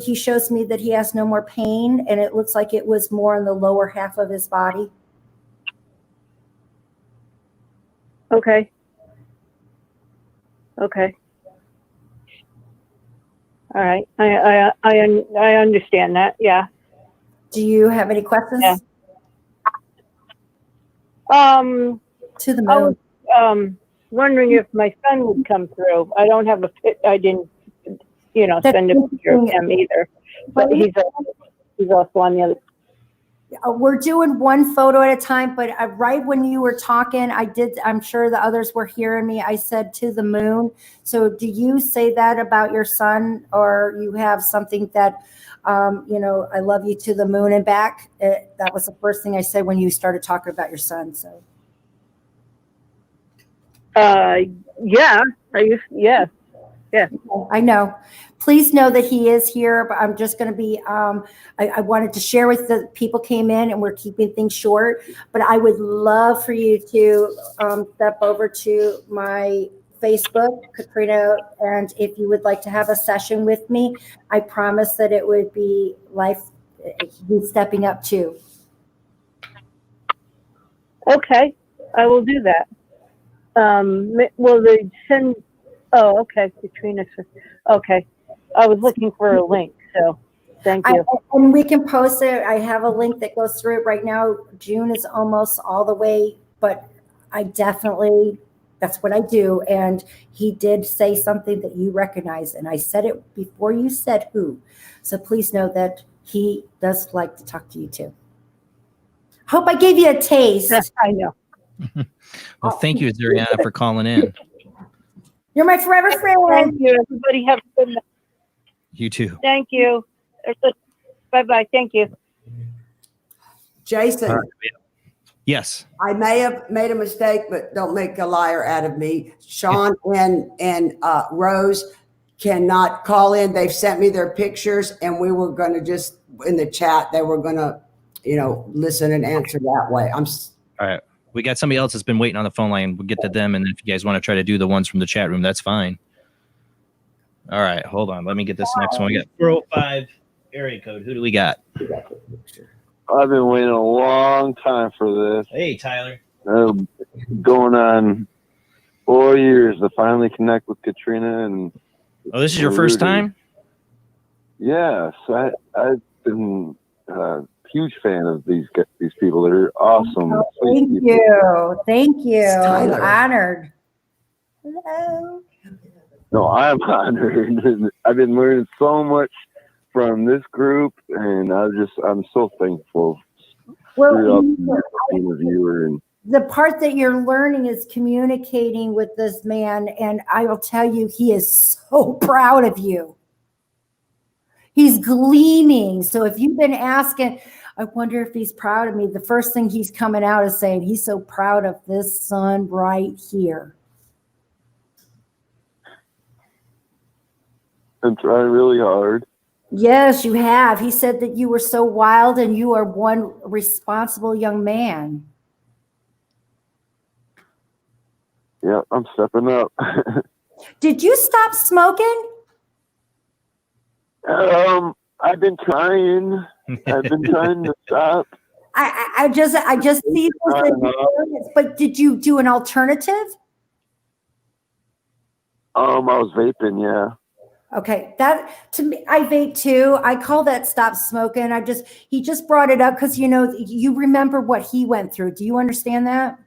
he shows me that he has no more pain, and it looks like it was more in the lower half of his body. Okay. Okay. All right. I understand that. Yeah. Do you have any questions? Yeah. To the moon. I was wondering if my son would come through. I don't have I didn't, send a picture of him either. But he's also on the other. We're doing one photo at a time, but right when you were talking, I'm sure the others were hearing me. I said to the moon. So do you say that about your son, or you have something that, I love you to the moon and back? That was the first thing I said when you started talking about your son. So. Yeah. Yeah. I know. Please know that he is here, but I'm just going to be, I wanted to share with the people came in, and we're keeping things short, but I would love for you to step over to my Facebook, Katrina, and if you would like to have a session with me, I promise that it would be he's stepping up too. Okay, I will do that. Will they send? Oh, okay, Katrina. Okay, I was looking for a link, so thank you. And we can post it. I have a link that goes through it right now. June is almost all the way, but I definitely That's what I do. And he did say something that you recognize. And I said it before you said who. So please know that he does like to talk to you too. Hope I gave you a taste. Yes, I know. Well, thank you, Zariana, for calling in. You're my forever friend. Thank you. Everybody have a good night. You too. Thank you. Bye-bye. Thank you. Jason, Yes. I may have made a mistake, but don't make a liar out of me. Sean and Rose cannot call in. They've sent me their pictures, and we were going to just, in the chat, they were going to, listen and answer that way. All right. We got somebody else that's been waiting on the phone line. We'll get to them, and if you guys want to try to do the ones from the chat room, that's fine. All right. Hold on. Let me get this next one. We got 405 area code. Who do we got? I've been waiting a long time for this. Hey, Tyler. Going on 4 years to finally connect with Katrina. And Oh, this is your first time? Yes. I've been a huge fan of these people. They're awesome. Oh, thank you. Thank you. I'm honored. Hello. No, I'm honored. I've been learning so much from this group, and I'm so thankful. Well, Being a viewer and the part that you're learning is communicating with this man, and I will tell you, he is so proud of you. He's gleaming. So if you've been asking, I wonder if he's proud of me, the first thing he's coming out is saying he's so proud of this son right here. I'm trying really hard. Yes, you have. He said that you were so wild and you are one responsible young man. Yeah, I'm stepping up. Did you stop smoking? I've been trying. I've been trying to stop. I just see this, but did you do an alternative? I was vaping, yeah. Okay, that to me, I vape too. I call that stop smoking. He just brought it up because you remember what he went through. Do you understand that?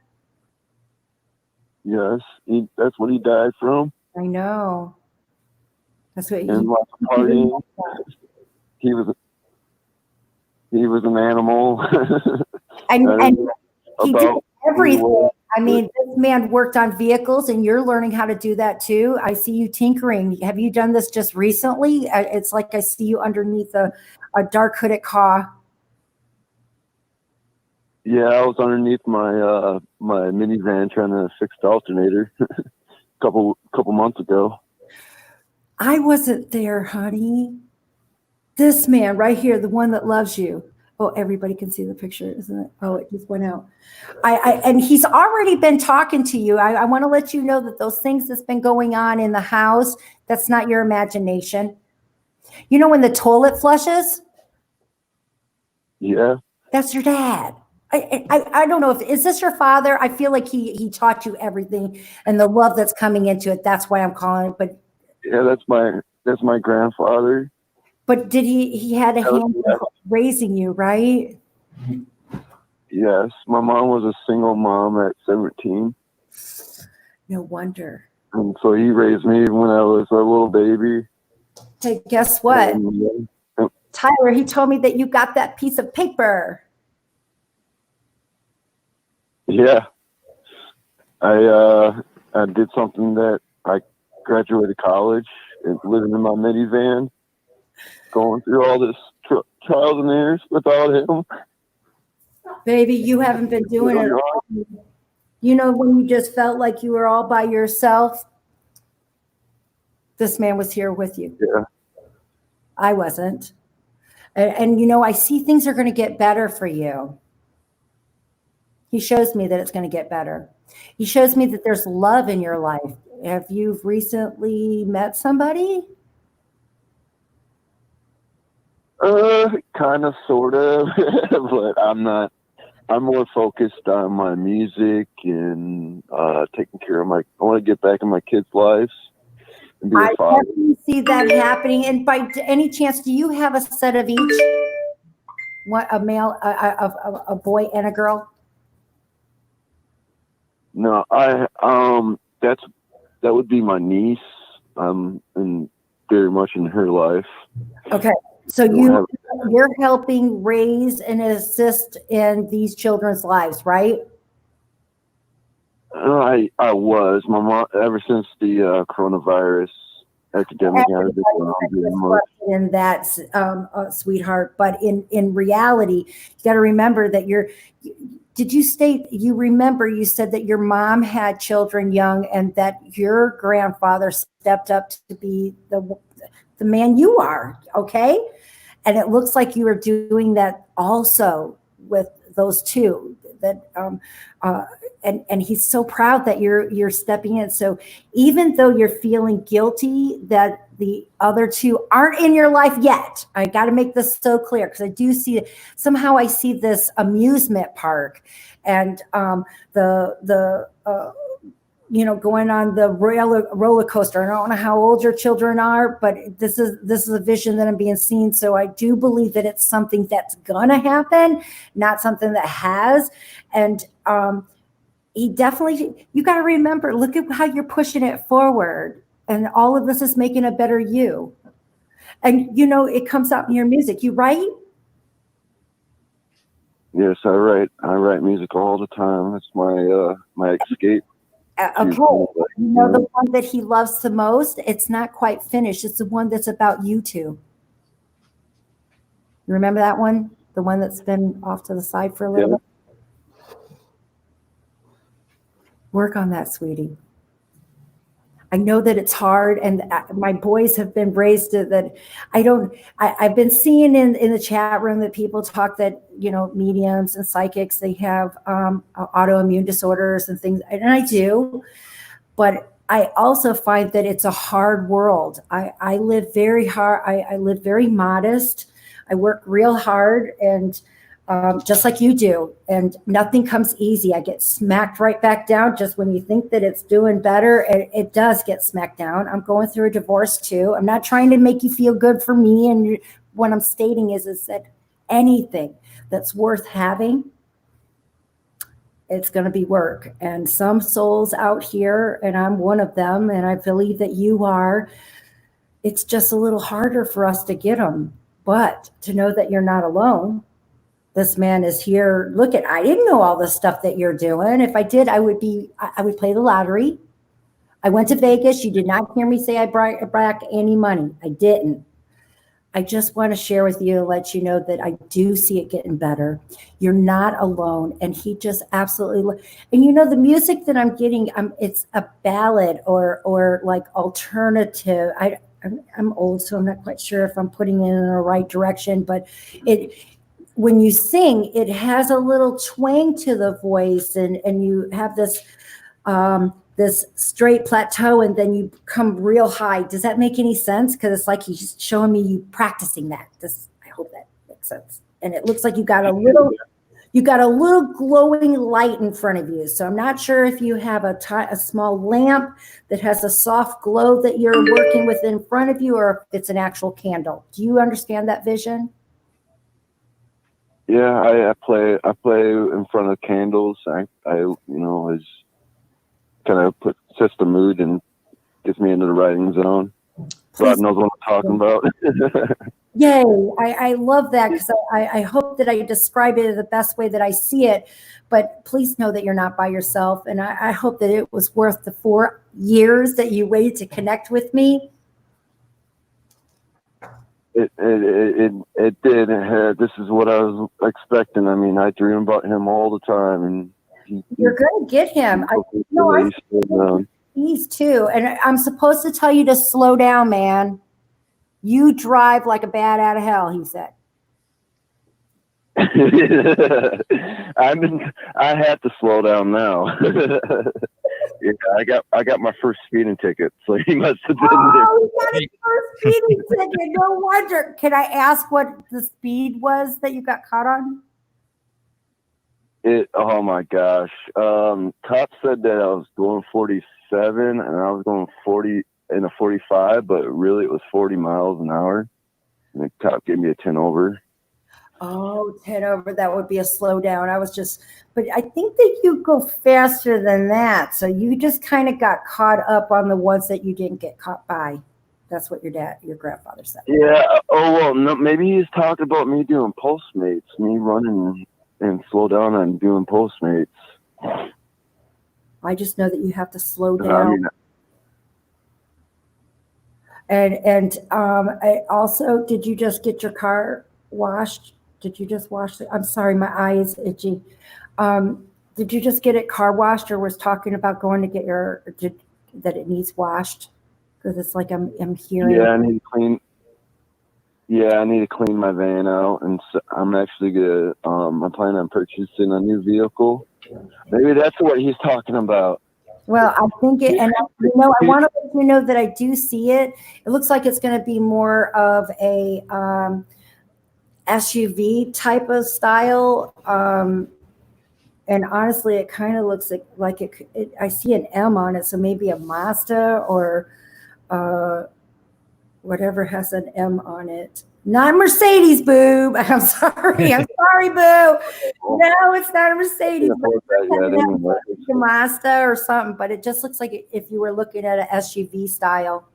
Yes, that's what he died from. I know. That's what and lots of partying. He was an animal. and he did everything. I mean, this man worked on vehicles, and you're learning how to do that too. I see you tinkering. Have you done this just recently? It's like I see you underneath a dark hooded car. Yeah, I was underneath my my minivan trying to fix the alternator a couple months ago. I wasn't there, honey. This man right here, the one that loves you. Oh, everybody can see the picture, isn't it? Oh, it just went out. And he's already been talking to you. I want to let you know that those things that's been going on in the house, that's not your imagination. You know when the toilet flushes? Yeah. That's your dad. I don't know is this your father? I feel like he taught you everything and the love that's coming into it. That's why I'm calling it. But yeah, that's my grandfather. But did he had a hand in raising you, right? Yes, my mom was a single mom at 17. No wonder. And so he raised me when I was a little baby. Hey, guess what? Tyler, he told me that you got that piece of paper. Yeah. I did something that I graduated college and living in my minivan, going through all this trials and errors without him. Baby, you haven't been doing it all. You know, when you just felt like you were all by yourself, this man was here with you. Yeah. I wasn't. And you know, I see things are going to get better for you. He shows me that it's going to get better. He shows me that there's love in your life. Have you recently met somebody? Kind of, sort of, but I'm not. I'm more focused on my music and taking care of I want to get back in my kids' lives and be a father. Definitely see that happening. And by any chance, do you have a set of each? What, a male, a boy, and a girl? No, that would be my niece. And very much in her life. Okay, so you're helping raise and assist in these children's lives, right? I was. My mom, ever since the coronavirus epidemic, has been doing much. In that, sweetheart. But in reality, you got to remember that did you state, you said that your mom had children young and that your grandfather stepped up to be the man you are, okay? And it looks like you are doing that also with those two. That and he's so proud that you're stepping in. So even though you're feeling guilty that the other two aren't in your life yet, I got to make this so clear, because I do see somehow I see this amusement park and going on the roller coaster. I don't know how old your children are, but this is a vision that I'm being seen. So I do believe that it's something that's gonna happen, not something that has. And he definitely, you got to remember, look at how you're pushing it forward, and all of this is making a better you. And it comes out in your music. You write? Yes, I write music all the time. It's my escape. Okay, the one that he loves the most, it's not quite finished. It's the one that's about you two. You remember that one? The one that's been off to the side for a little bit? Work on that, sweetie. I know that it's hard, and my boys have been raised that I've been seeing in the chat room that people talk that, mediums and psychics, they have autoimmune disorders and things, and I do, but I also find that it's a hard world. I live very hard. I live very modest. I work real hard, and just like you do, and nothing comes easy. I get smacked right back down just when you think that it's doing better. It does get smacked down. I'm going through a divorce too. I'm not trying to make you feel good for me. And what I'm stating is that anything that's worth having, it's going to be work. And some souls out here, and I'm one of them, and I believe that you are, it's just a little harder for us to get them. But to know that you're not alone. This man is here. Look I didn't know all the stuff that you're doing. If I did, I would play the lottery. I went to Vegas. You did not hear me say I brought back any money. I didn't. I just want to share with you, let you know that I do see it getting better. You're not alone. And he just absolutely, and the music that I'm getting, it's a ballad or like alternative. I'm old, so I'm not quite sure if I'm putting it in the right direction, but when you sing, it has a little twang to the voice, and you have this this straight plateau, and then you come real high. Does that make any sense? Because it's like he's showing me you practicing that. I hope that makes sense. And it looks like you got a little glowing light in front of you. So I'm not sure if you have a small lamp that has a soft glow that you're working with in front of you, or if it's an actual candle. Do you understand that vision? Yeah, I play in front of candles. I is kind of sets the mood and gets me into the writing zone. Rod knows what I'm talking about. Yay! I love that, because I hope that I describe it the best way that I see it. But please know that you're not by yourself, and I hope that it was worth the 4 years that you waited to connect with me. It did. This is what I was expecting. I mean, I dream about him all the time, and you're going to get him. He's too, and I'm supposed to tell you to slow down, man. You drive like a bat out of hell, he said. I have to slow down now. Yeah, I got my first speeding ticket, so he must have been there. Oh, he got his first speeding ticket. No wonder. Can I ask what the speed was that you got caught on? Oh my gosh. Cop said that I was going 47 and I was going 40 in a 45, but really it was 40 miles an hour. And the cop gave me a 10 over. Oh, 10 over, that would be a slowdown. But I think that you go faster than that. So you just kind of got caught up on the ones that you didn't get caught by. That's what your grandfather said. Yeah. Oh, well, no, maybe he's talking about me doing Postmates, me running and slow down on doing Postmates. I just know that you have to slow I down. mean, And I also, did you just get your car washed? Did you just wash it? I'm sorry, my eye is itchy. Did you just get it car washed, or was talking about going to get that it needs washed? Because it's like I'm hearing. yeah, I need to clean. Yeah, I need to clean my van out, and so I'm actually gonna. I'm planning on purchasing a new vehicle. Maybe that's what he's talking about. Well, I think I want to let you know that I do see it. It looks like it's going to be more of a SUV type of style. And honestly, it kind of looks like it. I see an M on it, so maybe a Mazda or whatever has an M on it. Not Mercedes, boob. I'm sorry. I'm sorry, boo. No, it's not a Mercedes. It's a Mazda or something, but it just looks like if you were looking at an SUV style.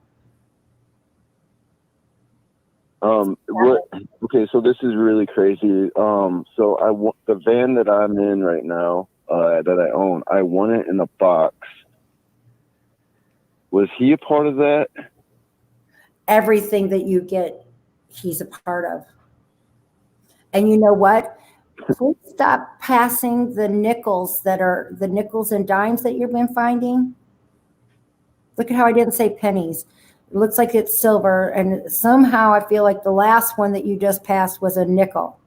Okay, so this is really crazy. So I want the van that I'm in right now, that I own. I won it in a box. Was he a part of that? Everything that you get, he's a part of. And you know what? Please stop passing the nickels that are the nickels and dimes that you've been finding. Look at how I didn't say pennies. It looks like it's silver, and somehow I feel like the last one that you just passed was a nickel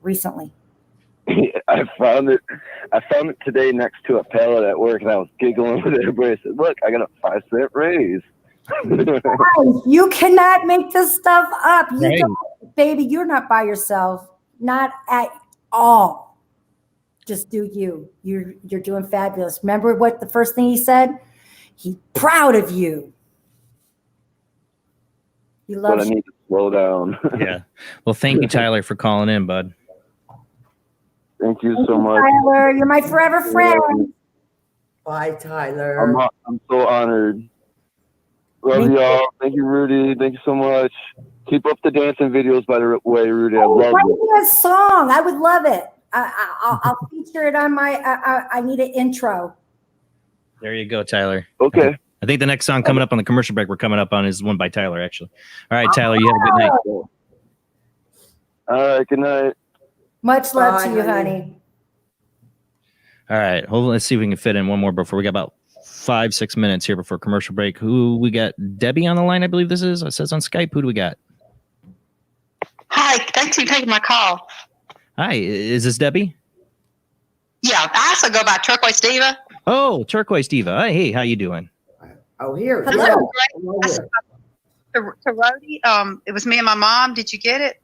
recently. I found it today next to a pallet at work, and I was giggling with everybody. I said, "Look, I got a 5-cent raise." You cannot make this stuff up. You Right. don't, baby, you're not by yourself. Not at all. Just do you. You're doing fabulous. Remember what the first thing he said? He's proud of you. He But loves I you. need to slow down. Yeah. Well, thank you, Tyler, for calling in, bud. Thank you so much. Tyler, you're my forever friend. Bye, Tyler. I'm so honored. Love y'all. Thank you, Rudy. Thank you so much. Keep up the dancing videos, by the way, Rudy. I love Write it. me a song. I would love it. I'll feature it on my. I need an intro. There you go, Tyler. Okay. I think the next song coming up on the commercial break we're coming up on is one by Tyler, actually. All right, Tyler, you have a good night. All right. Good night. Much love Bye, to you, honey. honey. All right, hold on. Let's see if we can fit in one more before we got about 5-6 minutes here before commercial break. Who we got? Debbie on the line, I believe this is. It says on Skype. Who do we got? Hi, thanks for taking my call. Hi, is this Debbie? Yeah, I also go by Turquoise Diva. Oh, Turquoise Diva. Hey, how you doing? Oh, here. Hello, Yeah. great. Hello here. To Rody, it was me and my mom. Did you get it?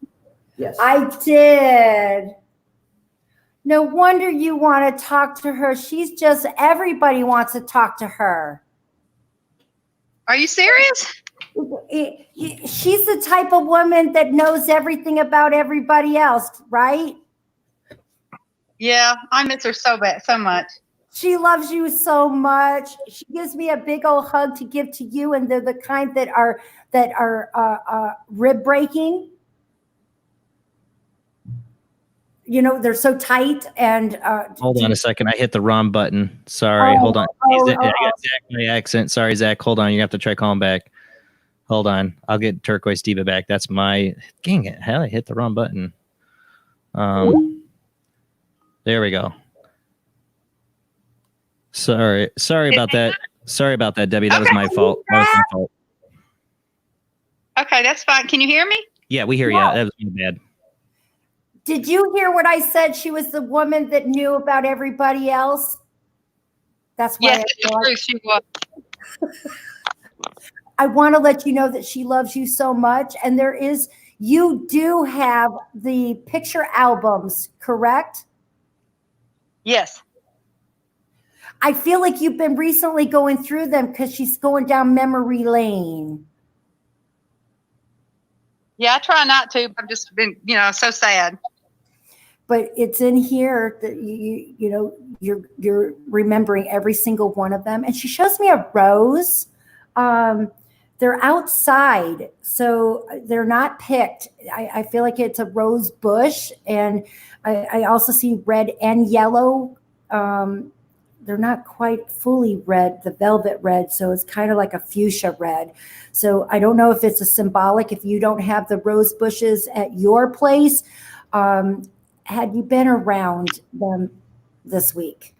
Yes. I did. No wonder you want to talk to her. Everybody wants to talk to her. Are you serious? She's the type of woman that knows everything about everybody else, right? Yeah, I miss her so much. She loves you so much. She gives me a big old hug to give to you, and they're the kind that are rib breaking. You know, they're so tight and. Hold on a second. I hit the wrong button. Sorry. Hold on. I got Zach by accent. Sorry, Zach. Hold on. You have to try calling back. Hold on. I'll get Turquoise Diva back. That's my. Dang it. Hell, I hit the wrong button. There we go. Sorry about that. Sorry about that, Debbie. That was my fault. That was my fault. Okay, that's fine. Can you hear me? Yeah, we hear you. That was my bad. Did you hear what I said? She was the woman that knew about everybody else. That's why. Yes, it's true. She was. I want to let you know that she loves you so much, and you do have the picture albums, correct? Yes. I feel like you've been recently going through them because she's going down memory lane. Yeah, I try not to. I've just been, so sad. but it's in here that you know, you're remembering every single one of them. And she shows me a rose. They're outside, so they're not picked. I feel like it's a rose bush, and I also see red and yellow. They're not quite fully red, the velvet red, so it's kind of like a fuchsia red. So I don't know if it's a symbolic, if you don't have the rose bushes at your place. Had you been around them this week?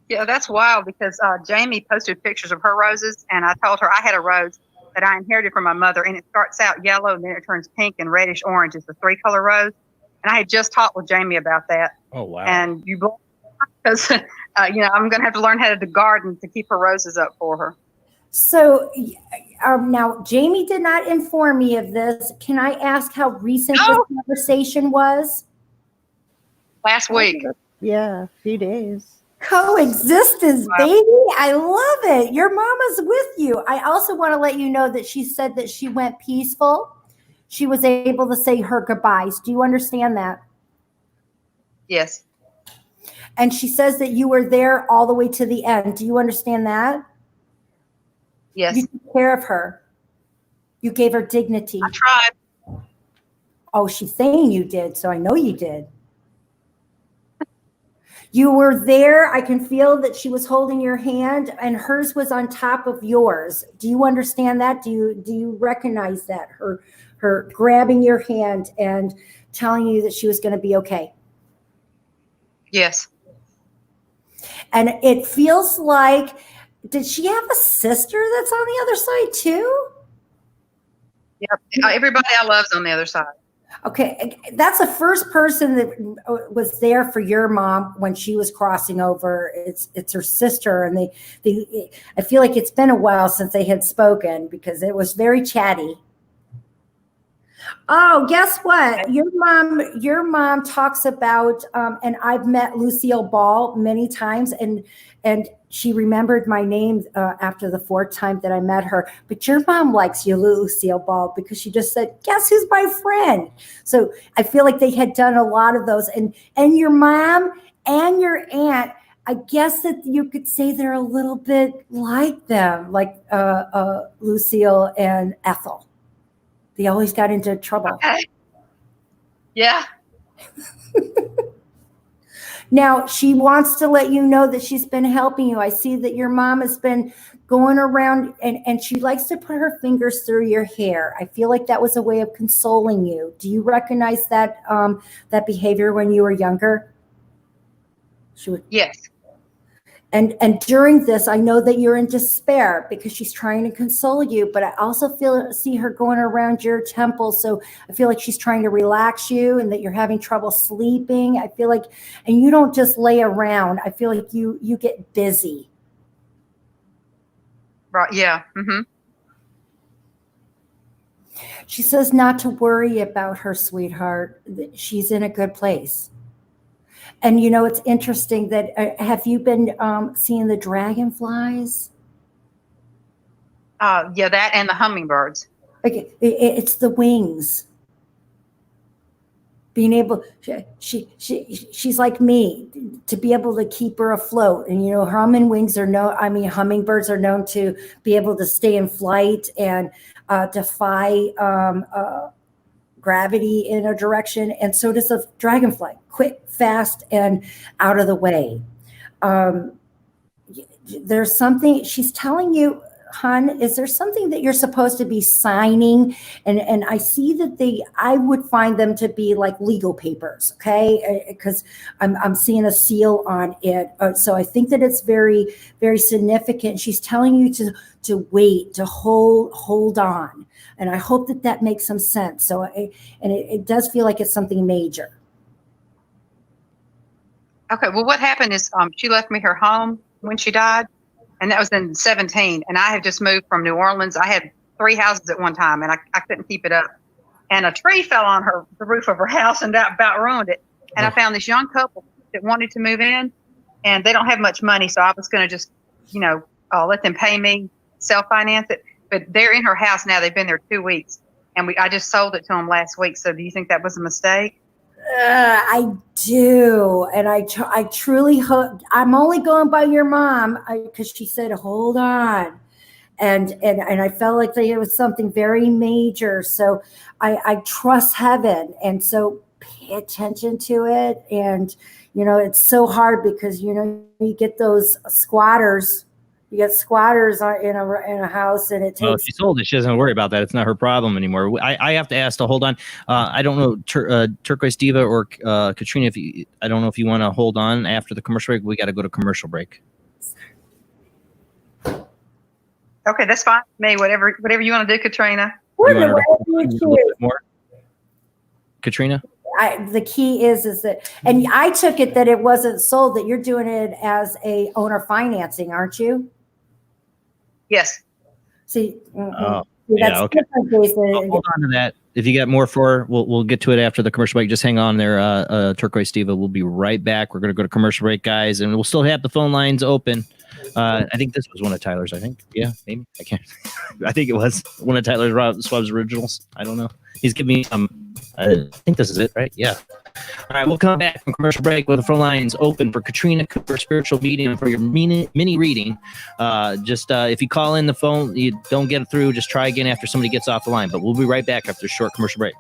Yeah, that's wild because Jamie posted pictures of her roses, and I told her I had a rose that I inherited from my mother, and it starts out yellow, and then it turns pink and reddish orange. It's a 3-color rose. And I had just talked with Jamie about that. Oh, wow. And you because you know, I'm going to have to learn how to garden to keep her roses up for her. So now Jamie did not inform me of this. Can I ask how recent this conversation was? Last week. Yeah, a few days. Coexistence, baby. I love it. Your mama's with you. I also want to let you know that she said that she went peaceful. She was able to say her goodbyes. Do you understand that? Yes. And she says that you were there all the way to the end. Do you understand that? Yes. You took care of her. You gave her dignity. I tried. Oh, she's saying you did, so I know you did. You were there. I can feel that she was holding your hand, and hers was on top of yours. Do you understand that? Do you recognize that? Her grabbing your hand and telling you that she was going to be okay. Yes. And it feels like, did she have a sister that's on the other side too? Yep. Everybody I love's on the other side. Okay, that's the first person that was there for your mom when she was crossing over. It's her sister, and they I feel like it's been a while since they had spoken because it was very chatty. Oh, guess what? Your mom talks about, and I've met Lucille Ball many times, and she remembered my name after the 4th time that I met her. But your mom likes you, Lucille Ball, because she just said, guess who's my friend? So I feel like they had done a lot of those. And your mom and your aunt, I guess that you could say they're a little bit like them, like Lucille and Ethel. They always got into trouble. Okay. Yeah. Now, she wants to let you know that she's been helping you. I see that your mom has been going around, and she likes to put her fingers through your hair. I feel like that was a way of consoling you. Do you recognize that that behavior when you were younger? Yes. And during this, I know that you're in despair because she's trying to console you, but I also see her going around your temple. So I feel like she's trying to relax you and that you're having trouble sleeping. I feel like, and you don't just lay around. I feel like you get busy. Right. Yeah. Mm-hmm. She says not to worry about her, sweetheart. That she's in a good place. And, you know, it's interesting that, have you been seeing the dragonflies? Yeah, that and the hummingbirds. Okay, it's the wings. Being able, she's like me, to be able to keep her afloat. And, you know, hummingbirds are known to be able to stay in flight and defy gravity in a direction, and so does a dragonfly, quick, fast, and out of the way. There's something she's telling you, hon. Is there something that you're supposed to be signing? And I see that I would find them to be like legal papers, okay? Because I'm seeing a seal on it. So I think that it's very, very significant. She's telling you to wait, to hold on. And I hope that makes some sense. So, it does feel like it's something major. Okay. Well, what happened is she left me her home when she died, and that was in 2017. And I had just moved from New Orleans. I had 3 houses at one time, and I couldn't keep it up. And a tree fell on the roof of her house and that about ruined it. And I found this young couple that wanted to move in, and they don't have much money. So I was going to just, let them pay me, self-finance it. But they're in her house now. They've been there 2 weeks, and I just sold it to them last week. So do you think that was a mistake? I do, and I truly hope. I'm only going by your mom because she said, "Hold on," and I felt like it was something very major. So I trust heaven, and so pay attention to it. And it's so hard because you get those squatters. You get squatters in a house, and it takes. Well, she sold it. She doesn't worry about that. It's not her problem anymore. I have to ask to hold on. I don't know, Turquoise Diva or Katrina. I don't know if you want to hold on after the commercial break. We got to go to commercial break. Okay, that's fine. May whatever you want to do, Katrina. More? Katrina? The key is that, and I took it that it wasn't sold, that you're doing it as a owner financing, aren't you? Yes. See, Oh, see, yeah, that's okay. different, Jason. Hold on to that. If you got more for, we'll get to it after the commercial break. Just hang on there, Turquoise Diva. We'll be right back. We're going to go to commercial break, guys, and we'll still have the phone lines open. I think this was one of Tyler's. I think, yeah, maybe. I can't. I think it was one of Tyler's Swab's originals. I don't know. He's giving me some. I think this is it, right? Yeah. All right, we'll come back from commercial break with the phone lines open for Katrina Cooper, spiritual medium, for your mini reading. If you call in the phone, you don't get it through, just try again after somebody gets off the line. But we'll be right back after a short commercial break.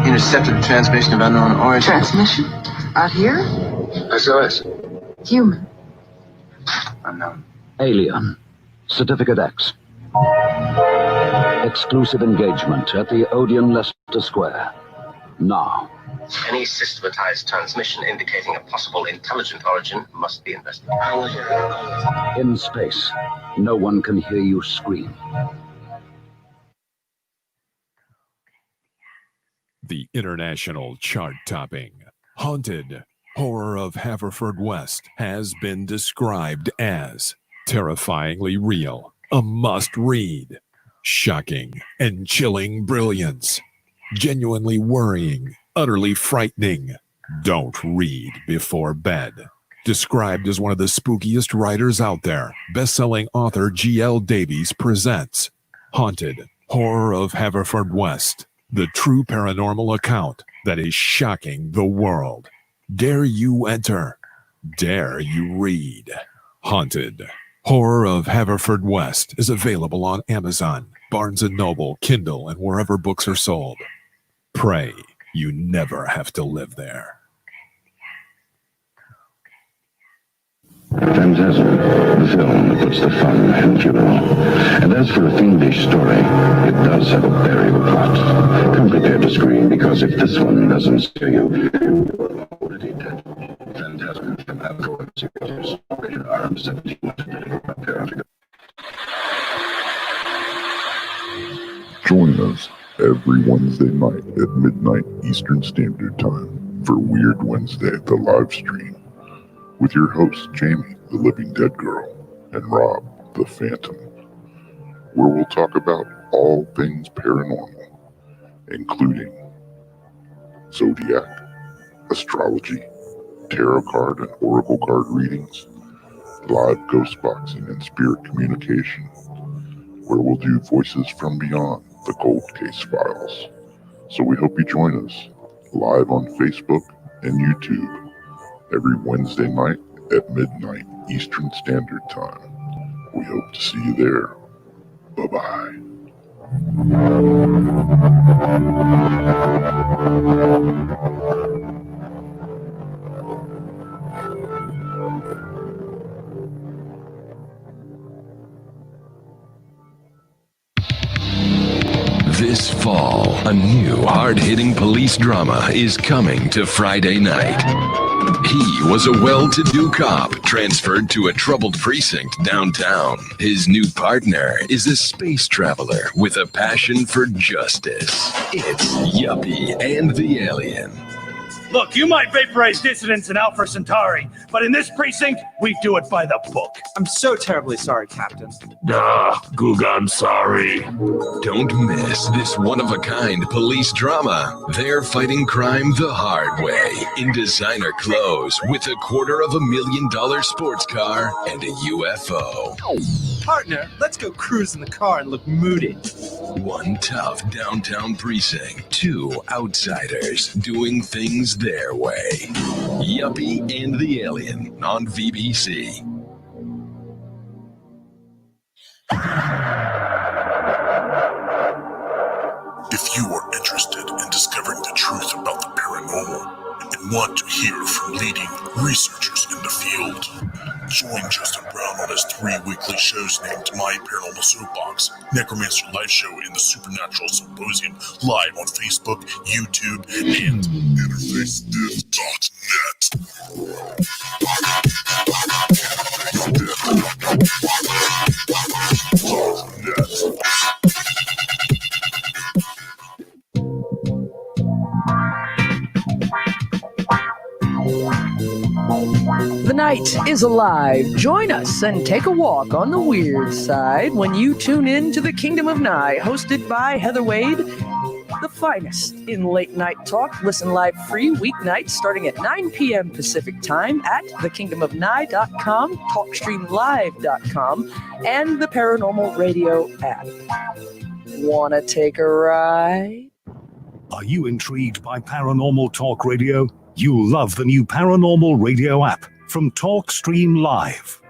Intercepted the transmission of unknown origin. Transmission? Out here? SOS. Human. Unknown. Alien. Certificate X. Exclusive engagement at the Odeon Leicester Square. Now. Any systematized transmission indicating a possible intelligent origin must be investigated. In space, no one can hear you scream. The international chart-topping Haunted Horror of Haverfordwest has been described as terrifyingly real, a must-read, shocking and chilling brilliance, genuinely worrying, utterly frightening. Don't read before bed. Described as one of the spookiest writers out there, best-selling author G.L. Davies presents Haunted Horror of Haverfordwest, the true paranormal account that is shocking the world. Dare you enter? Dare you read? Haunted Horror of Haverfordwest is available on Amazon, Barnes & Noble, Kindle, and wherever books are sold. Pray you never have to live there. Phantasm, the film that puts the fun in funeral. And as for a fiendish story, it does have a burial plot. Come prepared to scream, because if this one doesn't scare you, you're already dead. Phantasm from Haverford Studios. Rated R 17. Join us every Wednesday night at midnight Eastern Standard Time for Weird Wednesday, the live stream, with your hosts Jamie, the Living Dead Girl, and Rob, the Phantom, where we'll talk about all things paranormal, including zodiac, astrology, tarot card and oracle card readings, live ghost boxing and spirit communication, where we'll do voices from beyond the cold case files. So we hope you join us live on Facebook and YouTube every Wednesday night at midnight Eastern Standard Time. We hope to see you there. Bye-bye. This fall, a new hard-hitting police drama is coming to Friday night. He was a well-to-do cop transferred to a troubled precinct downtown. His new partner is a space traveler with a passion for justice. It's Yuppie and the Alien. Look, you might vaporize dissidents in Alpha Centauri, but in this precinct, we do it by the book. I'm so terribly sorry, Captain. Googa, I'm sorry. Don't miss this one-of-a-kind police drama. They're fighting crime the hard way in designer clothes with $250,000 sports car and a UFO. Partner, let's go cruise in the car and look moody. One tough downtown precinct, two outsiders doing things their way. Yuppie and the Alien on VBC. If you are interested in discovering the truth about the paranormal and want to hear from leading researchers in the field, join Justin Brown on his 3 weekly shows named My Paranormal Soapbox, Necromancer Live Show, and the Supernatural Symposium, live on Facebook, YouTube, and interfacediv.net. The night is alive. Join us and take a walk on the weird side when you tune in to the Kingdom of Nye, hosted by Heather Wade, the finest in late night talk. Listen live free weeknights starting at 9 p.m. Pacific time at thekingdomofnye.com, talkstreamlive.com, and the Paranormal Radio app. Wanna take a ride? Are you intrigued by Paranormal Talk Radio? You'll love the new Paranormal Radio app from Talkstream Live.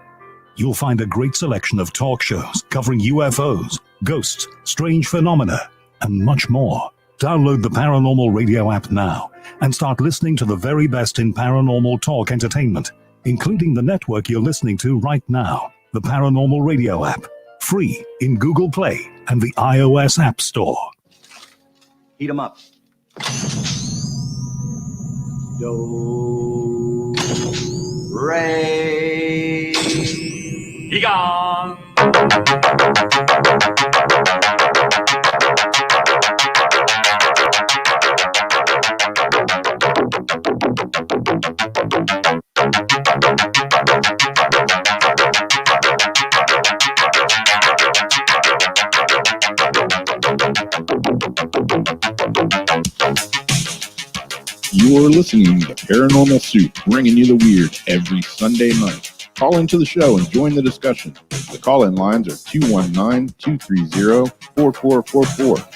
You'll find a great selection of talk shows covering UFOs, ghosts, strange phenomena, and much more. Download the Paranormal Radio app now and start listening to the very best in paranormal talk entertainment, including the network you're listening to right now, the Paranormal Radio app, free in Google Play and the iOS App Store. Heat 'em up. Do, re, gone. You're listening to Paranormal Soup, bringing you the weird every Sunday night. Call into the show and join the discussion. The call-in lines are 219-230-4444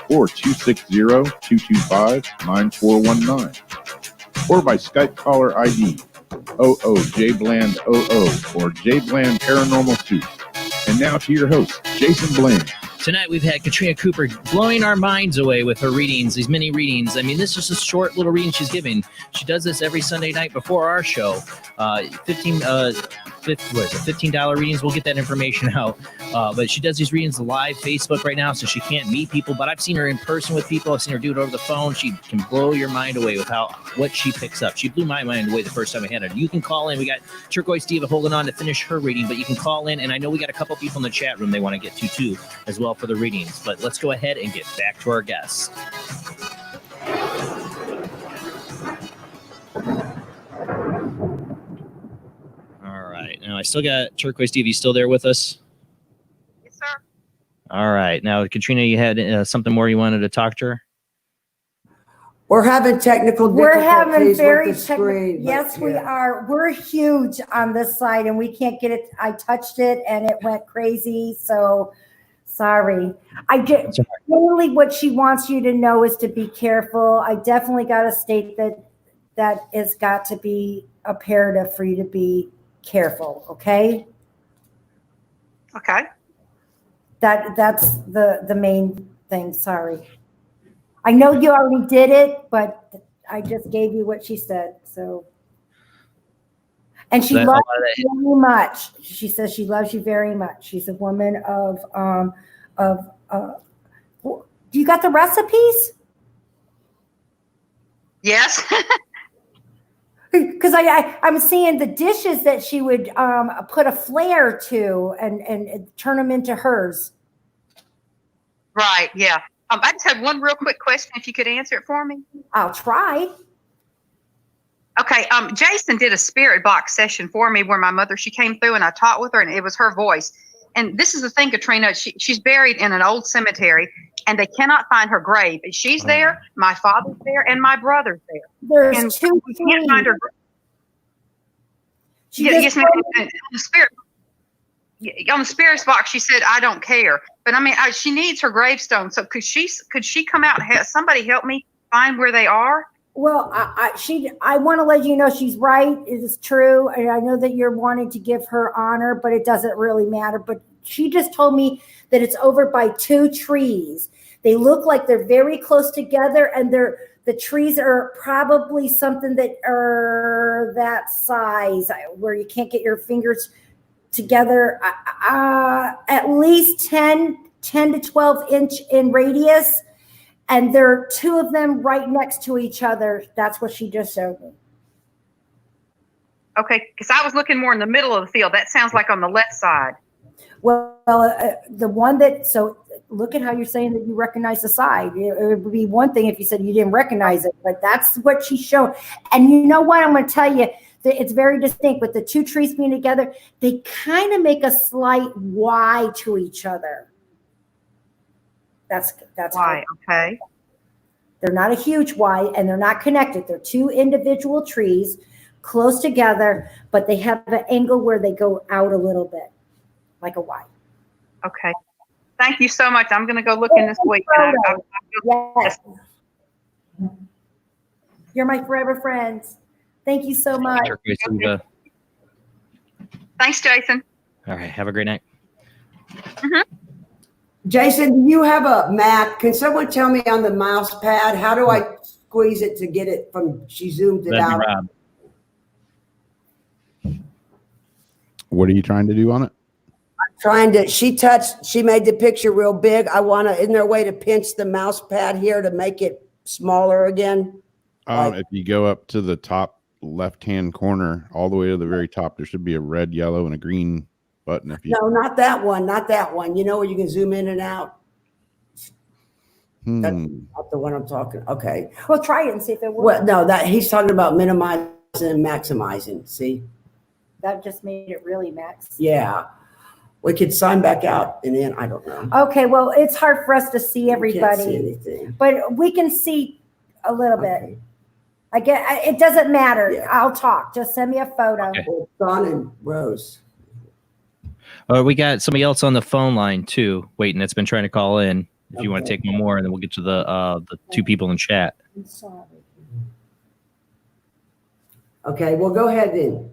or 260-225-9419 or by Skype caller ID oojblandoo or Jblandparanormalsoup. And now to your host, Jason Blaine. Tonight we've had Katrina Cooper blowing our minds away with her readings, these mini readings. I mean, this is just a short little reading she's giving. She does this every Sunday night before our show. $15 readings. We'll get that information out. But she does these readings live Facebook right now, so she can't meet people. But I've seen her in person with people. I've seen her do it over the phone. She can blow your mind away with what she picks up. She blew my mind away the first time I had her. You can call in. We got Turquoise Diva holding on to finish her reading, but you can call in. And I know we got a couple people in the chat room they want to get to too, as well, for the readings. But let's go ahead and get back to our guests. All right. Now I still got Turquoise Steve. You still there with us? Yes, sir. All right. Now, Katrina, you had something more you wanted to talk to her? We're having technical We're having difficulties very with the screen. Yes, we are. We're huge on this side, and we can't get it. I touched it, and it went crazy. So sorry. I get really what she wants you to know is to be careful. I definitely got to state that has got to be imperative for you to be careful. Okay. Okay. That's the main thing. Sorry. I know you already did it, but I just gave you what she said. So, and she loves you very much. She says she loves you very much. She's a woman of do you got the recipes? Yes. Because I'm seeing the dishes that she would put a flair to and turn them into hers. Right. Yeah. I just had one real quick question. If you could answer it for me. I'll try. Okay, Jason did a spirit box session for me where my mother, she came through and I talked with her and it was her voice. And this is the thing, Katrina, she's buried in an old cemetery and they cannot find her grave. She's there, my father's there, and my brother's there. There's and two we can't find her. Yes, ma'am. On the spirits box, she said, "I don't care." But I mean, she needs her gravestone. So could she come out and have somebody help me find where they are? Well, I want to let you know she's right. It is true. And I know that you're wanting to give her honor, but it doesn't really matter. But she just told me that it's over by 2 trees. They look like they're very close together, and the trees are probably something that are that size where you can't get your fingers together. At least 10 to 12 inch in radius. And there are 2 of them right next to each other. That's what she just showed me. Okay, because I was looking more in the middle of the field. That sounds like on the left side. Well, the one that, so look at how you're saying that you recognize the side. It would be one thing if you said you didn't recognize it, but that's what she showed. And you know what? I'm going to tell you that it's very distinct with the 2 trees being together. They kind of make a slight Y to each other. That's why. Okay. They're not a huge Y, and they're not connected. They're 2 individual trees close together, but they have an angle where they go out a little bit, like a Y. Okay. Thank you so much. I'm going to go look in this week. Yes. You're my forever friends. Thank you so much. Thanks, Jason. All right. Have a great night. Mm-hmm. Jason, do you have a map? Can someone tell me on the mouse pad, how do I squeeze it to get it from, she zoomed it out? What are you trying to do on it? She made the picture real big. isn't there a way to pinch the mouse pad here to make it smaller again? If you go up to the top left-hand corner, all the way to the very top, there should be a red, yellow, and a green button. No, not that one. Not that one. You know where you can zoom in and out? That's not the one I'm talking. Okay. Well, try it and see if it works. Well, no, that he's talking about minimizing and maximizing. See? That just made it really max. Yeah. We could sign back out and then I don't know. Okay, well, it's hard for us to see everybody. Can't see anything. But we can see a little bit. It doesn't matter. Yeah. I'll talk. Just send me a photo. Okay. Don and Rose. We got somebody else on the phone line too, waiting. That's been trying to call in. If you want to take one more, and then we'll get to the 2 people in chat. I'm sorry. Okay, well, go ahead then.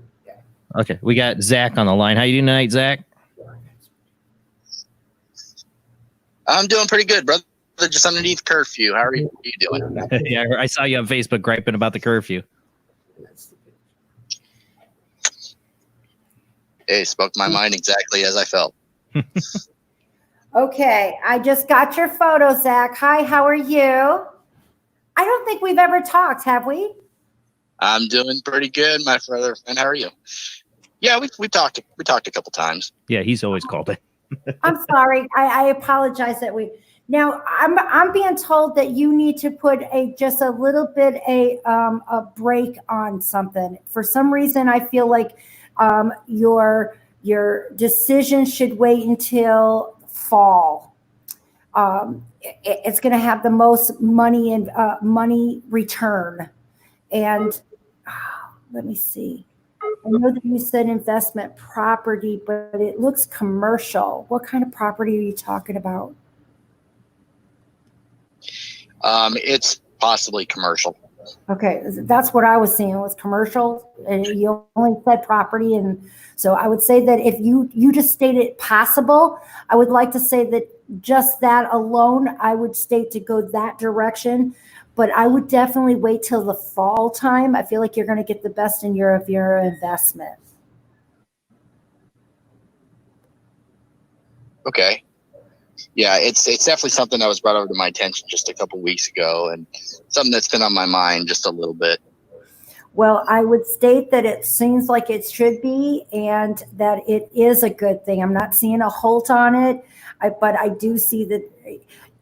Okay, we got Zach on the line. How you doing tonight, Zach? I'm doing pretty good, brother. Just underneath curfew. How are you doing? Yeah, I saw you on Facebook griping about the curfew. Hey, spoke my mind exactly as I felt. Okay, I just got your photo, Zach. Hi, how are you? I don't think we've ever talked, have we? I'm doing pretty good, my brother. And how are you? Yeah, we talked a couple times. Yeah, he's always called it. I'm sorry. I apologize that we. Now I'm being told that you need to put just a little bit a break on something. For some reason, I feel like your decision should wait until fall. It's going to have the most money and money return. And let me see. I know that you said investment property, but it looks commercial. What kind of property are you talking about? It's possibly commercial. Okay, that's what I was seeing was commercial, and you only said property, and so I would say that if you just stated possible, I would like to say that just that alone, I would state to go that direction, but I would definitely wait till the fall time. I feel like you're going to get the best of your investment. Okay. Yeah, it's definitely something that was brought over to my attention just a couple weeks ago, and something that's been on my mind just a little bit. Well, I would state that it seems like it should be, and that it is a good thing. I'm not seeing a halt on it, but I do see that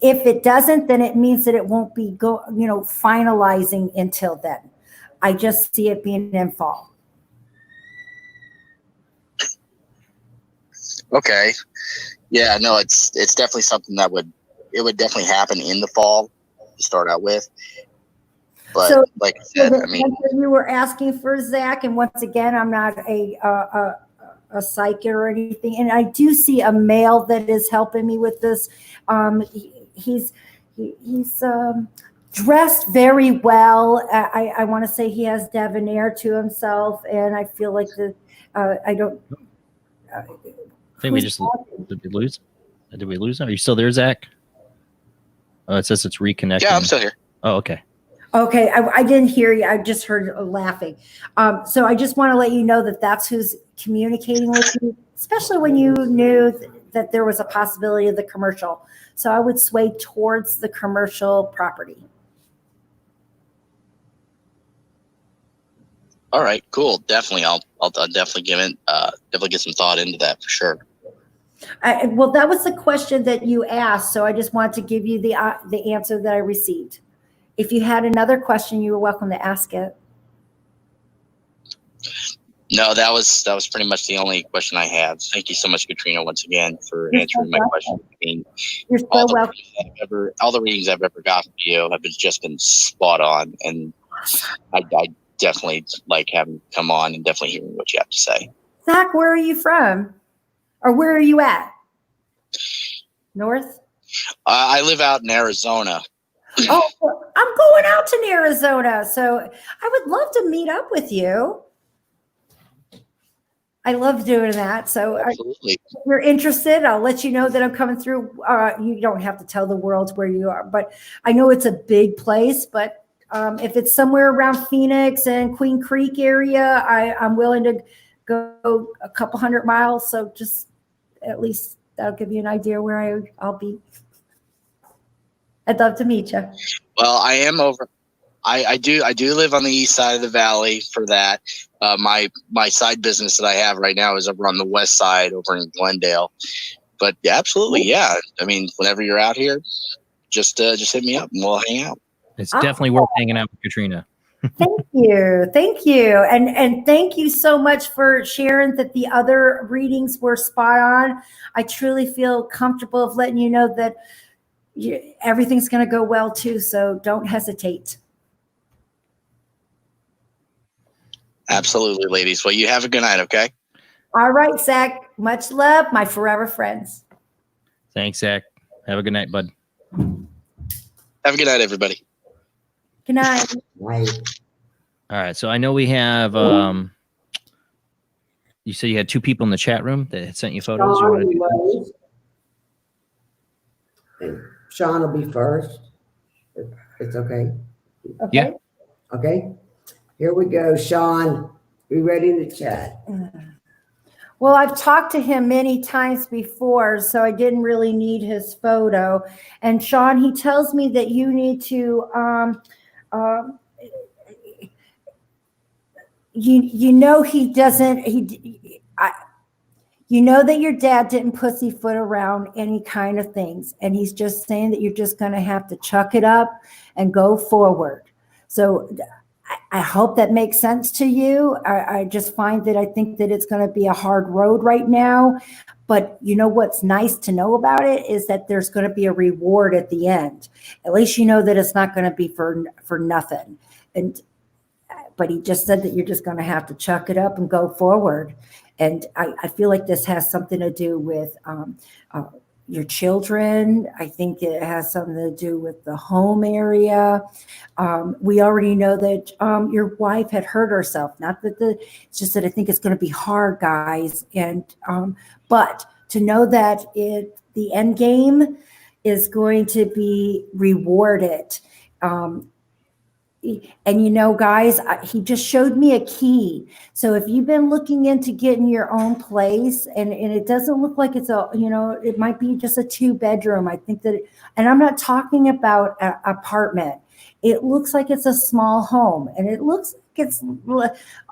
if it doesn't, then it means that it won't be finalizing until then. I just see it being in fall. Okay. Yeah, no, it's definitely something that would definitely happen in the fall to start out with. But So, like I said, the I mean, answer you were asking for, Zach, and once again, I'm not a psychic or anything, and I do see a male that is helping me with this. He's dressed very well. I want to say he has debonair to himself, and I feel like I don't. I think we just did we lose? Did we lose him? Are you still there, Zach? Oh, it says it's reconnecting. yeah, I'm still here. Oh, okay. Okay, I didn't hear you. I just heard laughing. So I just want to let you know that that's who's communicating with you, especially when you knew that there was a possibility of the commercial. So I would sway towards the commercial property. All right, cool. Definitely, I'll definitely definitely get some thought into that for sure. Well, that was the question that you asked, so I just wanted to give you the answer that I received. If you had another question, you were welcome to ask it. No, that was pretty much the only question I had. Thank you so much, Katrina, once again for answering my question. I mean, You're so welcome. All the readings I've ever gotten from you have just been spot on, and I definitely like having you come on and definitely hearing what you have to say. Zach, where are you from? Or where are you at? North? I live out in Arizona. Oh, I'm going out to Arizona, so I would love to meet up with you. I love doing that. So Absolutely. if you're interested, I'll let you know that I'm coming through. You don't have to tell the world where you are, but I know it's a big place. But if it's somewhere around Phoenix and Queen Creek area, I'm willing to go a couple 100 miles. So just at least that'll give you an idea where I'll be. I'd love to meet you. Well, I am over. I do live on the east side of the valley for that. My side business that I have right now is over on the west side over in Glendale. But yeah, absolutely, yeah. I mean, whenever you're out here, just hit me up and we'll hang out. It's definitely worth hanging out with Katrina. Thank you, and thank you so much for sharing that the other readings were spot on. I truly feel comfortable of letting you know that everything's going to go well too. So don't hesitate. Absolutely, ladies. Well, you have a good night, okay? All right, Zach. Much love, my forever friends. Thanks, Zach. Have a good night, bud. Have a good night, everybody. Good night. All right. So I know we have. You said you had 2 people in the chat room that had sent you photos. You want to do and Sean will be first. It's okay. Yeah. Okay. Here we go, Sean. We ready to chat? Well, I've talked to him many times before, so I didn't really need his photo. And Sean, he tells me that you need to, you know, he doesn't, you know that your dad didn't pussyfoot around any kind of things. And he's just saying that you're just going to have to chuck it up and go forward. So I hope that makes sense to you. I just find that I think that it's going to be a hard road right now. But you know what's nice to know about it is that there's going to be a reward at the end. At least you know that it's not going to be for nothing. But he just said that you're just going to have to chuck it up and go forward. And I feel like this has something to do with your children. I think it has something to do with the home area. We already know that your wife had hurt herself. Not that it's just that I think it's going to be hard, guys. And but to know that the end game is going to be rewarded. And you know, guys, he just showed me a key. So if you've been looking into getting your own place and it doesn't look like it's it might be just a 2-bedroom. I think that, and I'm not talking about an apartment. It looks like it's a small home and it looks it's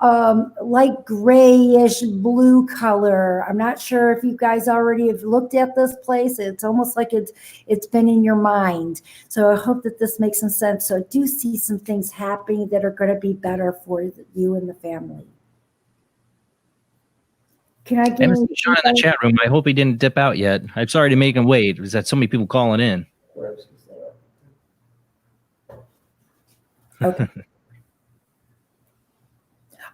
light grayish blue color. I'm not sure if you guys already have looked at this place. It's almost like it's been in your mind. So I hope that this makes some sense. So I do see some things happening that are going to be better for you and the family. Can I I get haven't seen Sean in the chat room. I hope he didn't dip out yet. I'm sorry to make him wait. There's that so many people calling in. Okay.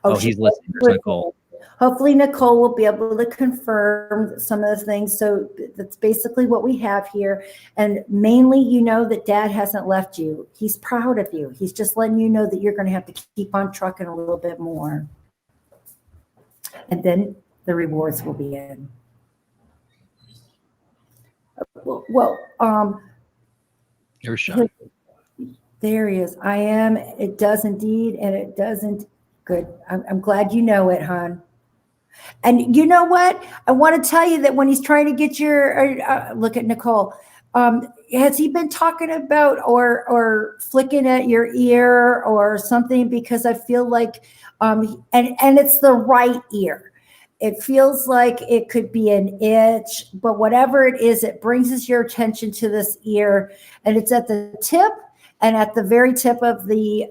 Oh, he's listening. There's Nicole. Hopefully Nicole will be able to confirm some of the things. So that's basically what we have here. And mainly, you know that Dad hasn't left you. He's proud of you. He's just letting you know that you're going to have to keep on trucking a little bit more. And then the rewards will be in. Here's Sean. There he is. I am. It does indeed, and it doesn't. Good. I'm glad you know it, hon. And you know what? I want to tell you that when he's trying to get your look at Nicole, has he been talking about or flicking at your ear or something? Because I feel like, and it's the right ear. It feels like it could be an itch, but whatever it is, it brings your attention to this ear, and it's at the tip and at the very tip of the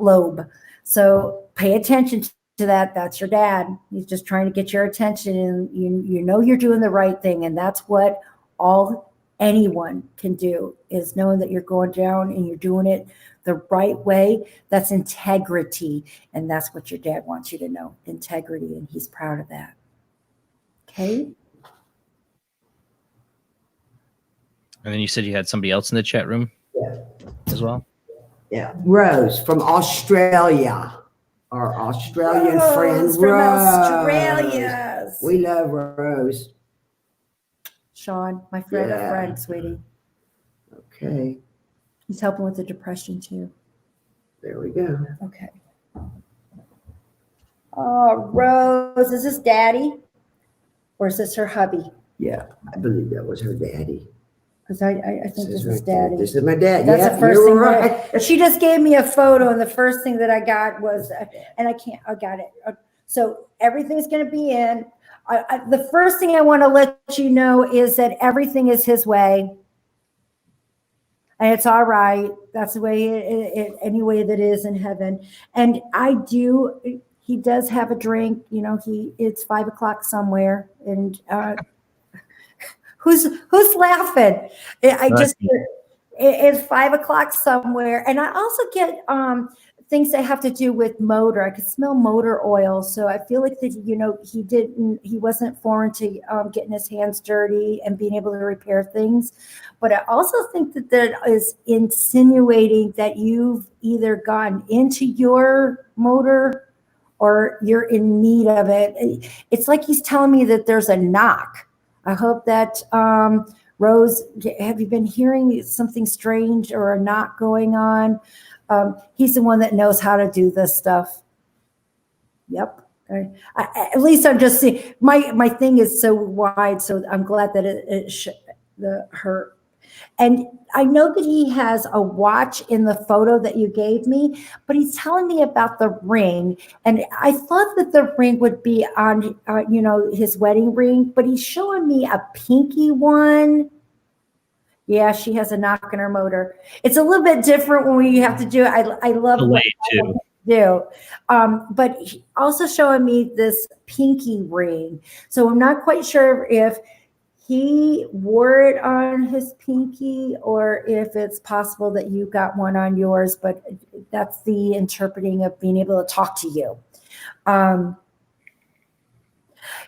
lobe. So pay attention to that. That's your dad. He's just trying to get your attention, and you know you're doing the right thing, and that's what anyone can do, is knowing that you're going down and you're doing it the right way. That's integrity, and that's what your dad wants you to know, integrity, and he's proud of that. Okay. And then you said you had somebody else in the chat room as well? Yeah, Rose from Australia. Our Australian friend, Rose. From Australia. We love Rose. Sean, my friend, sweetie. Okay. He's helping with the depression too. There we go. Okay. Oh, Rose, is this Daddy? Or is this her hubby? Yeah, I believe that was her daddy. Because I think this is Daddy. This is my dad. That's Yeah, the first you're thing right. she just gave me a photo, and the first thing that I got was, and I got it. So everything's going to be in. The first thing I want to let you know is that everything is his way. And it's all right. That's the way any way that is in heaven. And he does have a drink. You know, it's 5 o'clock somewhere. And who's laughing? It's 5 o'clock somewhere. And I also get things that have to do with motor. I could smell motor oil. So I feel like that, you know, he wasn't foreign to getting his hands dirty and being able to repair things. But I also think that is insinuating that you've either gotten into your motor or you're in need of it. It's like he's telling me that there's a knock. I hope that, Rose, have you been hearing something strange or a knock going on? He's the one that knows how to do this stuff. Yep. At least I'm just seeing, my thing is so wide, so I'm glad that her. And I know that he has a watch in the photo that you gave me, but he's telling me about the ring. And I thought that the ring would be on, his wedding ring, but he's showing me a pinky one. Yeah, she has a knock in her motor. It's a little bit different when we have to do it. I love what I do. But he also showing me this pinky ring. So I'm not quite sure if he wore it on his pinky or if it's possible that you got one on yours, but that's the interpreting of being able to talk to you.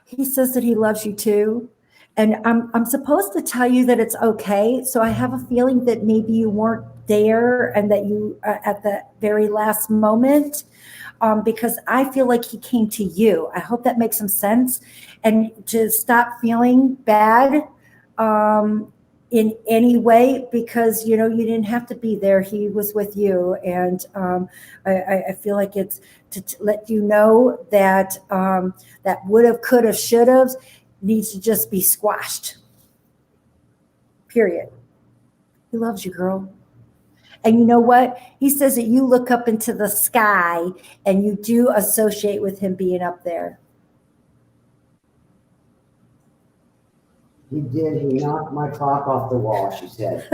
He says that he loves you too. And I'm supposed to tell you that it's okay. So I have a feeling that maybe you weren't there and that you at the very last moment, because I feel like he came to you. I hope that makes some sense. And to stop feeling bad in any way, because, you didn't have to be there. He was with you. And I feel like it's to let you know that that would have, could have, should have needs to just be squashed. Period. He loves you, girl. And you know what? He says that you look up into the sky and you do associate with him being up there. He did. He knocked my clock off the wall, she said.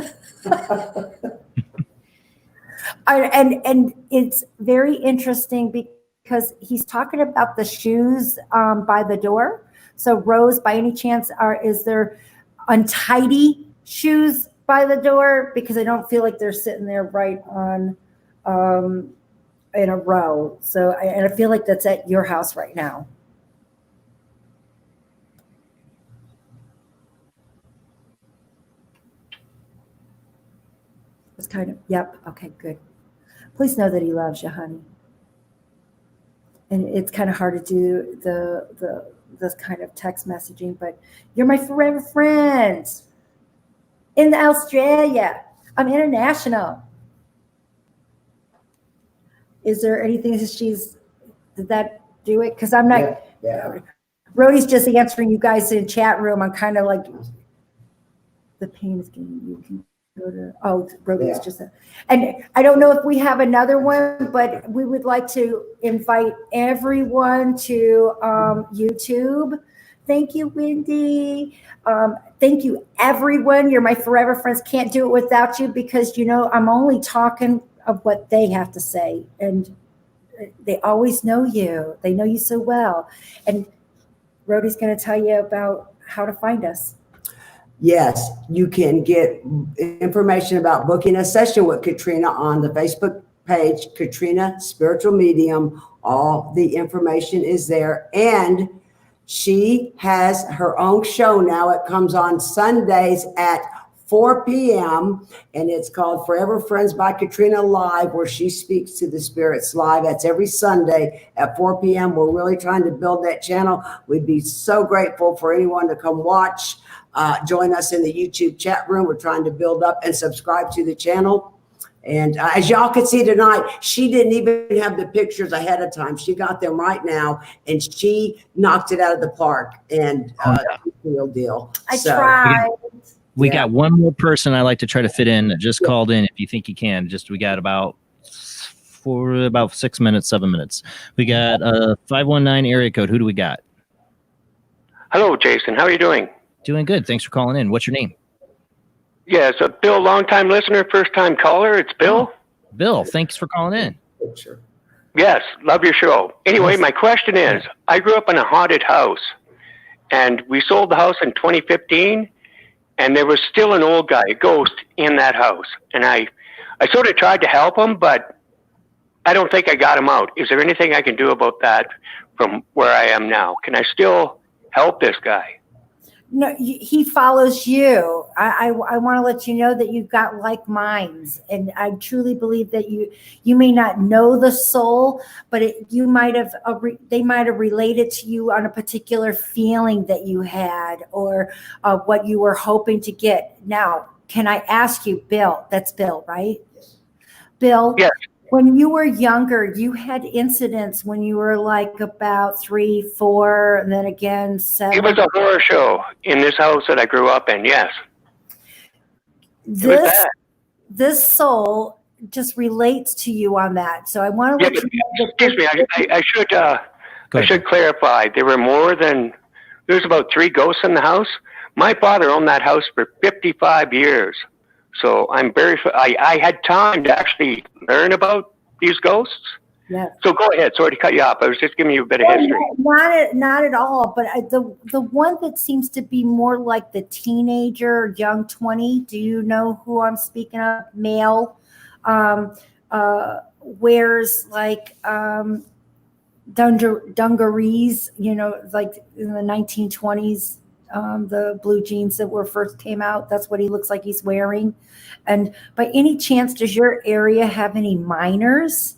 And it's very interesting because he's talking about the shoes by the door. So Rose, by any chance, is there untidy shoes by the door? Because I don't feel like they're sitting there right on in a row. So I feel like that's at your house right now. It's kind of, yep. Okay, good. Please know that he loves you, honey. And it's kind of hard to do this kind of text messaging, but you're my forever friends in Australia. I'm international. Is there anything did that do it? Because I'm not, yeah. Rody's just answering you guys in chat room. I'm kind of like, the pain is getting you. Can go to, oh, Rody's just, and I don't know if we have another one, but we would like to invite everyone to YouTube. Thank you, Wendy. Thank you, everyone. You're my forever friends. Can't do it without you because, I'm only talking of what they have to say. And they always know you. They know you so well. And Rody's going to tell you about how to find us. Yes, you can get information about booking a session with Katrina on the Facebook page, Katrina Spiritual Medium. All the information is there. And she has her own show now. It comes on Sundays at 4 p.m. and it's called Forever Friends by Katrina Live, where she speaks to the spirits live. That's every Sunday at 4 p.m. We're really trying to build that channel. We'd be so grateful for anyone to come watch. Join us in the YouTube chat room. We're trying to build up and subscribe to the channel. And as y'all can see tonight, she didn't even have the pictures ahead of time. She got them right now, and she knocked it out of the park. And real deal. I tried. We got one more person I like to try to fit in that just called in. If you think you can, we got about 7 minutes. We got a 519 area code. Who do we got? Hello, Jason. How are you doing? Doing good. Thanks for calling in. What's your name? Yes, Bill, long-time listener, first-time caller. It's Bill. Bill, thanks for calling in. Sure. Yes, love your show. Anyway, my question is, I grew up in a haunted house, and we sold the house in 2015, and there was still an old guy, a ghost, in that house. And I sort of tried to help him, but I don't think I got him out. Is there anything I can do about that from where I am now? Can I still help this guy? No, he follows you. I want to let you know that you've got like minds, and I truly believe that you may not know the soul, but they might have related to you on a particular feeling that you had or what you were hoping to get. Now, can I ask you, Bill? That's Bill, right? Bill. Yes. When you were younger, you had incidents when you were like about 3, 4, and then again 7. It was a horror show in this house that I grew up in, yes. This soul just relates to you on that. So I want to let you know that. Excuse me, I should clarify. There was about 3 ghosts in the house. My father owned that house for 55 years. So I had time to actually learn about these ghosts. Yeah. So go ahead. Sorry to cut you off. I was just giving you a bit of history. Not at all. But the one that seems to be more like the teenager, young 20. Do you know who I'm speaking of? Male, wears like dungarees. Like in the 1920s. The blue jeans that first came out, that's what he looks like he's wearing. And by any chance, does your area have any miners?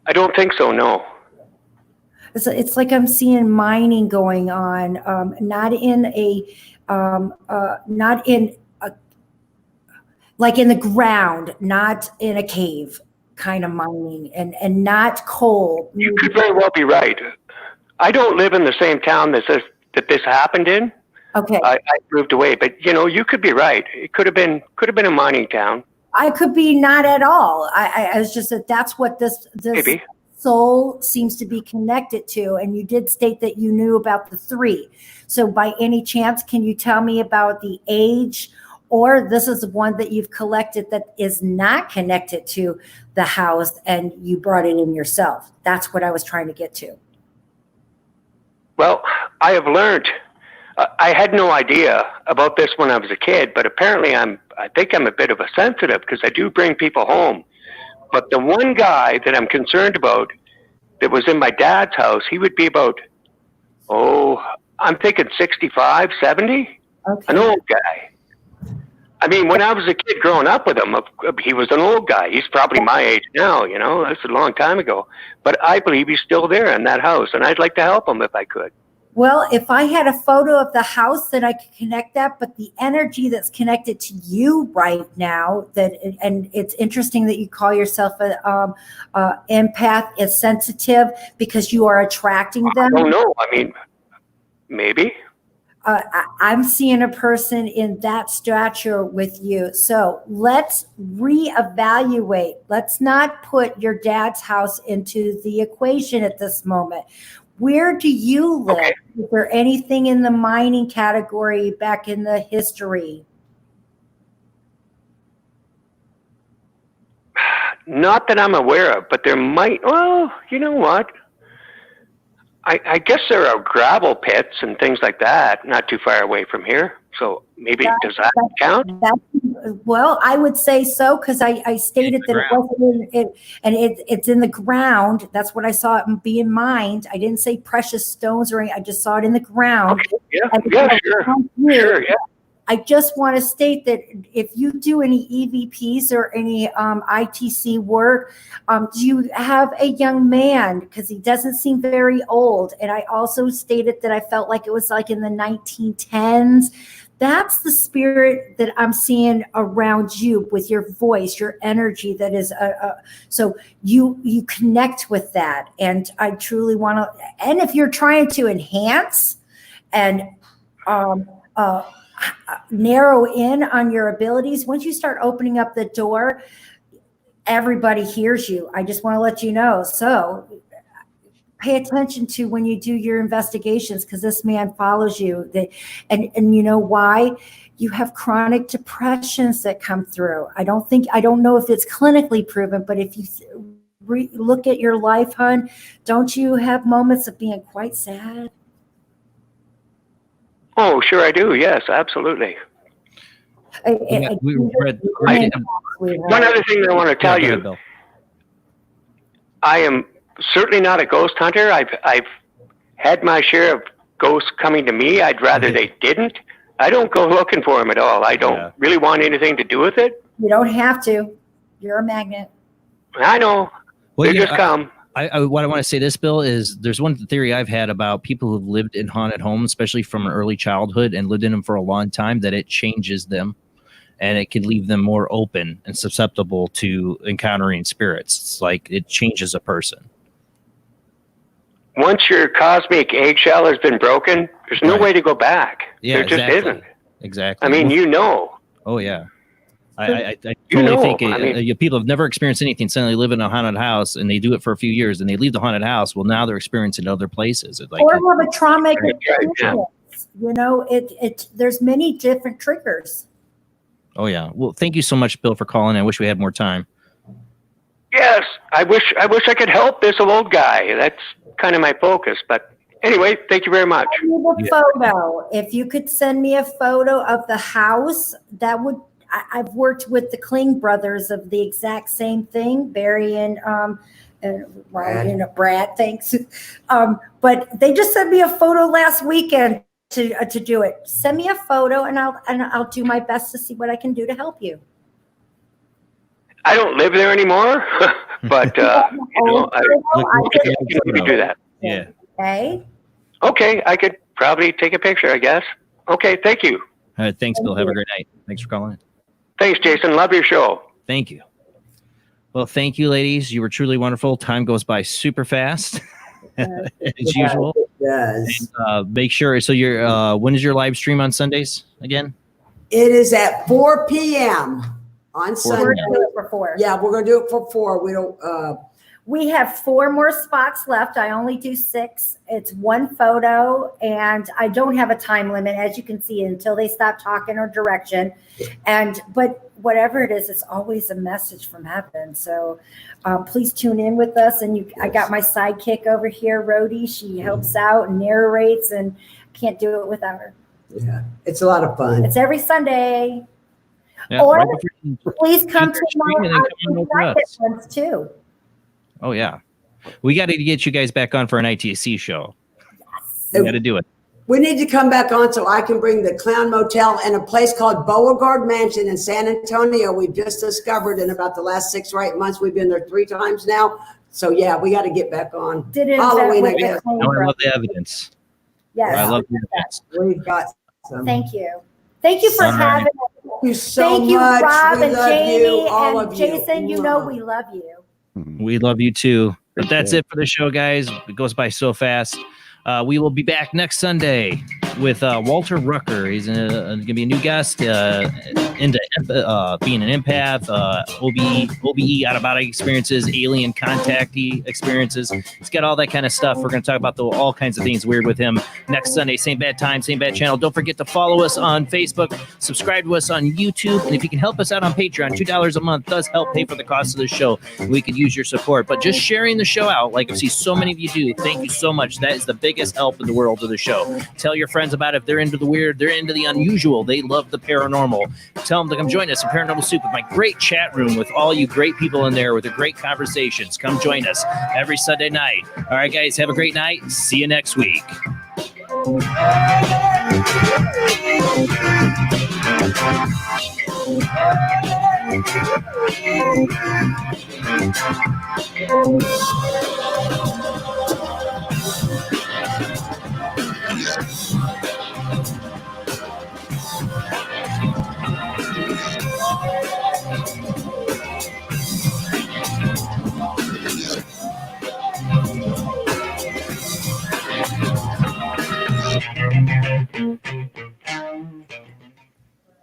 I don't think so, no. It's like I'm seeing mining going on, like in the ground, not in a cave kind of mining, and not coal. You could very well be right. I don't live in the same town that this happened in. Okay. I moved away. But you could be right. It could have been a mining town. I could be not at all. I was just that's what this Maybe. soul seems to be connected to. And you did state that you knew about the 3. So by any chance, can you tell me about the age, or this is one that you've collected that is not connected to the house and you brought it in yourself? That's what I was trying to get to. Well, I have learned. I had no idea about this when I was a kid, but apparently I think I'm a bit of a sensitive because I do bring people home. But the one guy that I'm concerned about that was in my dad's house, he would be about, I'm thinking 65, 70. Okay. An old guy. I mean, when I was a kid growing up with him, he was an old guy. He's probably my age now, That's a long time ago. But I believe he's still there in that house, and I'd like to help him if I could. Well, if I had a photo of the house, then I could connect that. But the energy that's connected to you right now, and it's interesting that you call yourself an empath, is sensitive because you are attracting them. I don't know. I mean, maybe. I'm seeing a person in that stature with you. So let's reevaluate. Let's not put your dad's house into the equation at this moment. Where do you live? Okay. Is there anything in the mining category back in the history? Not that I'm aware of, but there might. Well, you know what? I guess there are gravel pits and things like that, not too far away from here. So maybe does that count? Well, I would say so because I stated that it wasn't it's in the ground. That's what I saw it being mined. I didn't say precious stones or anything. I just saw it in the ground. Okay. Yeah, sure. Yeah. I just want to state that if you do any EVPs or any ITC work, do you have a young man? Because he doesn't seem very old. And I also stated that I felt like it was like in the 1910s. That's the spirit that I'm seeing around you with your voice, your energy. That is, so you connect with that. And I truly want to. And if you're trying to enhance and narrow in on your abilities, once you start opening up the door, everybody hears you. I just want to let you know. So pay attention to when you do your investigations, because this man follows you. And you know why? You have chronic depressions that come through. I don't know if it's clinically proven, but if you look at your life, hon, don't you have moments of being quite sad? Oh, sure I do. Yes, absolutely. One other thing that I want to tell you. I am certainly not a ghost hunter. I've had my share of ghosts coming to me. I'd rather they didn't. I don't go looking for them at all. I don't really want anything to do with it. You don't have to. You're a magnet. I know. Well, they just come. What I want to say this, Bill, is there's one theory I've had about people who've lived in haunted homes, especially from an early childhood and lived in them for a long time, that it changes them and it can leave them more open and susceptible to encountering spirits. It's like it changes a person. Once your cosmic eggshell has been broken, there's no way to go back. Yeah, there just isn't. Exactly. I mean, you know. Oh, yeah. I totally think people have never experienced anything, suddenly live in a haunted house and they do it for a few years and they leave the haunted house. Well, now they're experiencing other places. It's like, or have a traumatic experience. You know, there's many different triggers. Oh, yeah. Well, thank you so much, Bill, for calling. I wish we had more time. Yes, I wish I could help this old guy. That's kind of my focus. But anyway, thank you very much. Photo. If you could send me a photo of the house, that would. I've worked with the Kling brothers of the exact same thing, Barry and Brad. Thanks. But they just sent me a photo last weekend to do it. Send me a photo, and I'll do my best to see what I can do to help you. I don't live there anymore, but I can do that. Yeah. Okay. Okay, I could probably take a picture, I guess. Okay, thank you. All right, thanks, Bill. Have a great night. Thanks for calling. Thanks, Jason. Love your show. Thank you. Well, thank you, ladies. You were truly wonderful. Time goes by super fast, as usual. does. And, make sure. So your when is your live stream on Sundays again? It is at 4 p.m. on Sunday. We're going to do it for 4. Yeah, we're going to do it for 4. We don't. We have 4 more spots left. I only do 6. It's 1 photo, and I don't have a time limit, as you can see, until they stop talking or direction. But whatever it is, it's always a message from heaven. So please tune in with us. And I got my sidekick over here, Rody. She helps out and narrates, and can't do it without her. Yeah, it's a lot of fun. It's every Sunday. Yeah, Or right before- please come to stream and then come on over to us. ones too. Oh yeah, we got to get you guys back on for an ITC show. We got to do it. We need to come back on so I can bring the Clown Motel and a place called Beauregard Mansion in San Antonio. We've just discovered in about the last 6 or 8 months. We've been there 3 times now. So yeah, we got to get back on. Halloween, I guess. I love the evidence. Yes. I love the evidence. We've got some. Thank you. Thank you for All right. having us. Thank you so Thank you, much. Rob We and love Jamie you, all and of you. Jason. You know we love you. We love you too. But that's it for the show, guys. It goes by so fast. We will be back next Sunday with Walter Rucker. He's going to be a new guest into being an empath, OBE, out-of-body experiences, alien contactee experiences. He's got all that kind of stuff. We're going to talk about all kinds of things weird with him next Sunday. Same bad time, same bad channel. Don't forget to follow us on Facebook, subscribe to us on YouTube, and if you can help us out on Patreon, $2 a month does help pay for the cost of the show. We could use your support. But just sharing the show out, like I see so many of you do, thank you so much. That is the biggest help in the world of the show. Tell your friends about it. If they're into the weird, they're into the unusual, they love the paranormal. Tell them to come join us in Paranormal Soup with my great chat room with all you great people in there with the great conversations. Come join us every Sunday night. All right, guys, have a great night. See you next week.